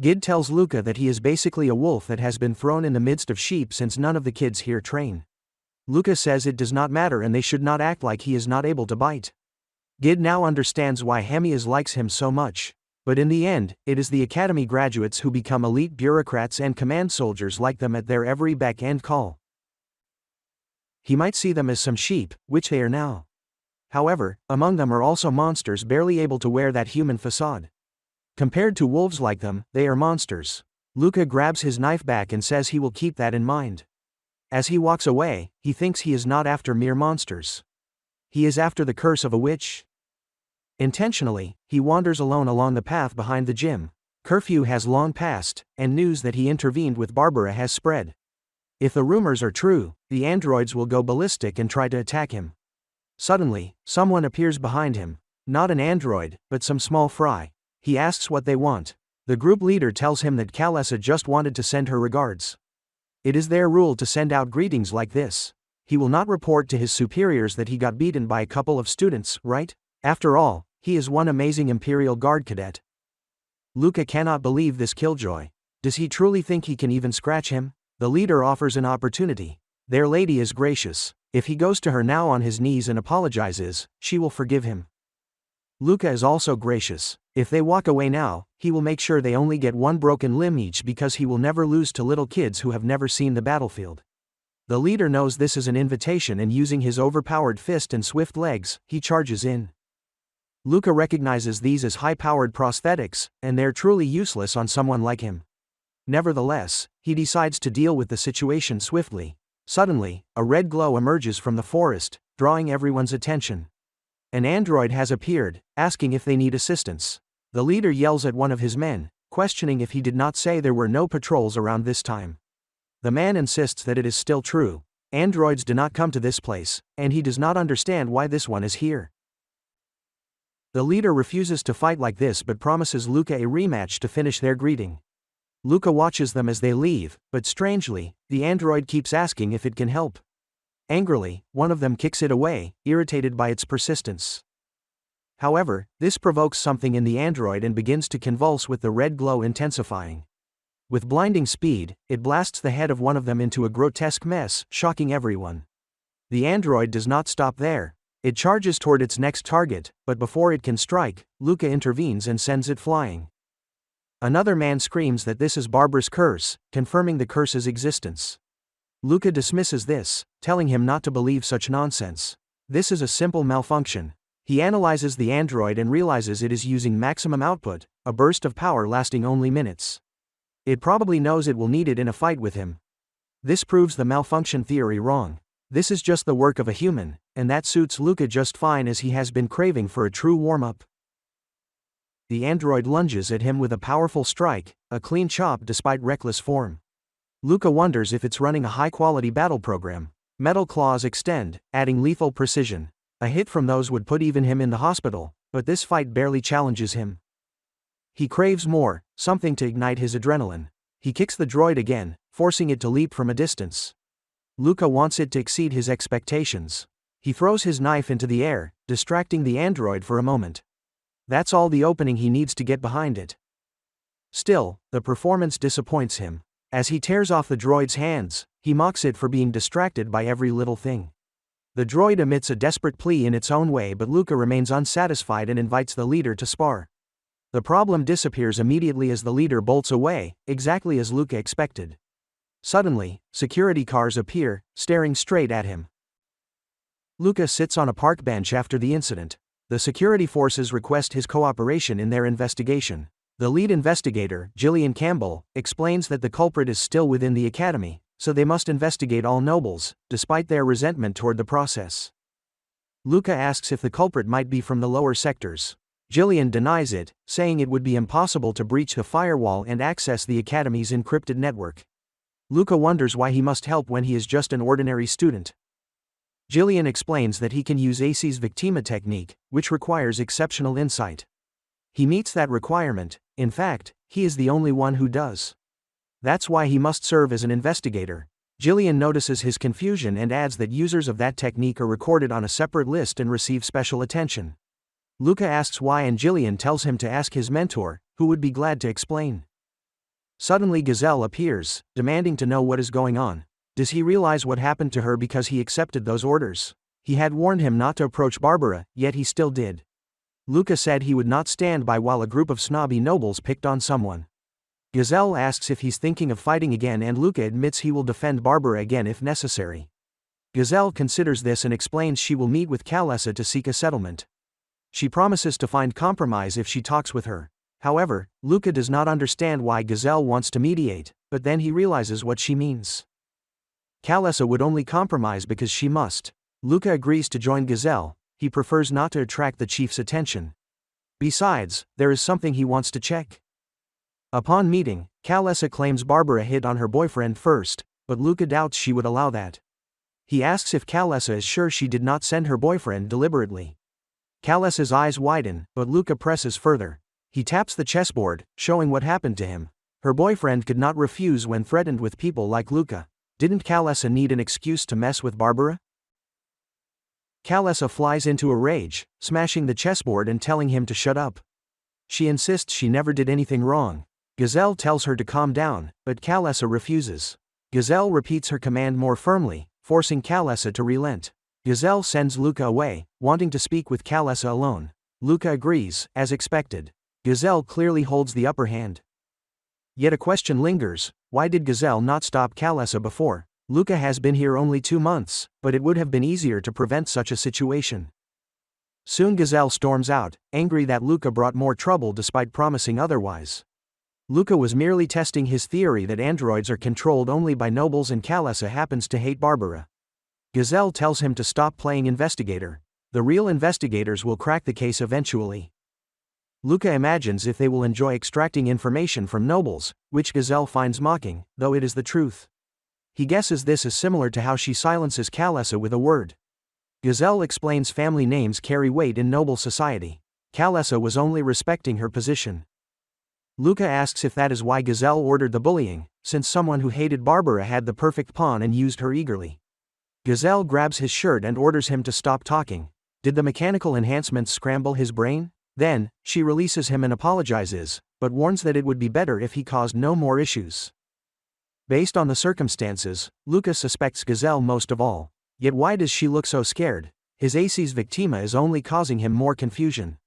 Gid tells Luca that he is basically a wolf that has been thrown in the midst of sheep since none of the kids here train. Luca says it does not matter and they should not act like he is not able to bite. Gid now understands why Hamas likes him so much. But in the end, it is the academy graduates who become elite bureaucrats and command soldiers like them at their every beck and call. He might see them as some sheep, which they are now. However, among them are also monsters barely able to wear that human facade. Compared to wolves like them, they are monsters. Luca grabs his knife back and says he will keep that in mind. As he walks away, he thinks he is not after mere monsters. He is after the curse of a witch. Intentionally, he wanders alone along the path behind the gym. Curfew has long passed, and news that he intervened with Barbara has spread. If the rumors are true, the androids will go ballistic and try to attack him. Suddenly, someone appears behind him. Not an android, but some small fry. He asks what they want. The group leader tells him that Kalesa just wanted to send her regards. It is their rule to send out greetings like this. He will not report to his superiors that he got beaten by a couple of students, right? After all, he is one amazing Imperial Guard cadet. Luca cannot believe this killjoy. Does he truly think he can even scratch him? The leader offers an opportunity. Their lady is gracious. If he goes to her now on his knees and apologizes, she will forgive him. Luca is also gracious. If they walk away now, he will make sure they only get one broken limb each because he will never lose to little kids who have never seen the battlefield. The leader knows this is an invitation and using his overpowered fist and swift legs, he charges in. Luca recognizes these as high-powered prosthetics, and they're truly useless on someone like him. Nevertheless, he decides to deal with the situation swiftly. Suddenly, a red glow emerges from the forest, drawing everyone's attention. An android has appeared, asking if they need assistance. The leader yells at one of his men, questioning if he did not say there were no patrols around this time. The man insists that it is still true. Androids do not come to this place, and he does not understand why this one is here. The leader refuses to fight like this but promises Luca a rematch to finish their greeting. Luca watches them as they leave, but strangely, the android keeps asking if it can help. Angrily, one of them kicks it away, irritated by its persistence. However, this provokes something in the android and begins to convulse with the red glow intensifying. With blinding speed, it blasts the head of one of them into a grotesque mess, shocking everyone. The android does not stop there. It charges toward its next target, but before it can strike, Luca intervenes and sends it flying. Another man screams that this is Barbara's curse, confirming the curse's existence. Luca dismisses this, telling him not to believe such nonsense. This is a simple malfunction. He analyzes the android and realizes it is using maximum output, a burst of power lasting only minutes. It probably knows it will need it in a fight with him. This proves the malfunction theory wrong. This is just the work of a human, and that suits Luca just fine as he has been craving for a true warm-up. The android lunges at him with a powerful strike, a clean chop despite reckless form. Luca wonders if it's running a high-quality battle program. Metal claws extend, adding lethal precision. A hit from those would put even him in the hospital, but this fight barely challenges him. He craves more, something to ignite his adrenaline. He kicks the droid again, forcing it to leap from a distance. Luca wants it to exceed his expectations. He throws his knife into the air, distracting the android for a moment. That's all the opening he needs to get behind it. Still, the performance disappoints him. As he tears off the droid's hands, he mocks it for being distracted by every little thing. The droid emits a desperate plea in its own way, but Luca remains unsatisfied and invites the leader to spar. The problem disappears immediately as the leader bolts away, exactly as Luca expected. Suddenly, security cars appear, staring straight at him. Luca sits on a park bench after the incident. The security forces request his cooperation in their investigation. The lead investigator, Gillian Campbell, explains that the culprit is still within the academy, so they must investigate all nobles, despite their resentment toward the process. Luca asks if the culprit might be from the lower sectors. Gillian denies it, saying it would be impossible to breach the firewall and access the academy's encrypted network. Luca wonders why he must help when he is just an ordinary student. Gillian explains that he can use AC's Victima technique, which requires exceptional insight. He meets that requirement. In fact, he is the only one who does. That's why he must serve as an investigator. Gillian notices his confusion and adds that users of that technique are recorded on a separate list and receive special attention. Luca asks why and Gillian tells him to ask his mentor, who would be glad to explain. Suddenly Gazelle appears, demanding to know what is going on. Does he realize what happened to her because he accepted those orders? He had warned him not to approach Barbara, yet he still did. Luca said he would not stand by while a group of snobby nobles picked on someone. Gazelle asks if he's thinking of fighting again and Luca admits he will defend Barbara again if necessary. Gazelle considers this and explains she will meet with Kalesa to seek a settlement. She promises to find compromise if she talks with her. However, Luca does not understand why Gazelle wants to mediate, but then he realizes what she means. Kalesa would only compromise because she must. Luca agrees to join Gazelle. He prefers not to attract the chief's attention. Besides, there is something he wants to check. Upon meeting, Kalesa claims Barbara hit on her boyfriend first, but Luca doubts she would allow that. He asks if Kalesa is sure she did not send her boyfriend deliberately. Kalesa's eyes widen, but Luca presses further. He taps the chessboard, showing what happened to him. Her boyfriend could not refuse when threatened with people like Luca. Didn't Kalesa need an excuse to mess with Barbara? Kalesa flies into a rage, smashing the chessboard and telling him to shut up. She insists she never did anything wrong. Gazelle tells her to calm down, but Kalesa refuses. Gazelle repeats her command more firmly, forcing Kalesa to relent. Gazelle sends Luca away, wanting to speak with Kalesa alone. Luca agrees, as expected. Gazelle clearly holds the upper hand. Yet a question lingers: why did Gazelle not stop Kalesa before? Luca has been here only 2 months, but it would have been easier to prevent such a situation. Soon Gazelle storms out, angry that Luca brought more trouble despite promising otherwise. Luca was merely testing his theory that androids are controlled only by nobles and Kalesa happens to hate Barbara. Gazelle tells him to stop playing investigator. The real investigators will crack the case eventually. Luca imagines if they will enjoy extracting information from nobles, which Gazelle finds mocking, though it is the truth. He guesses this is similar to how she silences Kalesa with a word. Gazelle explains family names carry weight in noble society. Kalesa was only respecting her position. Luca asks if that is why Gazelle ordered the bullying, since someone who hated Barbara had the perfect pawn and used her eagerly. Gazelle grabs his shirt and orders him to stop talking. Did the mechanical enhancements scramble his brain? Then, she releases him and apologizes, but warns that it would be better if he caused no more issues. Based on the circumstances, Luca suspects Gazelle most of all. Yet why does she look so scared? His AC's Victima is only causing him more confusion.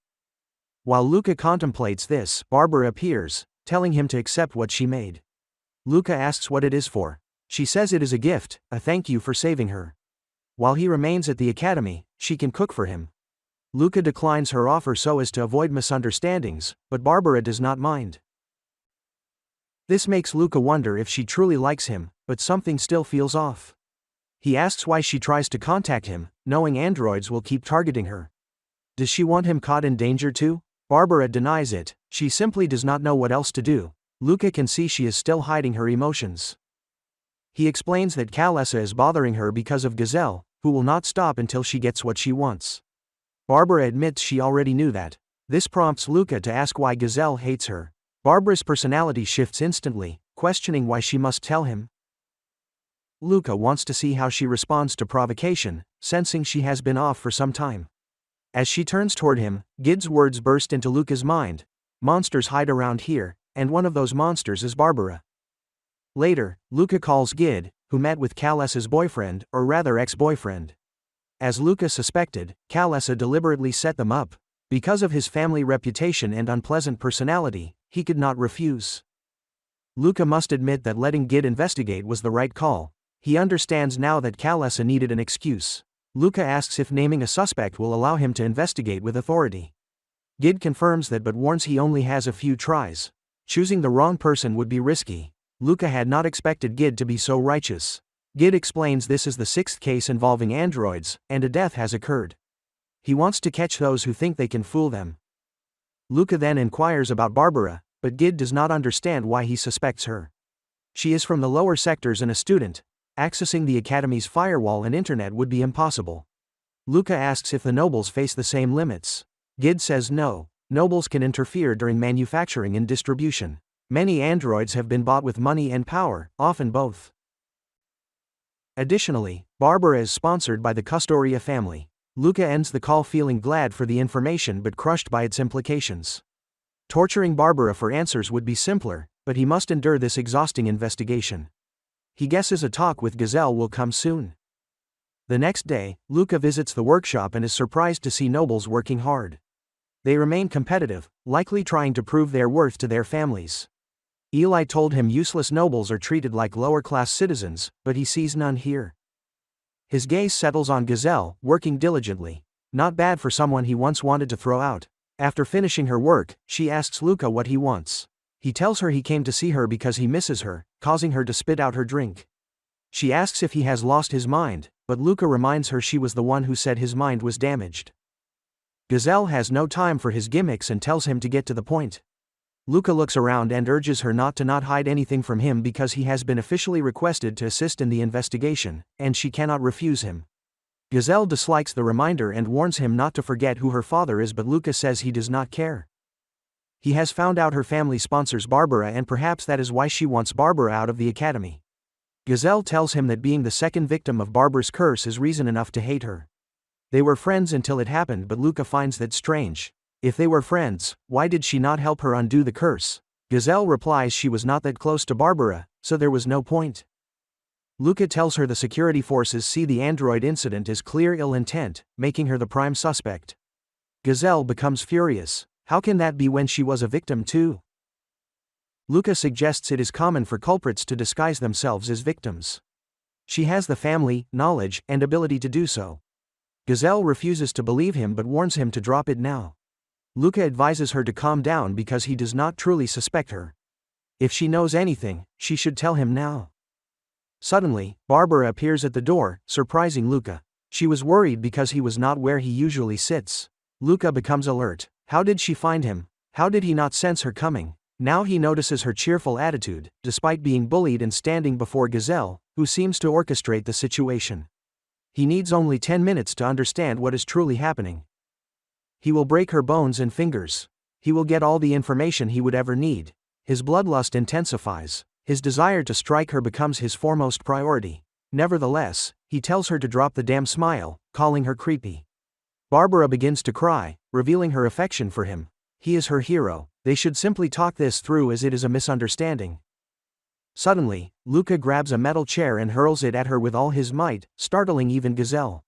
While Luca contemplates this, Barbara appears, telling him to accept what she made. Luca asks what it is for. She says it is a gift, a thank you for saving her. While he remains at the academy, she can cook for him. Luca declines her offer so as to avoid misunderstandings, but Barbara does not mind. This makes Luca wonder if she truly likes him, but something still feels off. He asks why she tries to contact him, knowing androids will keep targeting her. Does she want him caught in danger too? Barbara denies it, she simply does not know what else to do. Luca can see she is still hiding her emotions. He explains that Kales is bothering her because of Gazelle, who will not stop until she gets what she wants. Barbara admits she already knew that. This prompts Luca to ask why Gazelle hates her. Barbara's personality shifts instantly, questioning why she must tell him. Luca wants to see how she responds to provocation, sensing she has been off for some time. As she turns toward him, Gid's words burst into Luca's mind. Monsters hide around here, and one of those monsters is Barbara. Later, Luca calls Gid, who met with Kales's boyfriend, or rather ex-boyfriend. As Luca suspected, Kales deliberately set them up. Because of his family reputation and unpleasant personality, he could not refuse. Luca must admit that letting Gid investigate was the right call. He understands now that Kales needed an excuse. Luca asks if naming a suspect will allow him to investigate with authority. Gid confirms that but warns he only has a few tries. Choosing the wrong person would be risky. Luca had not expected Gid to be so righteous. Gid explains this is the 6th case involving androids, and a death has occurred. He wants to catch those who think they can fool them. Luca then inquires about Barbara, but Gid does not understand why he suspects her. She is from the lower sectors and a student. Accessing the Academy's firewall and internet would be impossible. Luca asks if the nobles face the same limits. Gid says no, nobles can interfere during manufacturing and distribution. Many androids have been bought with money and power, often both. Additionally, Barbara is sponsored by the Castoria family. Luca ends the call feeling glad for the information but crushed by its implications. Torturing Barbara for answers would be simpler, but he must endure this exhausting investigation. He guesses a talk with Gazelle will come soon. The next day, Luca visits the workshop and is surprised to see nobles working hard. They remain competitive, likely trying to prove their worth to their families. Ilay told him useless nobles are treated like lower-class citizens, but he sees none here. His gaze settles on Gazelle, working diligently. Not bad for someone he once wanted to throw out. After finishing her work, she asks Luca what he wants. He tells her he came to see her because he misses her, causing her to spit out her drink. She asks if he has lost his mind, but Luca reminds her she was the one who said his mind was damaged. Gazelle has no time for his gimmicks and tells him to get to the point. Luca looks around and urges her not to hide anything from him because he has been officially requested to assist in the investigation, and she cannot refuse him. Gazelle dislikes the reminder and warns him not to forget who her father is, but Luca says he does not care. He has found out her family sponsors Barbara, and perhaps that is why she wants Barbara out of the academy. Gazelle tells him that being the second victim of Barbara's curse is reason enough to hate her. They were friends until it happened, but Luca finds that strange. If they were friends, why did she not help her undo the curse? Gazelle replies she was not that close to Barbara, so there was no point. Luca tells her the security forces see the android incident as clear ill intent, making her the prime suspect. Gazelle becomes furious. How can that be when she was a victim too? Luca suggests it is common for culprits to disguise themselves as victims. She has the family, knowledge, and ability to do so. Gazelle refuses to believe him but warns him to drop it now. Luca advises her to calm down because he does not truly suspect her. If she knows anything, she should tell him now. Suddenly, Barbara appears at the door, surprising Luca. She was worried because he was not where he usually sits. Luca becomes alert. How did she find him? How did he not sense her coming? Now he notices her cheerful attitude, despite being bullied and standing before Gazelle, who seems to orchestrate the situation. He needs only 10 minutes to understand what is truly happening. He will break her bones and fingers. He will get all the information he would ever need. His bloodlust intensifies. His desire to strike her becomes his foremost priority. Nevertheless, he tells her to drop the damn smile, calling her creepy. Barbara begins to cry, revealing her affection for him. He is her hero. They should simply talk this through as it is a misunderstanding. Suddenly, Luca grabs a metal chair and hurls it at her with all his might, startling even Gazelle.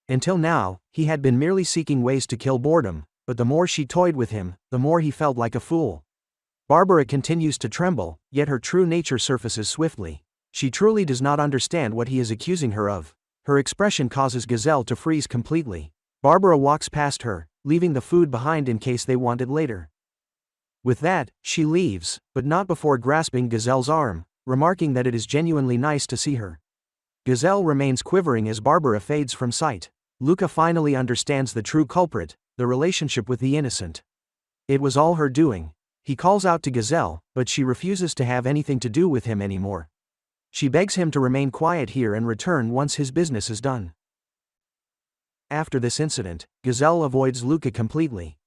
Until now, he had been merely seeking ways to kill boredom, but the more she toyed with him, the more he felt like a fool. Barbara continues to tremble, yet her true nature surfaces swiftly. She truly does not understand what he is accusing her of. Her expression causes Gazelle to freeze completely. Barbara walks past her, leaving the food behind in case they want it later. With that, she leaves, but not before grasping Gazelle's arm, remarking that it is genuinely nice to see her. Gazelle remains quivering as Barbara fades from sight. Luca finally understands the true culprit, the relationship with the innocent. It was all her doing. He calls out to Gazelle, but she refuses to have anything to do with him anymore. She begs him to remain quiet here and return once his business is done. After this incident, Gazelle avoids Luca completely.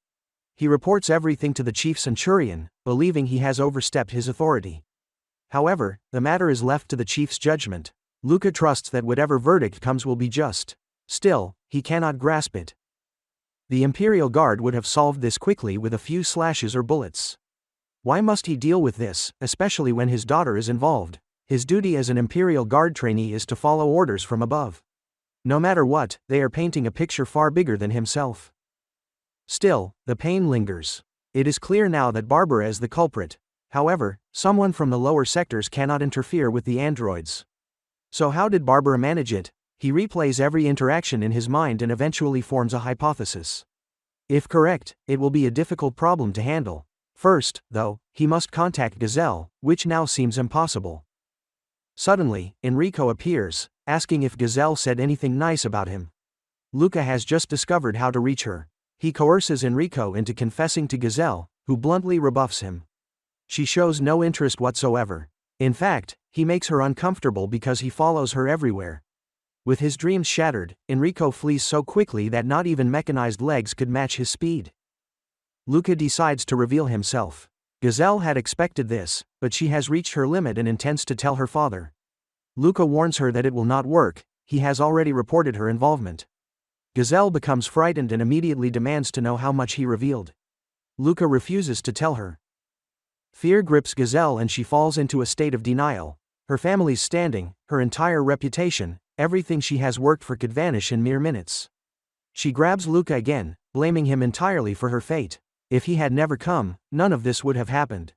He reports everything to the chief centurion, believing he has overstepped his authority. However, the matter is left to the chief's judgment. Luca trusts that whatever verdict comes will be just. Still, he cannot grasp it. The Imperial Guard would have solved this quickly with a few slashes or bullets. Why must he deal with this, especially when his daughter is involved? His duty as an Imperial Guard trainee is to follow orders from above. No matter what, they are painting a picture far bigger than himself. Still, the pain lingers. It is clear now that Barbara is the culprit. However, someone from the lower sectors cannot interfere with the androids. So how did Barbara manage it? He replays every interaction in his mind and eventually forms a hypothesis. If correct, it will be a difficult problem to handle. First, though, he must contact Gazelle, which now seems impossible. Suddenly, Enrico appears, asking if Gazelle said anything nice about him. Luca has just discovered how to reach her. He coerces Enrico into confessing to Gazelle, who bluntly rebuffs him. She shows no interest whatsoever. In fact, he makes her uncomfortable because he follows her everywhere. With his dreams shattered, Enrico flees so quickly that not even mechanized legs could match his speed. Luca decides to reveal himself. Gazelle had expected this, but she has reached her limit and intends to tell her father. Luca warns her that it will not work, he has already reported her involvement. Gazelle becomes frightened and immediately demands to know how much he revealed. Luca refuses to tell her. Fear grips Gazelle and she falls into a state of denial. Her family's standing, her entire reputation, everything she has worked for could vanish in mere minutes. She grabs Luca again, blaming him entirely for her fate. If he had never come, none of this would have happened.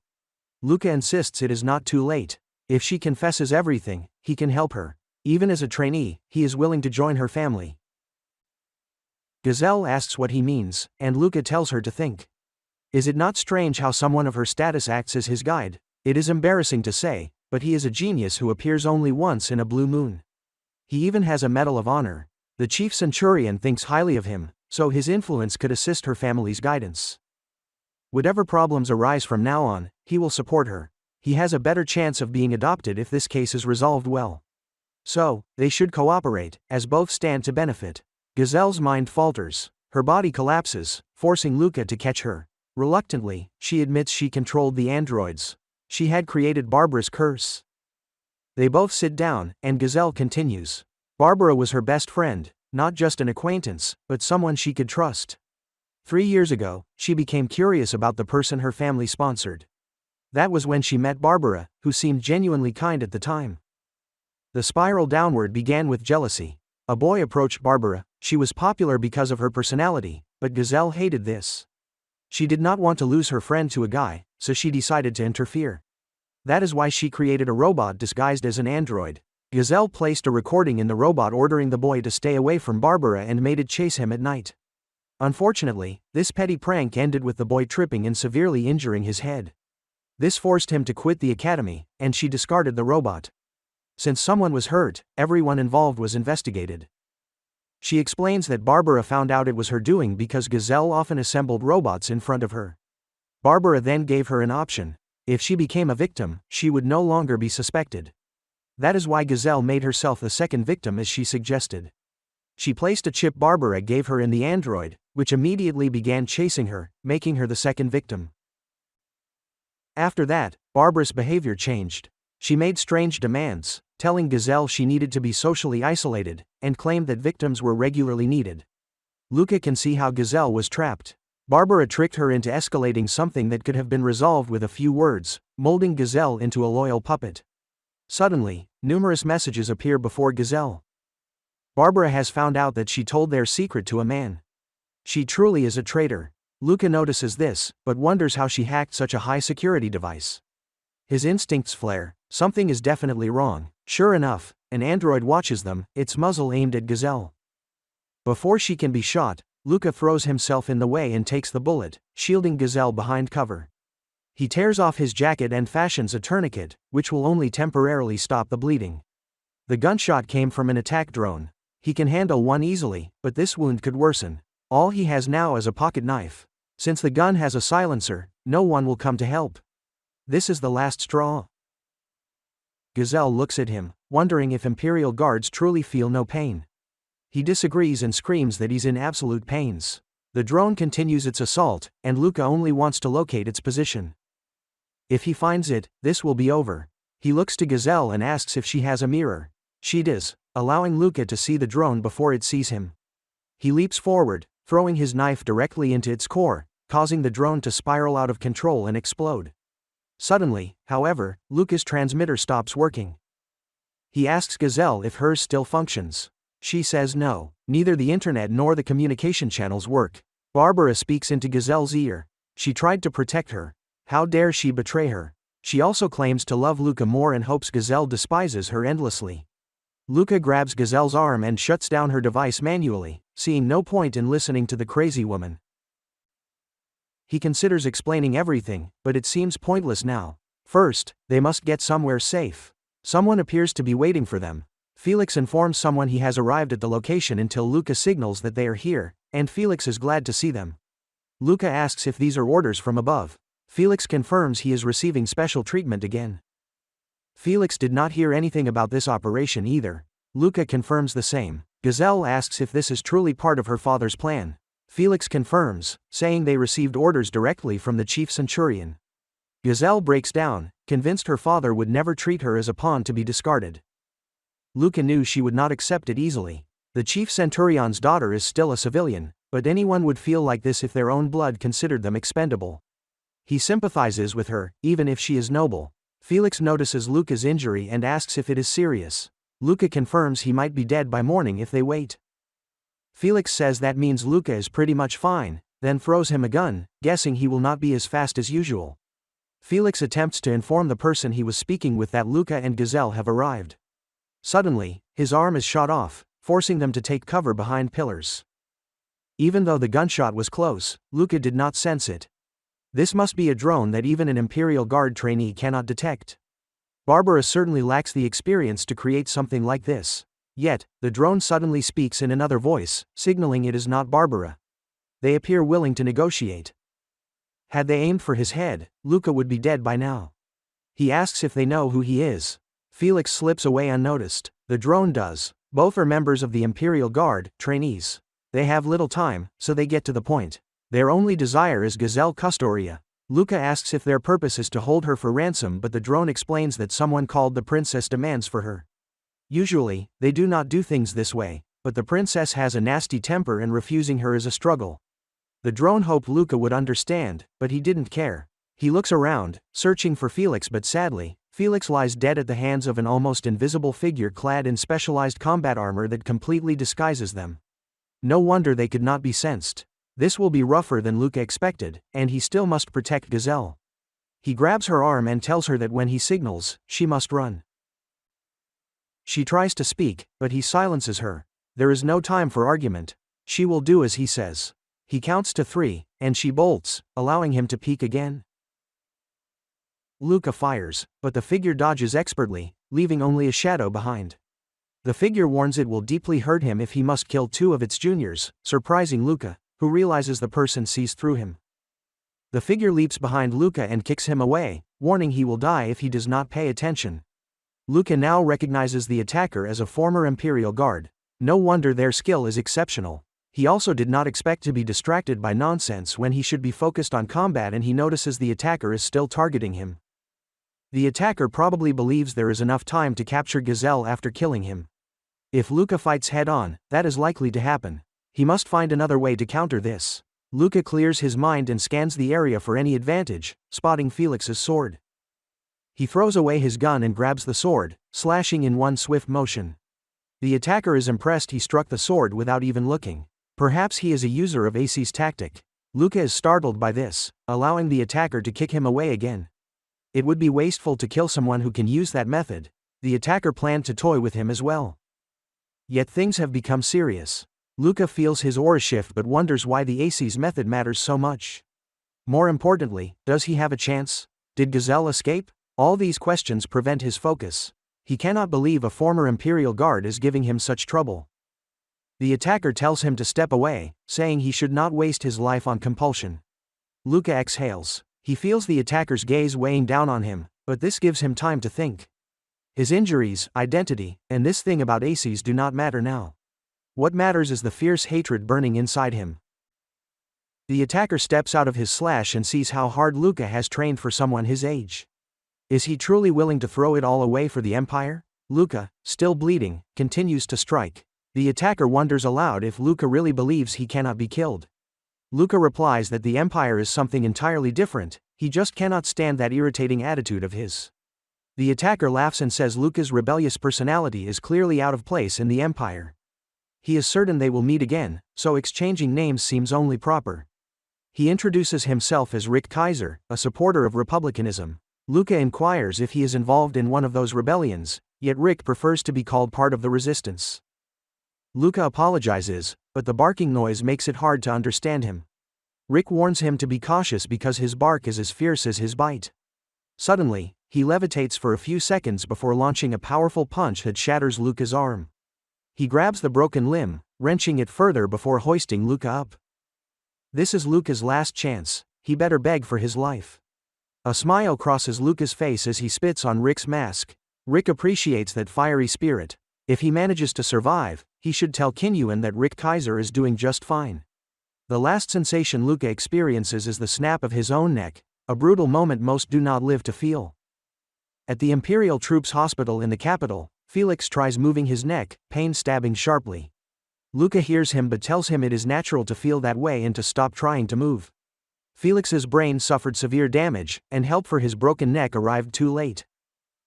Luca insists it is not too late. If she confesses everything, he can help her. Even as a trainee, he is willing to join her family. Gazelle asks what he means, and Luca tells her to think. Is it not strange how someone of her status acts as his guide? It is embarrassing to say, but he is a genius who appears only once in a blue moon. He even has a Medal of Honor. The chief centurion thinks highly of him, so his influence could assist her family's guidance. Whatever problems arise from now on, he will support her. He has a better chance of being adopted if this case is resolved well. So, they should cooperate, as both stand to benefit. Gazelle's mind falters. Her body collapses, forcing Luca to catch her. Reluctantly, she admits she controlled the androids. She had created Barbara's curse. They both sit down, and Gazelle continues. Barbara was her best friend, not just an acquaintance, but someone she could trust. 3 years ago, she became curious about the person her family sponsored. That was when she met Barbara, who seemed genuinely kind at the time. The spiral downward began with jealousy. A boy approached Barbara. She was popular because of her personality, but Gazelle hated this. She did not want to lose her friend to a guy, so she decided to interfere. That is why she created a robot disguised as an android. Gazelle placed a recording in the robot ordering the boy to stay away from Barbara and made it chase him at night. Unfortunately, this petty prank ended with the boy tripping and severely injuring his head. This forced him to quit the academy, and she discarded the robot. Since someone was hurt, everyone involved was investigated. She explains that Barbara found out it was her doing because Gazelle often assembled robots in front of her. Barbara then gave her an option. If she became a victim, she would no longer be suspected. That is why Gazelle made herself the second victim as she suggested. She placed a chip Barbara gave her in the android, which immediately began chasing her, making her the second victim. After that, Barbara's behavior changed. She made strange demands, telling Gazelle she needed to be socially isolated, and claimed that victims were regularly needed. Luca can see how Gazelle was trapped. Barbara tricked her into escalating something that could have been resolved with a few words, molding Gazelle into a loyal puppet. Suddenly, numerous messages appear before Gazelle. Barbara has found out that she told their secret to a man. She truly is a traitor. Luca notices this, but wonders how she hacked such a high-security device. His instincts flare. Something is definitely wrong. Sure enough, an android watches them, its muzzle aimed at Gazelle. Before she can be shot, Luca throws himself in the way and takes the bullet, shielding Gazelle behind cover. He tears off his jacket and fashions a tourniquet, which will only temporarily stop the bleeding. The gunshot came from an attack drone. He can handle one easily, but this wound could worsen. All he has now is a pocket knife. Since the gun has a silencer, no one will come to help. This is the last straw. Gazelle looks at him, wondering if Imperial guards truly feel no pain. He disagrees and screams that he's in absolute pains. The drone continues its assault, and Luca only wants to locate its position. If he finds it, this will be over. He looks to Gazelle and asks if she has a mirror. She does, allowing Luca to see the drone before it sees him. He leaps forward, throwing his knife directly into its core, causing the drone to spiral out of control and explode. Suddenly, however, Luca's transmitter stops working. He asks Gazelle if hers still functions. She says no, neither the internet nor the communication channels work. Barbara speaks into Gazelle's ear. She tried to protect her. How dare she betray her? She also claims to love Luca more and hopes Gazelle despises her endlessly. Luca grabs Gazelle's arm and shuts down her device manually, seeing no point in listening to the crazy woman. He considers explaining everything, but it seems pointless now. First, they must get somewhere safe. Someone appears to be waiting for them. Felix informs someone he has arrived at the location until Luca signals that they are here, and Felix is glad to see them. Luca asks if these are orders from above. Felix confirms he is receiving special treatment again. Felix did not hear anything about this operation either. Luca confirms the same. Gazelle asks if this is truly part of her father's plan. Felix confirms, saying they received orders directly from the chief centurion. Gazelle breaks down, convinced her father would never treat her as a pawn to be discarded. Luca knew she would not accept it easily. The chief centurion's daughter is still a civilian, but anyone would feel like this if their own blood considered them expendable. He sympathizes with her, even if she is noble. Felix notices Luca's injury and asks if it is serious. Luca confirms he might be dead by morning if they wait. Felix says that means Luca is pretty much fine, then throws him a gun, guessing he will not be as fast as usual. Felix attempts to inform the person he was speaking with that Luca and Gazelle have arrived. Suddenly, his arm is shot off, forcing them to take cover behind pillars. Even though the gunshot was close, Luca did not sense it. This must be a drone that even an Imperial Guard trainee cannot detect. Barbara certainly lacks the experience to create something like this. Yet, the drone suddenly speaks in another voice, signaling it is not Barbara. They appear willing to negotiate. Had they aimed for his head, Luca would be dead by now. He asks if they know who he is. Felix slips away unnoticed. The drone does. Both are members of the Imperial Guard, trainees. They have little time, so they get to the point. Their only desire is Gazelle Castoria. Luca asks if their purpose is to hold her for ransom, but the drone explains that someone called the princess demands for her. Usually, they do not do things this way, but the princess has a nasty temper and refusing her is a struggle. The drone hoped Luca would understand, but he didn't care. He looks around, searching for Felix, but sadly, Felix lies dead at the hands of an almost invisible figure clad in specialized combat armor that completely disguises them. No wonder they could not be sensed. This will be rougher than Luca expected, and he still must protect Gazelle. He grabs her arm and tells her that when he signals, she must run. She tries to speak, but he silences her. There is no time for argument. She will do as he says. He counts to 3, and she bolts, allowing him to peek again. Luca fires, but the figure dodges expertly, leaving only a shadow behind. The figure warns it will deeply hurt him if he must kill 2 of its juniors, surprising Luca, who realizes the person sees through him. The figure leaps behind Luca and kicks him away, warning he will die if he does not pay attention. Luca now recognizes the attacker as a former Imperial Guard. No wonder their skill is exceptional. He also did not expect to be distracted by nonsense when he should be focused on combat, and he notices the attacker is still targeting him. The attacker probably believes there is enough time to capture Gazelle after killing him. If Luca fights head-on, that is likely to happen. He must find another way to counter this. Luca clears his mind and scans the area for any advantage, spotting Felix's sword. He throws away his gun and grabs the sword, slashing in one swift motion. The attacker is impressed he struck the sword without even looking. Perhaps he is a user of AC's tactic. Luca is startled by this, allowing the attacker to kick him away again. It would be wasteful to kill someone who can use that method. The attacker planned to toy with him as well. Yet things have become serious. Luca feels his aura shift but wonders why the AC's method matters so much. More importantly, does he have a chance? Did Gazelle escape? All these questions prevent his focus. He cannot believe a former Imperial Guard is giving him such trouble. The attacker tells him to step away, saying he should not waste his life on compulsion. Luca exhales. He feels the attacker's gaze weighing down on him, but this gives him time to think. His injuries, identity, and this thing about aces do not matter now. What matters is the fierce hatred burning inside him. The attacker steps out of his slash and sees how hard Luca has trained for someone his age. Is he truly willing to throw it all away for the Empire? Luca, still bleeding, continues to strike. The attacker wonders aloud if Luca really believes he cannot be killed. Luca replies that the Empire is something entirely different, he just cannot stand that irritating attitude of his. The attacker laughs and says Luca's rebellious personality is clearly out of place in the Empire. He is certain they will meet again, so exchanging names seems only proper. He introduces himself as Rick Kaiser, a supporter of republicanism. Luca inquires if he is involved in one of those rebellions, yet Rick prefers to be called part of the resistance. Luca apologizes, but the barking noise makes it hard to understand him. Rick warns him to be cautious because his bark is as fierce as his bite. Suddenly, he levitates for a few seconds before launching a powerful punch that shatters Luca's arm. He grabs the broken limb, wrenching it further before hoisting Luca up. This is Luca's last chance, he better beg for his life. A smile crosses Luca's face as he spits on Rick's mask. Rick appreciates that fiery spirit. If he manages to survive, he should tell Kinyuan that Rick Kaiser is doing just fine. The last sensation Luca experiences is the snap of his own neck, a brutal moment most do not live to feel. At the Imperial Troops Hospital in the capital, Felix tries moving his neck, pain stabbing sharply. Luca hears him but tells him it is natural to feel that way and to stop trying to move. Felix's brain suffered severe damage, and help for his broken neck arrived too late.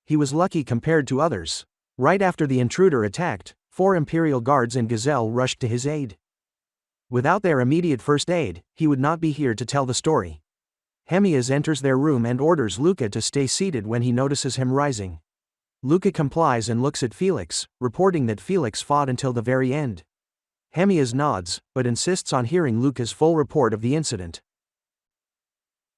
He was lucky compared to others. Right after the intruder attacked, 4 Imperial Guards and Gazelle rushed to his aid. Without their immediate first aid, he would not be here to tell the story. Hamas enters their room and orders Luca to stay seated when he notices him rising. Luca complies and looks at Felix, reporting that Felix fought until the very end. Hamas nods, but insists on hearing Luca's full report of the incident.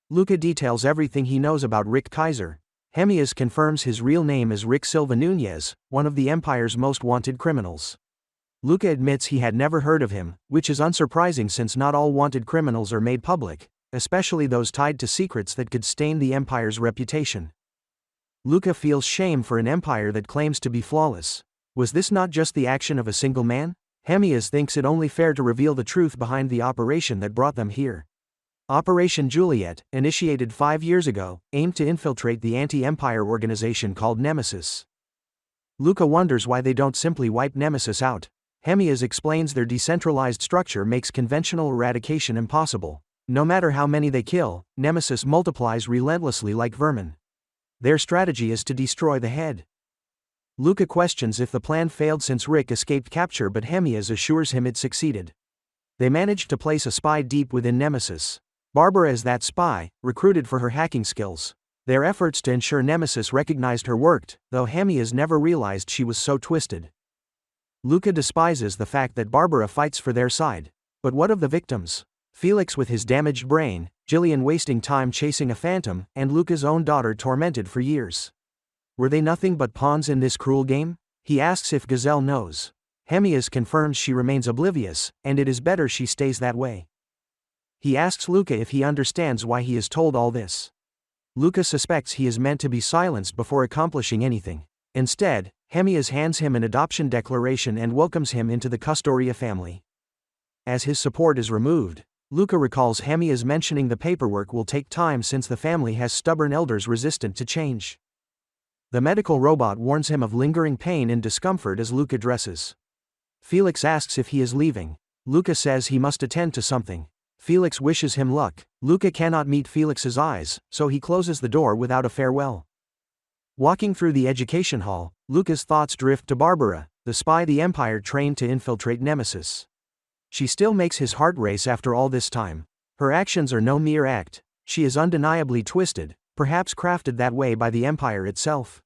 Luca details everything he knows about Rick Kaiser. Hamas confirms his real name is Rick Silva Núñez, one of the Empire's most wanted criminals. Luca admits he had never heard of him, which is unsurprising since not all wanted criminals are made public, especially those tied to secrets that could stain the Empire's reputation. Luca feels shame for an empire that claims to be flawless. Was this not just the action of a single man? Hamas thinks it only fair to reveal the truth behind the operation that brought them here. Operation Juliet, initiated 5 years ago, aimed to infiltrate the anti-Empire organization called Nemesis. Luca wonders why they don't simply wipe Nemesis out. Hamas explains their decentralized structure makes conventional eradication impossible. No matter how many they kill, Nemesis multiplies relentlessly like vermin. Their strategy is to destroy the head. Luca questions if the plan failed since Rick escaped capture, but Hamas assures him it succeeded. They managed to place a spy deep within Nemesis. Barbara is that spy, recruited for her hacking skills. Their efforts to ensure Nemesis recognized her worked, though Hamas never realized she was so twisted. Luca despises the fact that Barbara fights for their side. But what of the victims? Felix with his damaged brain, Jillian wasting time chasing a phantom, and Luca's own daughter tormented for years. Were they nothing but pawns in this cruel game? He asks if Gazelle knows. Hamas confirms she remains oblivious, and it is better she stays that way. He asks Luca if he understands why he is told all this. Luca suspects he is meant to be silenced before accomplishing anything. Instead, Hamas hands him an adoption declaration and welcomes him into the Castoria family. As his support is removed, Luca recalls Hamas mentioning the paperwork will take time since the family has stubborn elders resistant to change. The medical robot warns him of lingering pain and discomfort as Luca dresses. Felix asks if he is leaving. Luca says he must attend to something. Felix wishes him luck. Luca cannot meet Felix's eyes, so he closes the door without a farewell. Walking through the education hall, Luca's thoughts drift to Barbara, the spy the Empire trained to infiltrate Nemesis. She still makes his heart race after all this time. Her actions are no mere act. She is undeniably twisted, perhaps crafted that way by the Empire itself.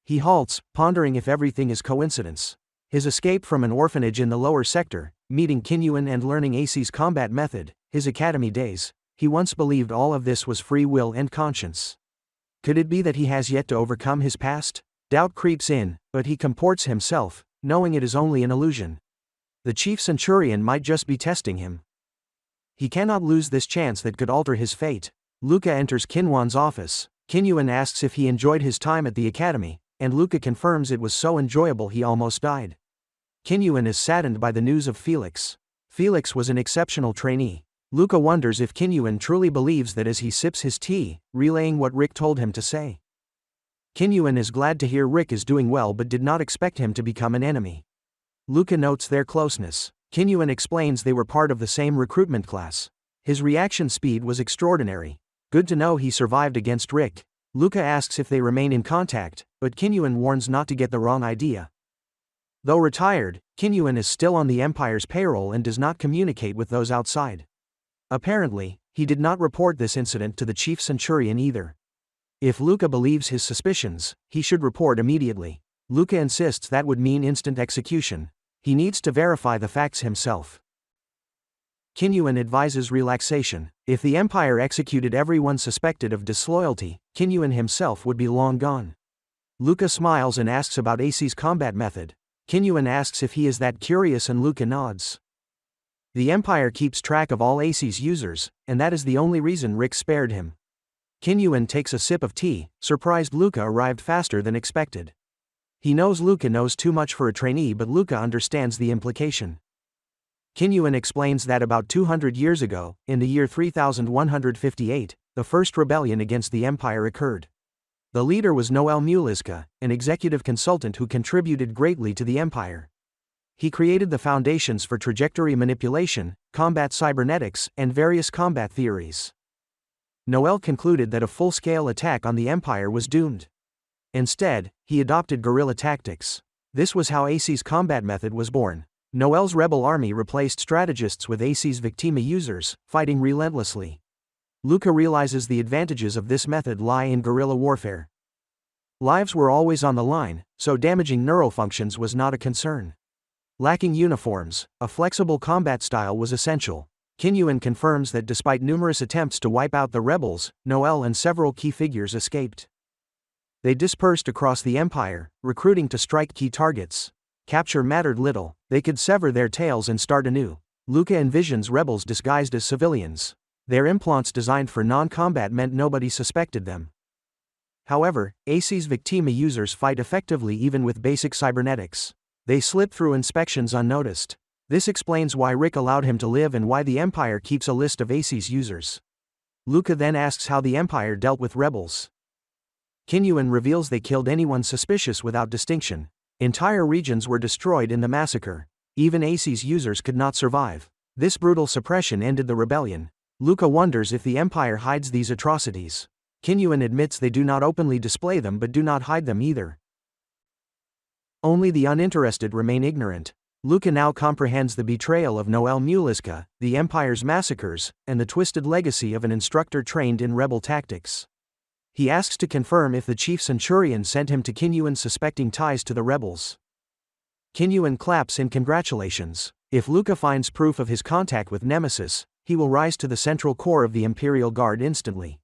He halts, pondering if everything is coincidence. His escape from an orphanage in the lower sector, meeting Kinyuan and learning Ace's combat method, his academy days, he once believed all of this was free will and conscience. Could it be that he has yet to overcome his past? Doubt creeps in, but he comports himself, knowing it is only an illusion. The chief centurion might just be testing him. He cannot lose this chance that could alter his fate. Luca enters Kinwan's office. Kinyuan asks if he enjoyed his time at the academy, and Luca confirms it was so enjoyable he almost died. Kinyuan is saddened by the news of Felix. Felix was an exceptional trainee. Luca wonders if Kinyuan truly believes that as he sips his tea, relaying what Rick told him to say. Kinyuan is glad to hear Rick is doing well but did not expect him to become an enemy. Luca notes their closeness. Kinyuan explains they were part of the same recruitment class. His reaction speed was extraordinary. Good to know he survived against Rick. Luca asks if they remain in contact, but Kinyuan warns not to get the wrong idea. Though retired, Kinyuan is still on the Empire's payroll and does not communicate with those outside. Apparently, he did not report this incident to the chief centurion either. If Luca believes his suspicions, he should report immediately. Luca insists that would mean instant execution. He needs to verify the facts himself. Kinyuan advises relaxation. If the Empire executed everyone suspected of disloyalty, Kinyuan himself would be long gone. Luca smiles and asks about AC's combat method. Kinyuan asks if he is that curious and Luca nods. The Empire keeps track of all AC's users, and that is the only reason Rick spared him. Kinyuan takes a sip of tea, surprised Luca arrived faster than expected. He knows Luca knows too much for a trainee, but Luca understands the implication. Kinyuan explains that about 200 years ago, in the year 3158, the first rebellion against the Empire occurred. The leader was Noel Muliska, an executive consultant who contributed greatly to the Empire. He created the foundations for trajectory manipulation, combat cybernetics, and various combat theories. Noel concluded that a full-scale attack on the Empire was doomed. Instead, he adopted guerrilla tactics. This was how AC's combat method was born. Noel's rebel army replaced strategists with AC's Victima users, fighting relentlessly. Luca realizes the advantages of this method lie in guerrilla warfare. Lives were always on the line, so damaging neural functions was not a concern. Lacking uniforms, a flexible combat style was essential. Kinyuan confirms that despite numerous attempts to wipe out the rebels, Noel and several key figures escaped. They dispersed across the Empire, recruiting to strike key targets. Capture mattered little, they could sever their tails and start anew. Luca envisions rebels disguised as civilians. Their implants designed for non-combat meant nobody suspected them. However, AC's Victima users fight effectively even with basic cybernetics. They slip through inspections unnoticed. This explains why Rick allowed him to live and why the Empire keeps a list of AC's users. Luca then asks how the Empire dealt with rebels. Kinyuan reveals they killed anyone suspicious without distinction. Entire regions were destroyed in the massacre. Even AC's users could not survive. This brutal suppression ended the rebellion. Luca wonders if the Empire hides these atrocities. Kinyuan admits they do not openly display them but do not hide them either. Only the uninterested remain ignorant. Luca now comprehends the betrayal of Noel Muliska, the Empire's massacres, and the twisted legacy of an instructor trained in rebel tactics. He asks to confirm if the chief centurion sent him to Kinyuan suspecting ties to the rebels. Kinyuan claps in congratulations. If Luca finds proof of his contact with Nemesis, he will rise to the central core of the Imperial Guard instantly.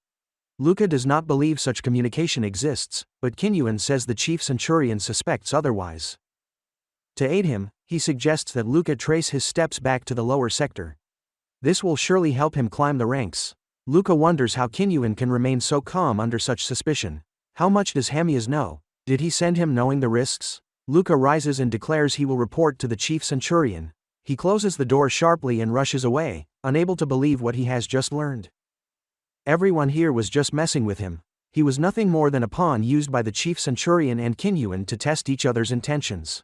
Luca does not believe such communication exists, but Kinyuan says the chief centurion suspects otherwise. To aid him, he suggests that Luca trace his steps back to the lower sector. This will surely help him climb the ranks. Luca wonders how Kinyuan can remain so calm under such suspicion. How much does Hamas know? Did he send him knowing the risks? Luca rises and declares he will report to the chief centurion. He closes the door sharply and rushes away, unable to believe what he has just learned. Everyone here was just messing with him. He was nothing more than a pawn used by the chief centurion and Kinyuan to test each other's intentions.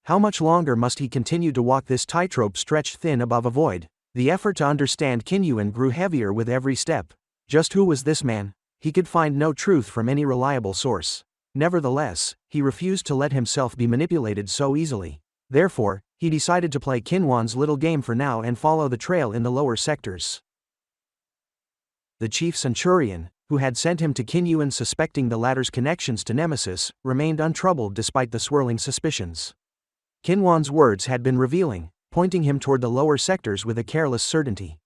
How much longer must he continue to walk this tightrope stretched thin above a void? The effort to understand Kinyuan grew heavier with every step. Just who was this man? He could find no truth from any reliable source. Nevertheless, he refused to let himself be manipulated so easily. Therefore, he decided to play Kinwan's little game for now and follow the trail in the lower sectors. The chief centurion, who had sent him to Kinyuan suspecting the latter's connections to Nemesis, remained untroubled despite the swirling suspicions. Kinwan's words had been revealing, pointing him toward the lower sectors with a careless certainty.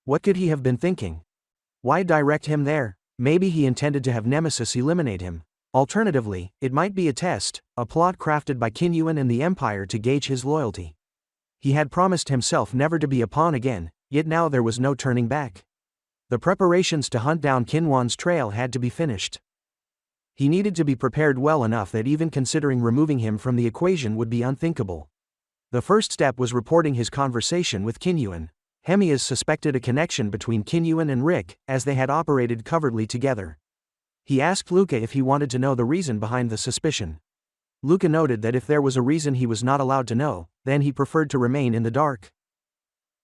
What could he have been thinking? Why direct him there? Maybe he intended to have Nemesis eliminate him. Alternatively, it might be a test, a plot crafted by Kinyuan and the Empire to gauge his loyalty. He had promised himself never to be a pawn again, yet now there was no turning back. The preparations to hunt down Kinwan's trail had to be finished. He needed to be prepared well enough that even considering removing him from the equation would be unthinkable. The first step was reporting his conversation with Kinyuan. Hamas suspected a connection between Kinyuan and Rick, as they had operated covertly together. He asked Luca if he wanted to know the reason behind the suspicion. Luca noted that if there was a reason he was not allowed to know, then he preferred to remain in the dark.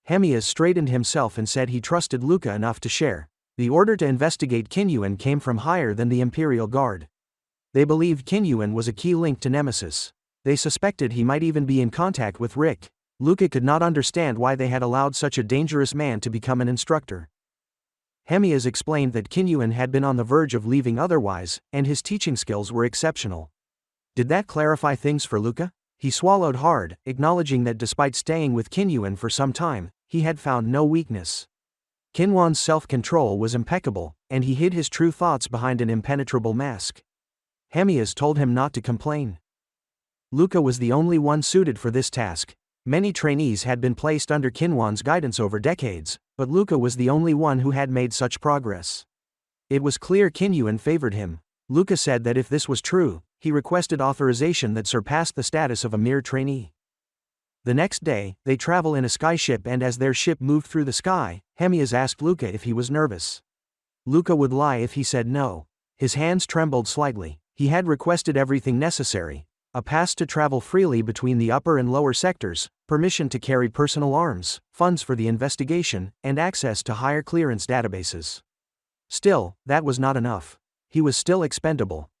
Hamas straightened himself and said he trusted Luca enough to share. The order to investigate Kinyuan came from higher than the Imperial Guard. They believed Kinyuan was a key link to Nemesis. They suspected he might even be in contact with Rick. Luca could not understand why they had allowed such a dangerous man to become an instructor. Hamas explained that Kinyuan had been on the verge of leaving otherwise, and his teaching skills were exceptional. Did that clarify things for Luca? He swallowed hard, acknowledging that despite staying with Kinyuan for some time, he had found no weakness. Kinwan's self-control was impeccable, and he hid his true thoughts behind an impenetrable mask. Hamas told him not to complain. Luca was the only one suited for this task. Many trainees had been placed under Kinwan's guidance over decades, but Luca was the only one who had made such progress. It was clear Kinyuan favored him. Luca said that if this was true, he requested authorization that surpassed the status of a mere trainee. The next day, they travel in a skyship, and as their ship moved through the sky, Hamas asked Luca if he was nervous. Luca would lie if he said no. His hands trembled slightly. He had requested everything necessary: a pass to travel freely between the upper and lower sectors, permission to carry personal arms, funds for the investigation, and access to higher clearance databases. Still, that was not enough. He was still expendable.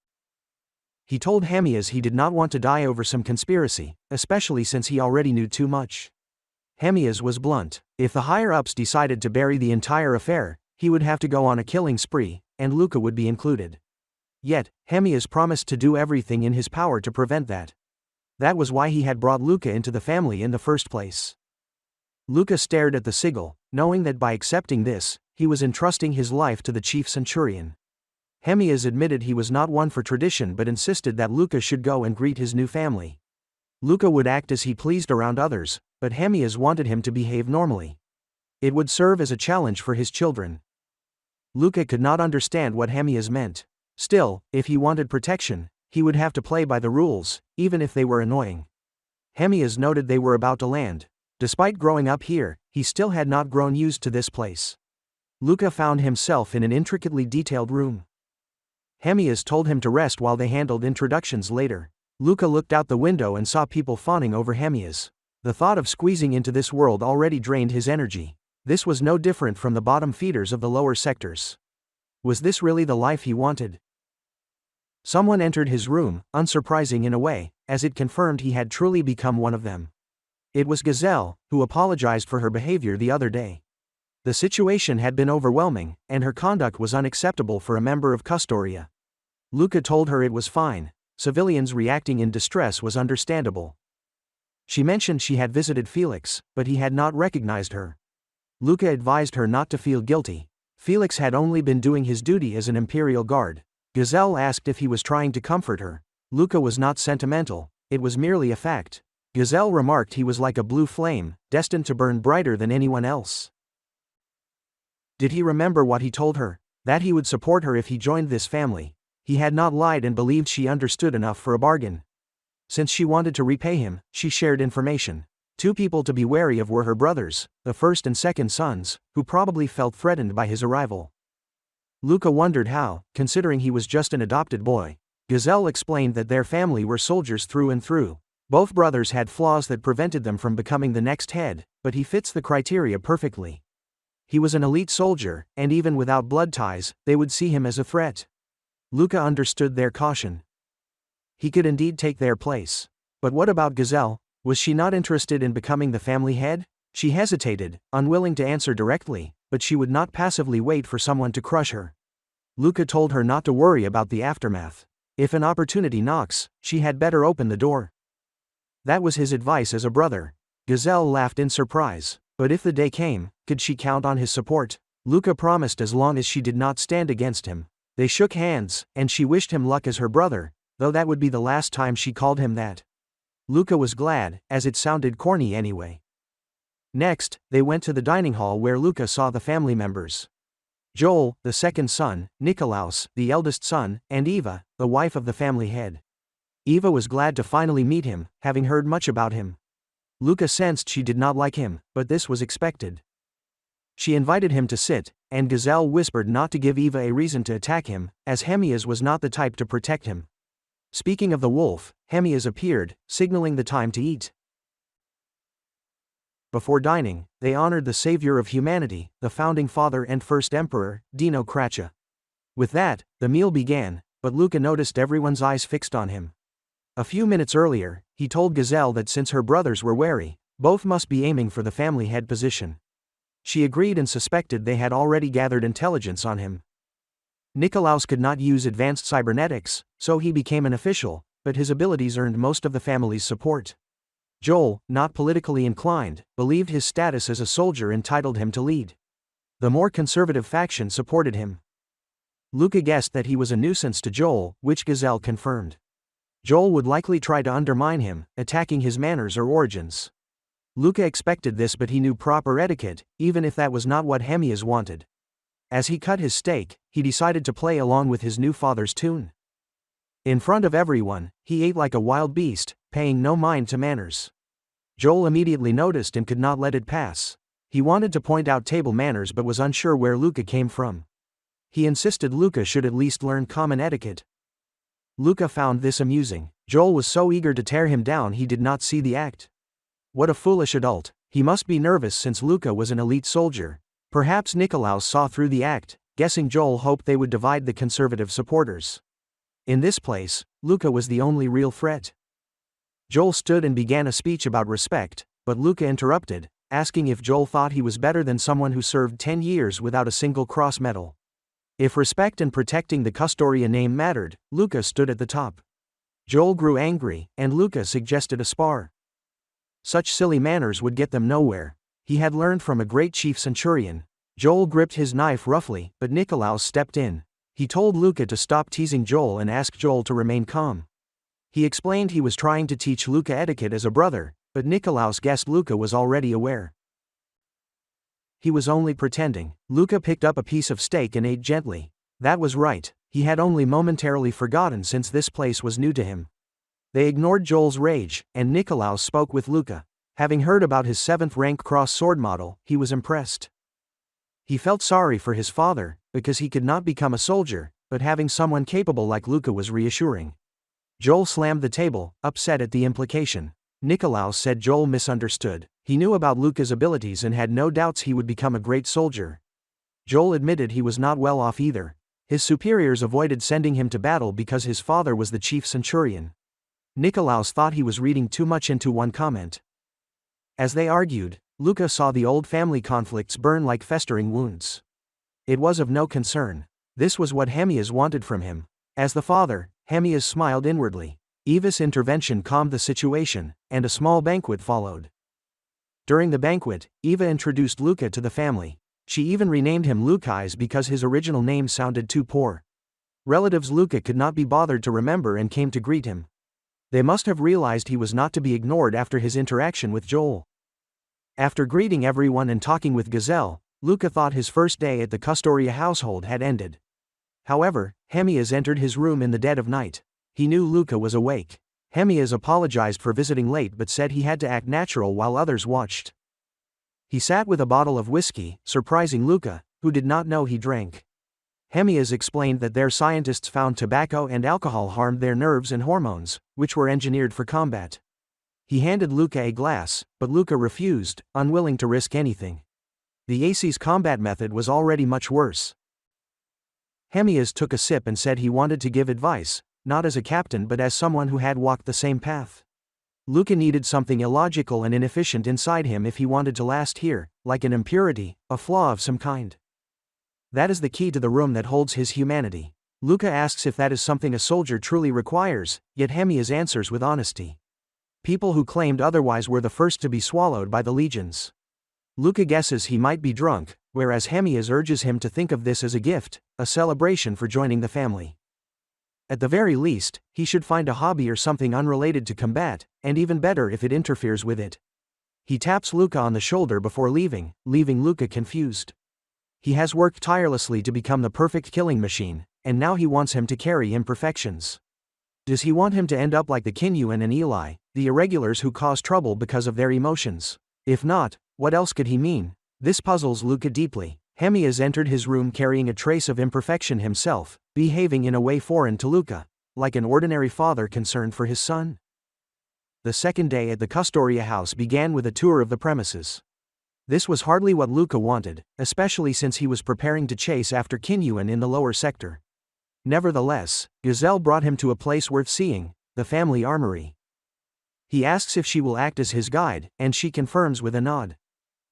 He told Hamas he did not want to die over some conspiracy, especially since he already knew too much. Hamas was blunt. If the higher-ups decided to bury the entire affair, he would have to go on a killing spree, and Luca would be included. Yet, Hamas promised to do everything in his power to prevent that. That was why he had brought Luca into the family in the first place. Luca stared at the sigil, knowing that by accepting this, he was entrusting his life to the chief centurion. Hamas admitted he was not one for tradition but insisted that Luca should go and greet his new family. Luca would act as he pleased around others, but Hamas wanted him to behave normally. It would serve as a challenge for his children. Luca could not understand what Hamas meant. Still, if he wanted protection, he would have to play by the rules, even if they were annoying. Hamas noted they were about to land. Despite growing up here, he still had not grown used to this place. Luca found himself in an intricately detailed room. Hamas told him to rest while they handled introductions later. Luca looked out the window and saw people fawning over Hamas. The thought of squeezing into this world already drained his energy. This was no different from the bottom feeders of the lower sectors. Was this really the life he wanted? Someone entered his room, unsurprising in a way, as it confirmed he had truly become one of them. It was Gazelle, who apologized for her behavior the other day. The situation had been overwhelming, and her conduct was unacceptable for a member of Castoria. Luca told her it was fine. Civilians reacting in distress was understandable. She mentioned she had visited Felix, but he had not recognized her. Luca advised her not to feel guilty. Felix had only been doing his duty as an Imperial Guard. Gazelle asked if he was trying to comfort her. Luca was not sentimental, it was merely a fact. Gazelle remarked he was like a blue flame, destined to burn brighter than anyone else. Did he remember what he told her? That he would support her if he joined this family. He had not lied and believed she understood enough for a bargain. Since she wanted to repay him, she shared information. 2 people to be wary of were her brothers, the first and second sons, who probably felt threatened by his arrival. Luca wondered how, considering he was just an adopted boy. Gazelle explained that their family were soldiers through and through. Both brothers had flaws that prevented them from becoming the next head, but he fits the criteria perfectly. He was an elite soldier, and even without blood ties, they would see him as a threat. Luca understood their caution. He could indeed take their place. But what about Gazelle? Was she not interested in becoming the family head? She hesitated, unwilling to answer directly, but she would not passively wait for someone to crush her. Luca told her not to worry about the aftermath. If an opportunity knocks, she had better open the door. That was his advice as a brother. Gazelle laughed in surprise. But if the day came, could she count on his support? Luca promised as long as she did not stand against him. They shook hands, and she wished him luck as her brother, though that would be the last time she called him that. Luca was glad, as it sounded corny anyway. Next, they went to the dining hall where Luca saw the family members. Joel, the second son, Nikolaus, the eldest son, and Eva, the wife of the family head. Eva was glad to finally meet him, having heard much about him. Luca sensed she did not like him, but this was expected. She invited him to sit, and Gazelle whispered not to give Eva a reason to attack him, as Hamas was not the type to protect him. Speaking of the wolf, Hamas appeared, signaling the time to eat. Before dining, they honored the savior of humanity, the founding father and first emperor, Dino Cratcha. With that, the meal began, but Luca noticed everyone's eyes fixed on him. A few minutes earlier, he told Gazelle that since her brothers were wary, both must be aiming for the family head position. She agreed and suspected they had already gathered intelligence on him. Nikolaus could not use advanced cybernetics, so he became an official, but his abilities earned most of the family's support. Joel, not politically inclined, believed his status as a soldier entitled him to lead. The more conservative faction supported him. Luca guessed that he was a nuisance to Joel, which Gazelle confirmed. Joel would likely try to undermine him, attacking his manners or origins. Luca expected this, but he knew proper etiquette, even if that was not what Hamas wanted. As he cut his steak, he decided to play along with his new father's tune. In front of everyone, he ate like a wild beast, paying no mind to manners. Joel immediately noticed and could not let it pass. He wanted to point out table manners but was unsure where Luca came from. He insisted Luca should at least learn common etiquette. Luca found this amusing. Joel was so eager to tear him down he did not see the act. What a foolish adult. He must be nervous since Luca was an elite soldier. Perhaps Nikolaus saw through the act, guessing Joel hoped they would divide the conservative supporters. In this place, Luca was the only real threat. Joel stood and began a speech about respect, but Luca interrupted, asking if Joel thought he was better than someone who served 10 years without a single cross medal. If respect and protecting the Castoria name mattered, Luca stood at the top. Joel grew angry, and Luca suggested a spar. Such silly manners would get them nowhere. He had learned from a great chief centurion. Joel gripped his knife roughly, but Nikolaus stepped in. He told Luca to stop teasing Joel and asked Joel to remain calm. He explained he was trying to teach Luca etiquette as a brother, but Nikolaus guessed Luca was already aware. He was only pretending. Luca picked up a piece of steak and ate gently. That was right, he had only momentarily forgotten since this place was new to him. They ignored Joel's rage, and Nikolaus spoke with Luca. Having heard about his 7th rank cross sword model, he was impressed. He felt sorry for his father, because he could not become a soldier, but having someone capable like Luca was reassuring. Joel slammed the table, upset at the implication. Nikolaus said Joel misunderstood. He knew about Luca's abilities and had no doubts he would become a great soldier. Joel admitted he was not well off either. His superiors avoided sending him to battle because his father was the chief centurion. Nikolaus thought he was reading too much into one comment. As they argued, Luca saw the old family conflicts burn like festering wounds. It was of no concern. This was what Hamas wanted from him. As the father, Hamas smiled inwardly. Eva's intervention calmed the situation, and a small banquet followed. During the banquet, Eva introduced Luca to the family. She even renamed him Lucas because his original name sounded too poor. Relatives Luca could not be bothered to remember and came to greet him. They must have realized he was not to be ignored after his interaction with Joel. After greeting everyone and talking with Gazelle, Luca thought his first day at the Castoria household had ended. However, Hamas entered his room in the dead of night. He knew Luca was awake. Hamas apologized for visiting late but said he had to act natural while others watched. He sat with a bottle of whiskey, surprising Luca, who did not know he drank. Hamas explained that their scientists found tobacco and alcohol harmed their nerves and hormones, which were engineered for combat. He handed Luca a glass, but Luca refused, unwilling to risk anything. The AC's combat method was already much worse. Hamas took a sip and said he wanted to give advice, not as a captain but as someone who had walked the same path. Luca needed something illogical and inefficient inside him if he wanted to last here, like an impurity, a flaw of some kind. That is the key to the room that holds his humanity. Luca asks if that is something a soldier truly requires, yet Hamas answers with honesty. People who claimed otherwise were the first to be swallowed by the legions. Luca guesses he might be drunk, whereas Hamas urges him to think of this as a gift, a celebration for joining the family. At the very least, he should find a hobby or something unrelated to combat, and even better if it interferes with it. He taps Luca on the shoulder before leaving Luca confused. He has worked tirelessly to become the perfect killing machine, and now he wants him to carry imperfections. Does he want him to end up like the Kinyuan and Ilay, the irregulars who cause trouble because of their emotions? If not, what else could he mean? This puzzles Luca deeply. Hamas entered his room carrying a trace of imperfection himself, behaving in a way foreign to Luca, like an ordinary father concerned for his son. The second day at the Castoria house began with a tour of the premises. This was hardly what Luca wanted, especially since he was preparing to chase after Kinyuan in the lower sector. Nevertheless, Gazelle brought him to a place worth seeing, the family armory. He asks if she will act as his guide, and she confirms with a nod.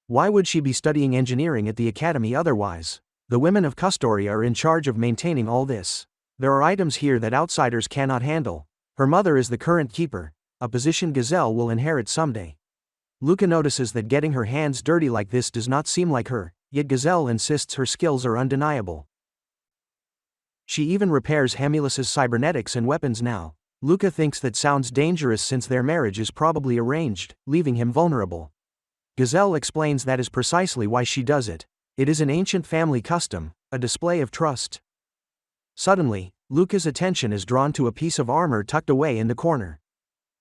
Why would she be studying engineering at the academy otherwise? The women of Castoria are in charge of maintaining all this. There are items here that outsiders cannot handle. Her mother is the current keeper, a position Gazelle will inherit someday. Luca notices that getting her hands dirty like this does not seem like her, yet Gazelle insists her skills are undeniable. She even repairs Hamulus's cybernetics and weapons now. Luca thinks that sounds dangerous since their marriage is probably arranged, leaving him vulnerable. Gazelle explains that is precisely why she does it. It is an ancient family custom, a display of trust. Suddenly, Luca's attention is drawn to a piece of armor tucked away in the corner.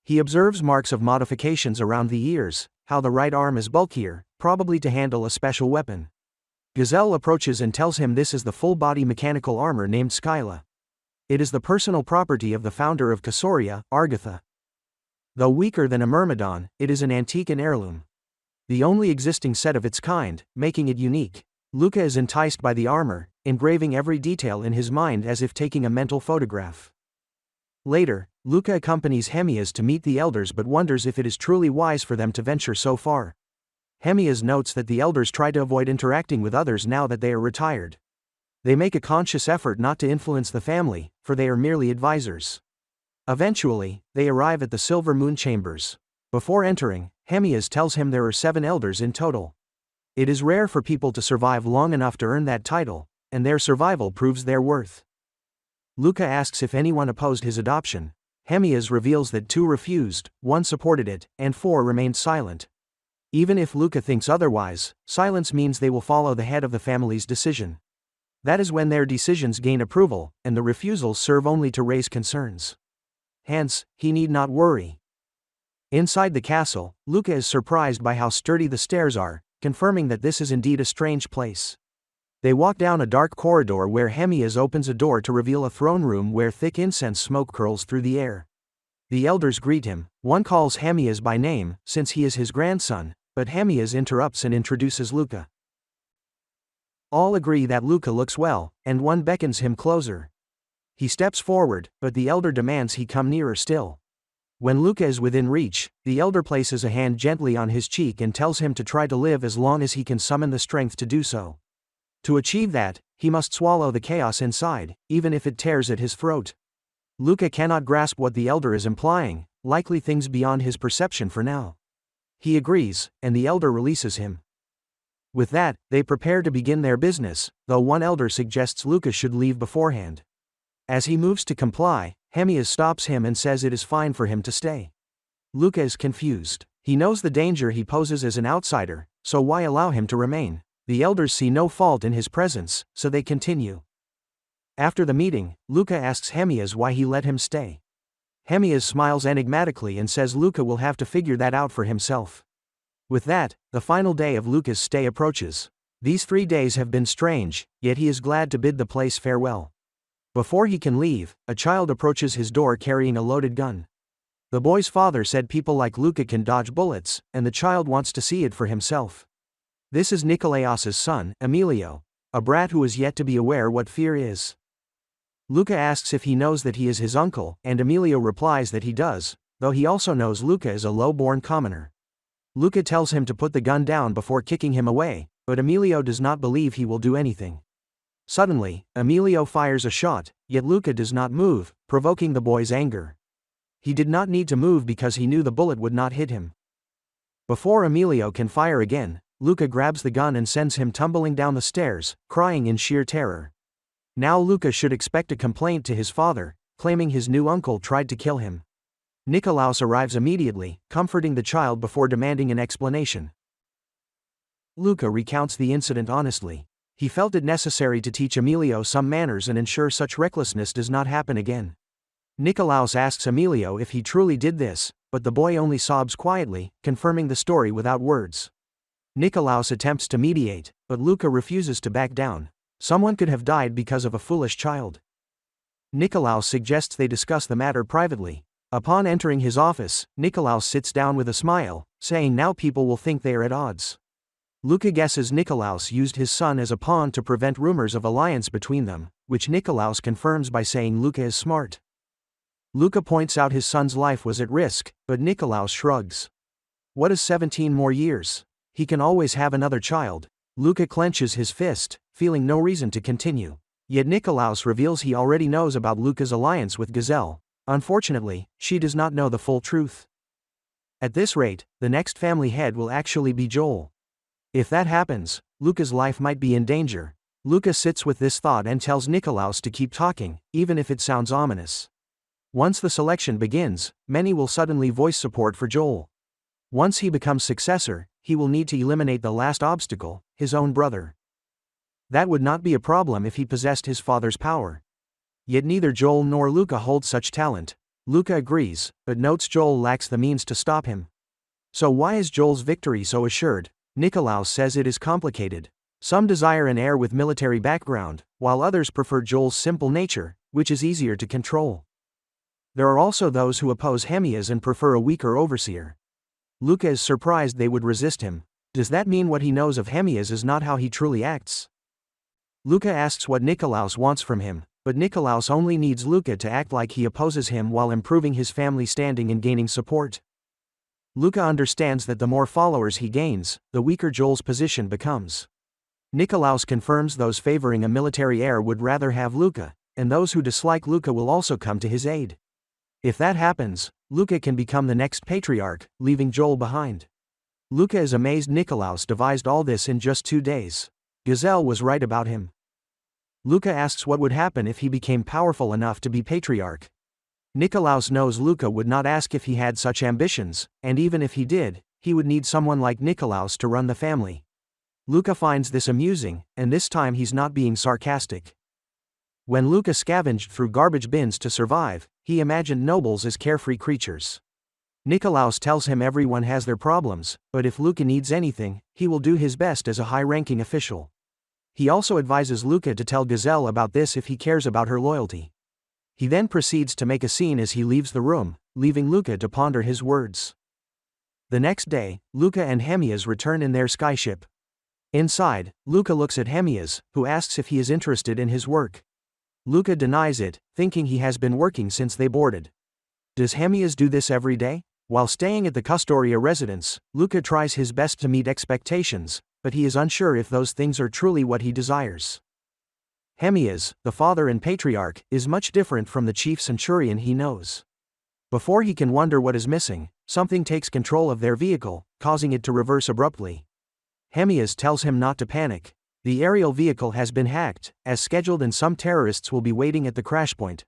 He observes marks of modifications around the ears, how the right arm is bulkier, probably to handle a special weapon. Gazelle approaches and tells him this is the full-body mechanical armor named Skyla. It is the personal property of the founder of Castoria, Argatha. Though weaker than a myrmidon, it is an antique and heirloom. The only existing set of its kind, making it unique. Luca is enticed by the armor, engraving every detail in his mind as if taking a mental photograph. Later, Luca accompanies Hamas to meet the elders but wonders if it is truly wise for them to venture so far. Hamas notes that the elders try to avoid interacting with others now that they are retired. They make a conscious effort not to influence the family, for they are merely advisors. Eventually, they arrive at the Silver Moon Chambers. Before entering, Hamas tells him there are 7 elders in total. It is rare for people to survive long enough to earn that title, and their survival proves their worth. Luca asks if anyone opposed his adoption. Hamas reveals that 2 refused, 1 supported it, and 4 remained silent. Even if Luca thinks otherwise, silence means they will follow the head of the family's decision. That is when their decisions gain approval, and the refusals serve only to raise concerns. Hence, he need not worry. Inside the castle, Luca is surprised by how sturdy the stairs are, confirming that this is indeed a strange place. They walk down a dark corridor where Hamas opens a door to reveal a throne room where thick incense smoke curls through the air. The elders greet him. One calls Hamas by name, since he is his grandson, but Hamas interrupts and introduces Luca. All agree that Luca looks well, and one beckons him closer. He steps forward, but the elder demands he come nearer still. When Luca is within reach, the elder places a hand gently on his cheek and tells him to try to live as long as he can summon the strength to do so. To achieve that, he must swallow the chaos inside, even if it tears at his throat. Luca cannot grasp what the elder is implying, likely things beyond his perception for now. He agrees, and the elder releases him. With that, they prepare to begin their business, though one elder suggests Luca should leave beforehand. As he moves to comply, Hamas stops him and says it is fine for him to stay. Luca is confused. He knows the danger he poses as an outsider, so why allow him to remain? The elders see no fault in his presence, so they continue. After the meeting, Luca asks Hamas why he let him stay. Hamas smiles enigmatically and says Luca will have to figure that out for himself. With that, the final day of Luca's stay approaches. These 3 days have been strange, yet he is glad to bid the place farewell. Before he can leave, a child approaches his door carrying a loaded gun. The boy's father said people like Luca can dodge bullets, and the child wants to see it for himself. This is Nicolaos's son, Emilio, a brat who is yet to be aware what fear is. Luca asks if he knows that he is his uncle, and Emilio replies that he does, though he also knows Luca is a low-born commoner. Luca tells him to put the gun down before kicking him away, but Emilio does not believe he will do anything. Suddenly, Emilio fires a shot, yet Luca does not move, provoking the boy's anger. He did not need to move because he knew the bullet would not hit him. Before Emilio can fire again, Luca grabs the gun and sends him tumbling down the stairs, crying in sheer terror. Now Luca should expect a complaint to his father, claiming his new uncle tried to kill him. Nikolaus arrives immediately, comforting the child before demanding an explanation. Luca recounts the incident honestly. He felt it necessary to teach Emilio some manners and ensure such recklessness does not happen again. Nikolaus asks Emilio if he truly did this, but the boy only sobs quietly, confirming the story without words. Nikolaus attempts to mediate, but Luca refuses to back down. Someone could have died because of a foolish child. Nikolaus suggests they discuss the matter privately. Upon entering his office, Nikolaus sits down with a smile, saying now people will think they are at odds. Luca guesses Nikolaus used his son as a pawn to prevent rumors of alliance between them, which Nikolaus confirms by saying Luca is smart. Luca points out his son's life was at risk, but Nikolaus shrugs. What is 17 more years? He can always have another child. Luca clenches his fist, feeling no reason to continue. Yet Nikolaus reveals he already knows about Luca's alliance with Gazelle. Unfortunately, she does not know the full truth. At this rate, the next family head will actually be Joel. If that happens, Luca's life might be in danger. Luca sits with this thought and tells Nikolaus to keep talking, even if it sounds ominous. Once the selection begins, many will suddenly voice support for Joel. Once he becomes successor, he will need to eliminate the last obstacle, his own brother. That would not be a problem if he possessed his father's power. Yet neither Joel nor Luca hold such talent. Luca agrees, but notes Joel lacks the means to stop him. So why is Joel's victory so assured? Nikolaus says it is complicated. Some desire an heir with military background, while others prefer Joel's simple nature, which is easier to control. There are also those who oppose Hamas and prefer a weaker overseer. Luca is surprised they would resist him. Does that mean what he knows of Hamas is not how he truly acts? Luca asks what Nikolaus wants from him, but Nikolaus only needs Luca to act like he opposes him while improving his family standing and gaining support. Luca understands that the more followers he gains, the weaker Joel's position becomes. Nikolaus confirms those favoring a military heir would rather have Luca, and those who dislike Luca will also come to his aid. If that happens, Luca can become the next patriarch, leaving Joel behind. Luca is amazed Nikolaus devised all this in just 2 days. Gazelle was right about him. Luca asks what would happen if he became powerful enough to be patriarch. Nikolaus knows Luca would not ask if he had such ambitions, and even if he did, he would need someone like Nikolaus to run the family. Luca finds this amusing, and this time he's not being sarcastic. When Luca scavenged through garbage bins to survive, he imagined nobles as carefree creatures. Nikolaus tells him everyone has their problems, but if Luca needs anything, he will do his best as a high-ranking official. He also advises Luca to tell Gazelle about this if he cares about her loyalty. He then proceeds to make a scene as he leaves the room, leaving Luca to ponder his words. The next day, Luca and Hamas return in their skyship. Inside, Luca looks at Hamas, who asks if he is interested in his work. Luca denies it, thinking he has been working since they boarded. Does Hamas do this every day? While staying at the Castoria residence, Luca tries his best to meet expectations, but he is unsure if those things are truly what he desires. Hamas, the father and patriarch, is much different from the chief centurion he knows. Before he can wonder what is missing, something takes control of their vehicle, causing it to reverse abruptly. Hamas tells him not to panic. The aerial vehicle has been hacked, as scheduled, and some terrorists will be waiting at the crash point.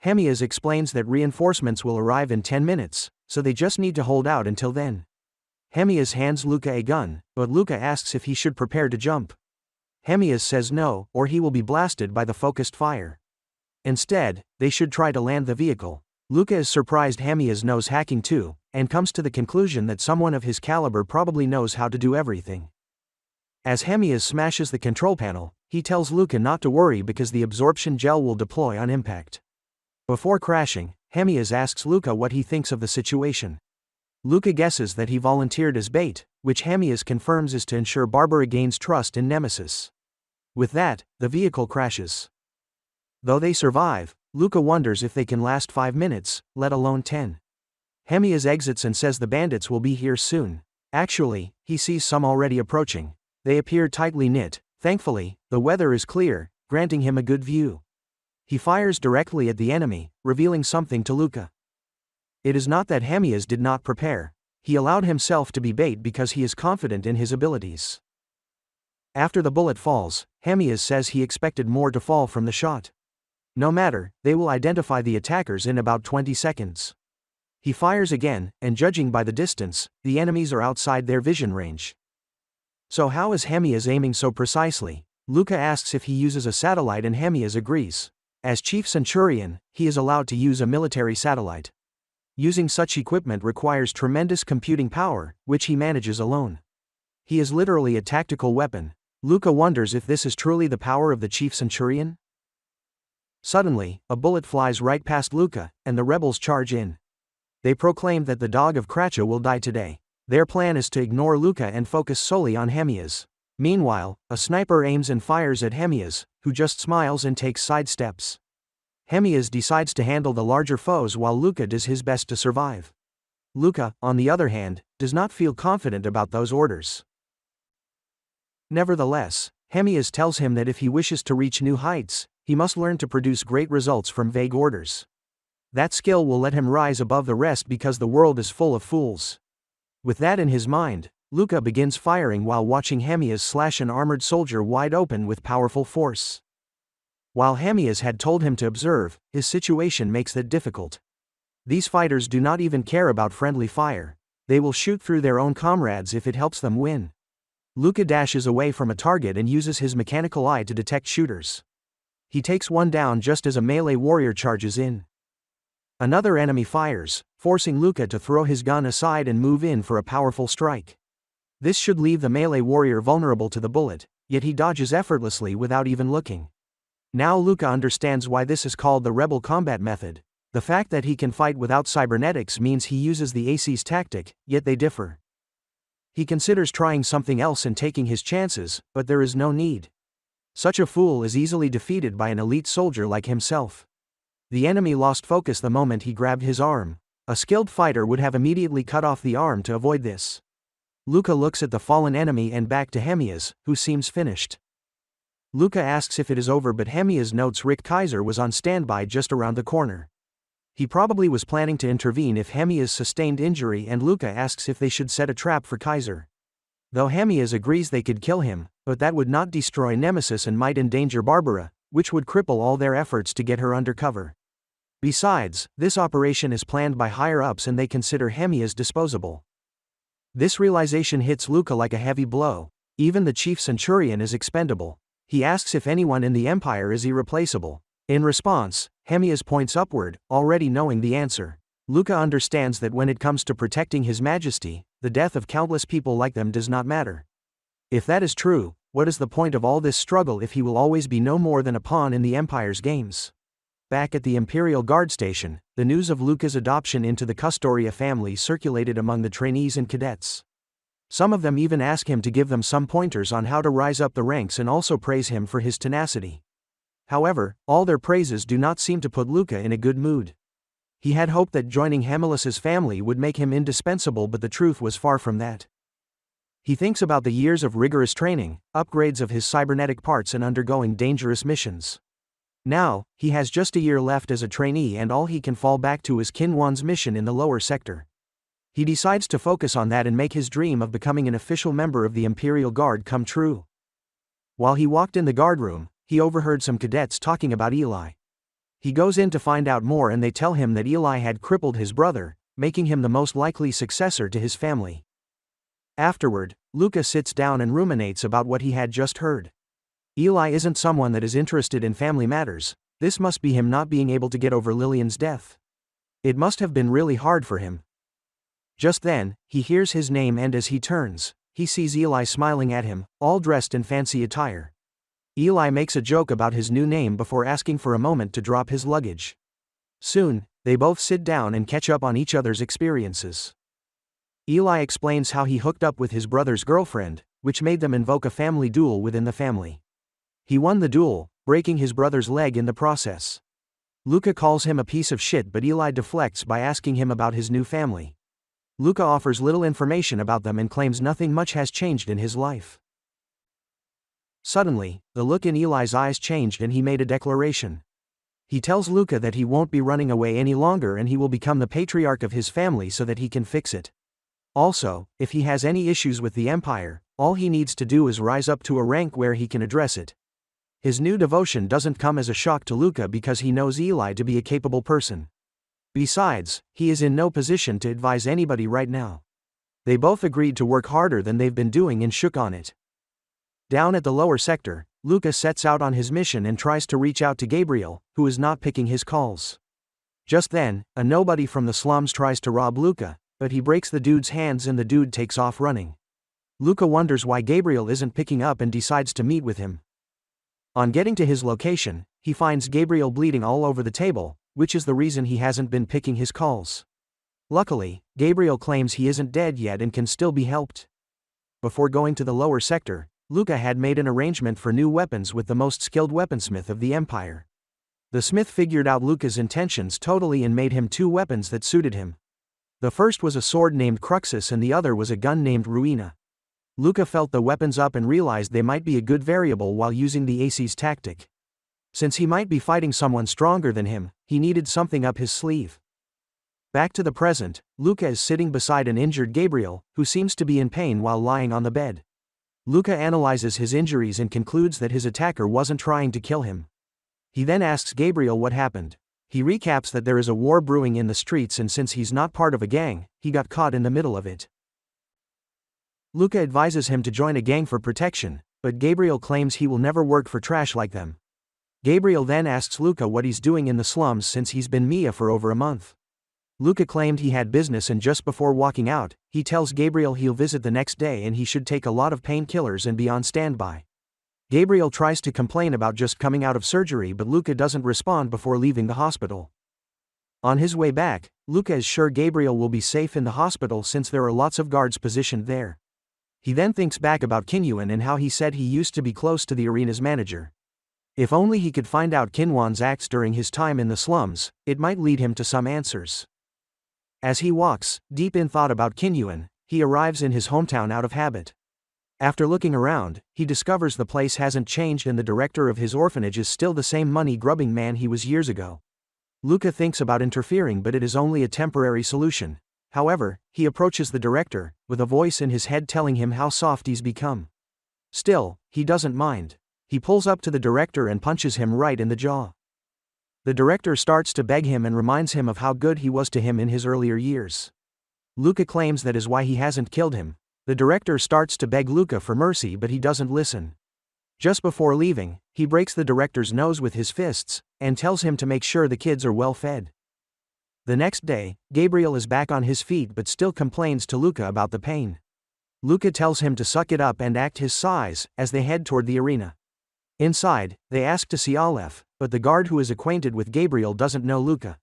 Hamas explains that reinforcements will arrive in 10 minutes, so they just need to hold out until then. Hamas hands Luca a gun, but Luca asks if he should prepare to jump. Hamas says no, or he will be blasted by the focused fire. Instead, they should try to land the vehicle. Luca is surprised Hamas knows hacking too, and comes to the conclusion that someone of his caliber probably knows how to do everything. As Hamas smashes the control panel, he tells Luca not to worry because the absorption gel will deploy on impact. Before crashing, Hamas asks Luca what he thinks of the situation. Luca guesses that he volunteered as bait, which Hamas confirms is to ensure Barbara gains trust in Nemesis. With that, the vehicle crashes. Though they survive, Luca wonders if they can last 5 minutes, let alone 10. Hamas exits and says the bandits will be here soon. Actually, he sees some already approaching. They appear tightly knit. Thankfully, the weather is clear, granting him a good view. He fires directly at the enemy, revealing something to Luca. It is not that Hamas did not prepare. He allowed himself to be bait because he is confident in his abilities. After the bullet falls, Hamas says he expected more to fall from the shot. No matter, they will identify the attackers in about 20 seconds. He fires again, and judging by the distance, the enemies are outside their vision range. So how is Hamas aiming so precisely? Luca asks if he uses a satellite and Hamas agrees. As chief centurion, he is allowed to use a military satellite. Using such equipment requires tremendous computing power, which he manages alone. He is literally a tactical weapon. Luca wonders if this is truly the power of the chief centurion? Suddenly, a bullet flies right past Luca, and the rebels charge in. They proclaim that the dog of Cratcha will die today. Their plan is to ignore Luca and focus solely on Hamas. Meanwhile, a sniper aims and fires at Hamas, who just smiles and takes side steps. Hamas decides to handle the larger foes while Luca does his best to survive. Luca, on the other hand, does not feel confident about those orders. Nevertheless, Hamas tells him that if he wishes to reach new heights, he must learn to produce great results from vague orders. That skill will let him rise above the rest because the world is full of fools. With that in his mind, Luca begins firing while watching Hamas slash an armored soldier wide open with powerful force. While Hamas had told him to observe, his situation makes that difficult. These fighters do not even care about friendly fire. They will shoot through their own comrades if it helps them win. Luca dashes away from a target and uses his mechanical eye to detect shooters. He takes one down just as a melee warrior charges in. Another enemy fires, forcing Luca to throw his gun aside and move in for a powerful strike. This should leave the melee warrior vulnerable to the bullet, yet he dodges effortlessly without even looking. Now Luca understands why this is called the rebel combat method. The fact that he can fight without cybernetics means he uses the AC's tactic, yet they differ. He considers trying something else and taking his chances, but there is no need. Such a fool is easily defeated by an elite soldier like himself. The enemy lost focus the moment he grabbed his arm. A skilled fighter would have immediately cut off the arm to avoid this. Luca looks at the fallen enemy and back to Hamas, who seems finished. Luca asks if it is over, but Hamas notes Rick Kaiser was on standby just around the corner. He probably was planning to intervene if Hamas sustained injury, and Luca asks if they should set a trap for Kaiser. Though Hamas agrees they could kill him, but that would not destroy Nemesis and might endanger Barbara, which would cripple all their efforts to get her under cover. Besides, this operation is planned by higher-ups and they consider Hamas disposable. This realization hits Luca like a heavy blow. Even the chief centurion is expendable. He asks if anyone in the Empire is irreplaceable. In response, Hamas points upward, already knowing the answer. Luca understands that when it comes to protecting His Majesty, the death of countless people like them does not matter. If that is true, what is the point of all this struggle if he will always be no more than a pawn in the Empire's games? Back at the Imperial Guard Station, the news of Luca's adoption into the Castoria family circulated among the trainees and cadets. Some of them even ask him to give them some pointers on how to rise up the ranks and also praise him for his tenacity. However, all their praises do not seem to put Luca in a good mood. He had hoped that joining Hamelis's family would make him indispensable, but the truth was far from that. He thinks about the years of rigorous training, upgrades of his cybernetic parts, and undergoing dangerous missions. Now, he has just a year left as a trainee, and all he can fall back to is Kinwan's mission in the lower sector. He decides to focus on that and make his dream of becoming an official member of the Imperial Guard come true. While he walked in the guard room, he overheard some cadets talking about Ilay. He goes in to find out more, and they tell him that Ilay had crippled his brother, making him the most likely successor to his family. Afterward, Luca sits down and ruminates about what he had just heard. Ilay isn't someone that is interested in family matters. This must be him not being able to get over Lillian's death. It must have been really hard for him. Just then, he hears his name, and as he turns, he sees Ilay smiling at him, all dressed in fancy attire. Ilay makes a joke about his new name before asking for a moment to drop his luggage. Soon, they both sit down and catch up on each other's experiences. Ilay explains how he hooked up with his brother's girlfriend, which made them invoke a family duel within the family. He won the duel, breaking his brother's leg in the process. Luca calls him a piece of shit, but Ilay deflects by asking him about his new family. Luca offers little information about them and claims nothing much has changed in his life. Suddenly, the look in Ilay's eyes changed and he made a declaration. He tells Luca that he won't be running away any longer and he will become the patriarch of his family so that he can fix it. Also, if he has any issues with the Empire, all he needs to do is rise up to a rank where he can address it. His new devotion doesn't come as a shock to Luca because he knows Ilay to be a capable person. Besides, he is in no position to advise anybody right now. They both agreed to work harder than they've been doing and shook on it. Down at the lower sector, Luca sets out on his mission and tries to reach out to Gabriel, who is not picking his calls. Just then, a nobody from the slums tries to rob Luca, but he breaks the dude's hands and the dude takes off running. Luca wonders why Gabriel isn't picking up and decides to meet with him. On getting to his location, he finds Gabriel bleeding all over the table, which is the reason he hasn't been picking his calls. Luckily, Gabriel claims he isn't dead yet and can still be helped. Before going to the lower sector, Luca had made an arrangement for new weapons with the most skilled weaponsmith of the Empire. The smith figured out Luca's intentions totally and made him 2 weapons that suited him. The first was a sword named Cruxus and the other was a gun named Ruina. Luca felt the weapons up and realized they might be a good variable while using the AC's tactic. Since he might be fighting someone stronger than him, he needed something up his sleeve. Back to the present, Luca is sitting beside an injured Gabriel, who seems to be in pain while lying on the bed. Luca analyzes his injuries and concludes that his attacker wasn't trying to kill him. He then asks Gabriel what happened. He recaps that there is a war brewing in the streets and since he's not part of a gang, he got caught in the middle of it. Luca advises him to join a gang for protection, but Gabriel claims he will never work for trash like them. Gabriel then asks Luca what he's doing in the slums since he's been Mia for over a month. Luca claimed he had business and just before walking out, he tells Gabriel he'll visit the next day and he should take a lot of painkillers and be on standby. Gabriel tries to complain about just coming out of surgery but Luca doesn't respond before leaving the hospital. On his way back, Luca is sure Gabriel will be safe in the hospital since there are lots of guards positioned there. He then thinks back about Kinyuan and how he said he used to be close to the arena's manager. If only he could find out Kinwan's acts during his time in the slums, it might lead him to some answers. As he walks, deep in thought about Kinyuan, he arrives in his hometown out of habit. After looking around, he discovers the place hasn't changed and the director of his orphanage is still the same money-grubbing man he was years ago. Luca thinks about interfering but it is only a temporary solution. However, he approaches the director, with a voice in his head telling him how soft he's become. Still, he doesn't mind. He pulls up to the director and punches him right in the jaw. The director starts to beg him and reminds him of how good he was to him in his earlier years. Luca claims that is why he hasn't killed him. The director starts to beg Luca for mercy but he doesn't listen. Just before leaving, he breaks the director's nose with his fists, and tells him to make sure the kids are well fed. The next day, Gabriel is back on his feet but still complains to Luca about the pain. Luca tells him to suck it up and act his size, as they head toward the arena. Inside, they ask to see Aleph, but the guard who is acquainted with Gabriel doesn't know Luca.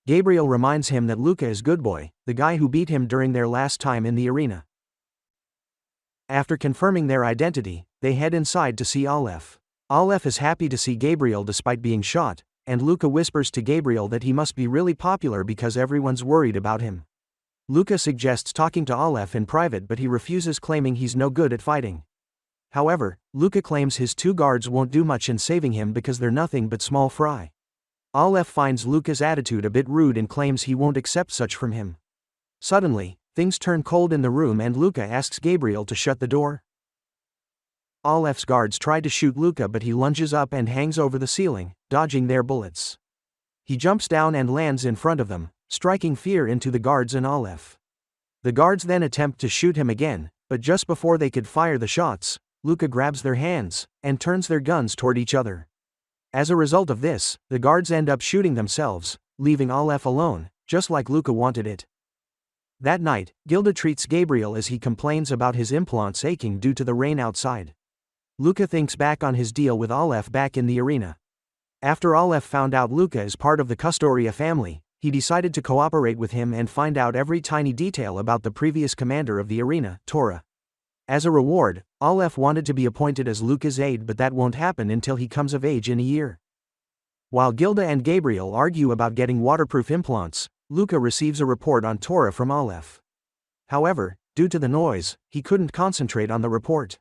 Gabriel reminds him that Luca is Goodboy, the guy who beat him during their last time in the arena. After confirming their identity, they head inside to see Aleph. Aleph is happy to see Gabriel despite being shot, and Luca whispers to Gabriel that he must be really popular because everyone's worried about him. Luca suggests talking to Aleph in private but he refuses, claiming he's no good at fighting. However, Luca claims his 2 guards won't do much in saving him because they're nothing but small fry. Aleph finds Luca's attitude a bit rude and claims he won't accept such from him. Suddenly, things turn cold in the room and Luca asks Gabriel to shut the door. Aleph's guards try to shoot Luca but he lunges up and hangs over the ceiling, dodging their bullets. He jumps down and lands in front of them, striking fear into the guards and Aleph. The guards then attempt to shoot him again, but just before they could fire the shots, Luca grabs their hands, and turns their guns toward each other. As a result of this, the guards end up shooting themselves, leaving Aleph alone, just like Luca wanted it. That night, Gilda treats Gabriel as he complains about his implants aching due to the rain outside. Luca thinks back on his deal with Aleph back in the arena. After Aleph found out Luca is part of the Castoria family, he decided to cooperate with him and find out every tiny detail about the previous commander of the arena, Tora. As a reward, Aleph wanted to be appointed as Luca's aide but that won't happen until he comes of age in a year. While Gilda and Gabriel argue about getting waterproof implants, Luca receives a report on Tora from Aleph. However, due to the noise, he couldn't concentrate on the report.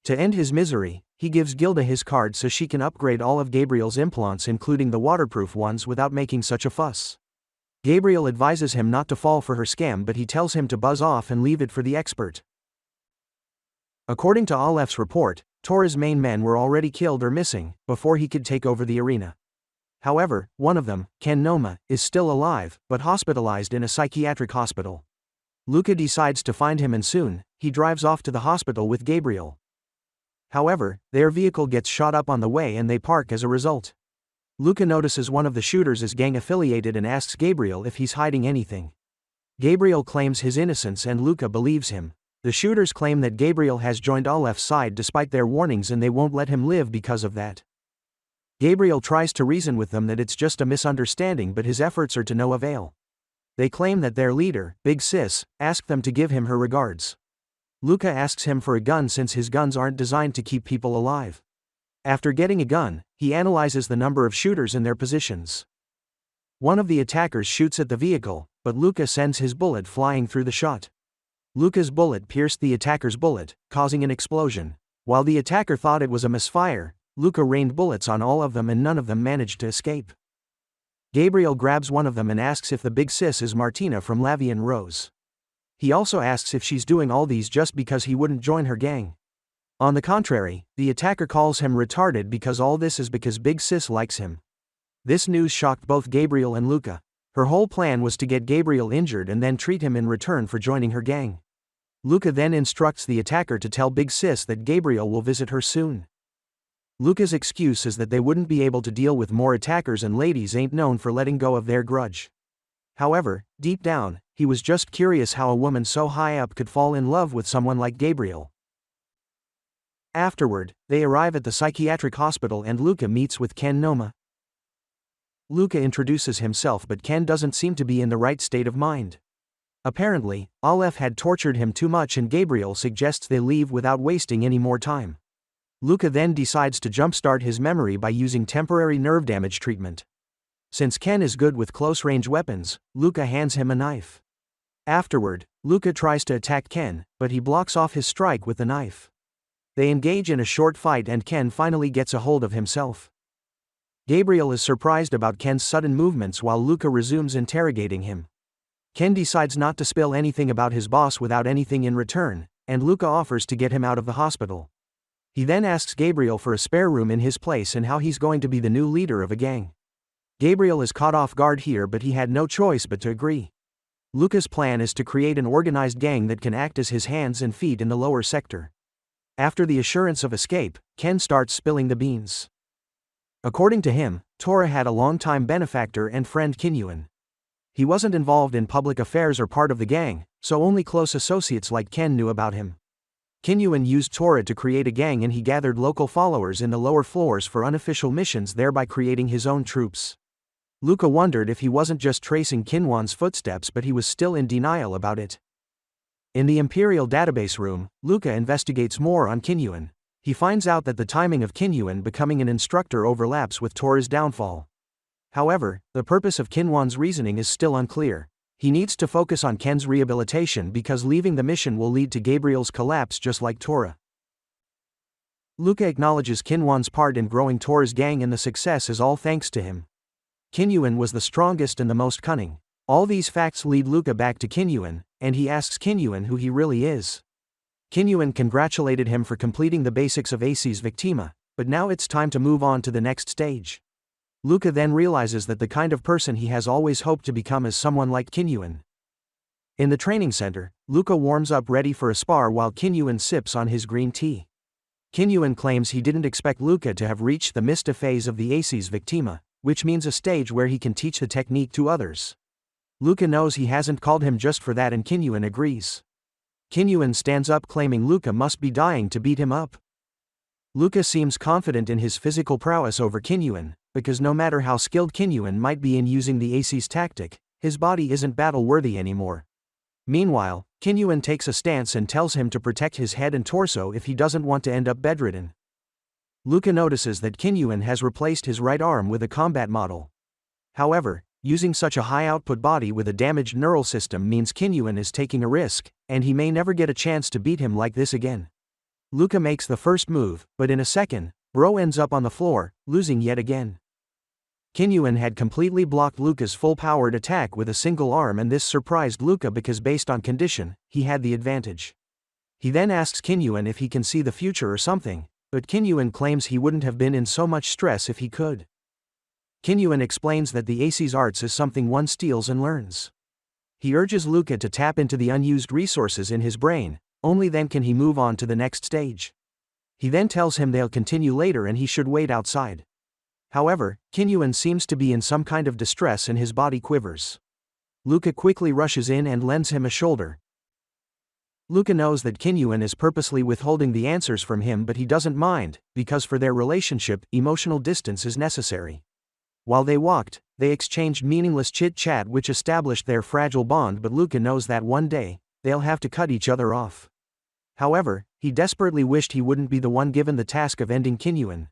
To end his misery, he gives Gilda his card so she can upgrade all of Gabriel's implants including the waterproof ones without making such a fuss. Gabriel advises him not to fall for her scam, but he tells him to buzz off and leave it for the expert. According to Alep's report, Tora's main men were already killed or missing before he could take over the arena. However, one of them, Ken Noma, is still alive, but hospitalized in a psychiatric hospital. Luca decides to find him and soon, he drives off to the hospital with Gabriel. However, their vehicle gets shot up on the way and they park as a result. Luca notices one of the shooters is gang-affiliated and asks Gabriel if he's hiding anything. Gabriel claims his innocence and Luca believes him. The shooters claim that Gabriel has joined Alep's side despite their warnings and they won't let him live because of that. Gabriel tries to reason with them that it's just a misunderstanding, but his efforts are to no avail. They claim that their leader, Big Sis, asked them to give him her regards. Luca asks him for a gun since his guns aren't designed to keep people alive. After getting a gun, he analyzes the number of shooters and their positions. One of the attackers shoots at the vehicle, but Luca sends his bullet flying through the shot. Luca's bullet pierced the attacker's bullet, causing an explosion. While the attacker thought it was a misfire, Luca rained bullets on all of them and none of them managed to escape. Gabriel grabs one of them and asks if the Big Sis is Martina from Lavian Rose. He also asks if she's doing all these just because he wouldn't join her gang. On the contrary, the attacker calls him retarded because all this is because Big Sis likes him. This news shocked both Gabriel and Luca. Her whole plan was to get Gabriel injured and then treat him in return for joining her gang. Luca then instructs the attacker to tell Big Sis that Gabriel will visit her soon. Luca's excuse is that they wouldn't be able to deal with more attackers and ladies ain't known for letting go of their grudge. However, deep down, he was just curious how a woman so high up could fall in love with someone like Gabriel. Afterward, they arrive at the psychiatric hospital and Luca meets with Ken Noma. Luca introduces himself, but Ken doesn't seem to be in the right state of mind. Apparently, Aleph had tortured him too much and Gabriel suggests they leave without wasting any more time. Luca then decides to jumpstart his memory by using temporary nerve damage treatment. Since Ken is good with close-range weapons, Luca hands him a knife. Afterward, Luca tries to attack Ken, but he blocks off his strike with the knife. They engage in a short fight and Ken finally gets a hold of himself. Gabriel is surprised about Ken's sudden movements while Luca resumes interrogating him. Ken decides not to spill anything about his boss without anything in return, and Luca offers to get him out of the hospital. He then asks Gabriel for a spare room in his place and how he's going to be the new leader of a gang. Gabriel is caught off guard here, but he had no choice but to agree. Luca's plan is to create an organized gang that can act as his hands and feet in the lower sector. After the assurance of escape, Ken starts spilling the beans. According to him, Tora had a longtime benefactor and friend Kinyuan. He wasn't involved in public affairs or part of the gang, so only close associates like Ken knew about him. Kinyuan used Tora to create a gang and he gathered local followers in the lower floors for unofficial missions, thereby creating his own troops. Luca wondered if he wasn't just tracing Kinyuan's footsteps, but he was still in denial about it. In the Imperial database room, Luca investigates more on Kinyuan. He finds out that the timing of Kinyuan becoming an instructor overlaps with Tora's downfall. However, the purpose of Kinyuan's reasoning is still unclear. He needs to focus on Ken's rehabilitation because leaving the mission will lead to Gabriel's collapse just like Tora. Luca acknowledges Kinyuan's part in growing Tora's gang and the success is all thanks to him. Kinyuan was the strongest and the most cunning. All these facts lead Luca back to Kinyuan, and he asks Kinyuan who he really is. Kinyuan congratulated him for completing the basics of AC's Victima, but now it's time to move on to the next stage. Luca then realizes that the kind of person he has always hoped to become is someone like Kinyuan. In the training center, Luca warms up ready for a spar while Kinyuan sips on his green tea. Kinyuan claims he didn't expect Luca to have reached the Mista phase of the AC's Victima, which means a stage where he can teach the technique to others. Luca knows he hasn't called him just for that and Kinyuan agrees. Kinyuan stands up claiming Luca must be dying to beat him up. Luca seems confident in his physical prowess over Kinyuan, because no matter how skilled Kinyuan might be in using the AC's tactic, his body isn't battle-worthy anymore. Meanwhile, Kinyuan takes a stance and tells him to protect his head and torso if he doesn't want to end up bedridden. Luca notices that Kinyuan has replaced his right arm with a combat model. However, using such a high-output body with a damaged neural system means Kinyuan is taking a risk, and he may never get a chance to beat him like this again. Luca makes the first move, but in a second, Bro ends up on the floor, losing yet again. Kinyuan had completely blocked Luca's full-powered attack with a single arm, and this surprised Luca because based on condition, he had the advantage. He then asks Kinyuan if he can see the future or something, but Kinyuan claims he wouldn't have been in so much stress if he could. Kinyuan explains that the Ace's arts is something one steals and learns. He urges Luca to tap into the unused resources in his brain, only then can he move on to the next stage. He then tells him they'll continue later and he should wait outside. However, Kinyuan seems to be in some kind of distress and his body quivers. Luca quickly rushes in and lends him a shoulder. Luca knows that Kinyuan is purposely withholding the answers from him, but he doesn't mind, because for their relationship, emotional distance is necessary. While they walked, they exchanged meaningless chit-chat which established their fragile bond, but Luca knows that one day, they'll have to cut each other off. However, he desperately wished he wouldn't be the one given the task of ending Kinyuan,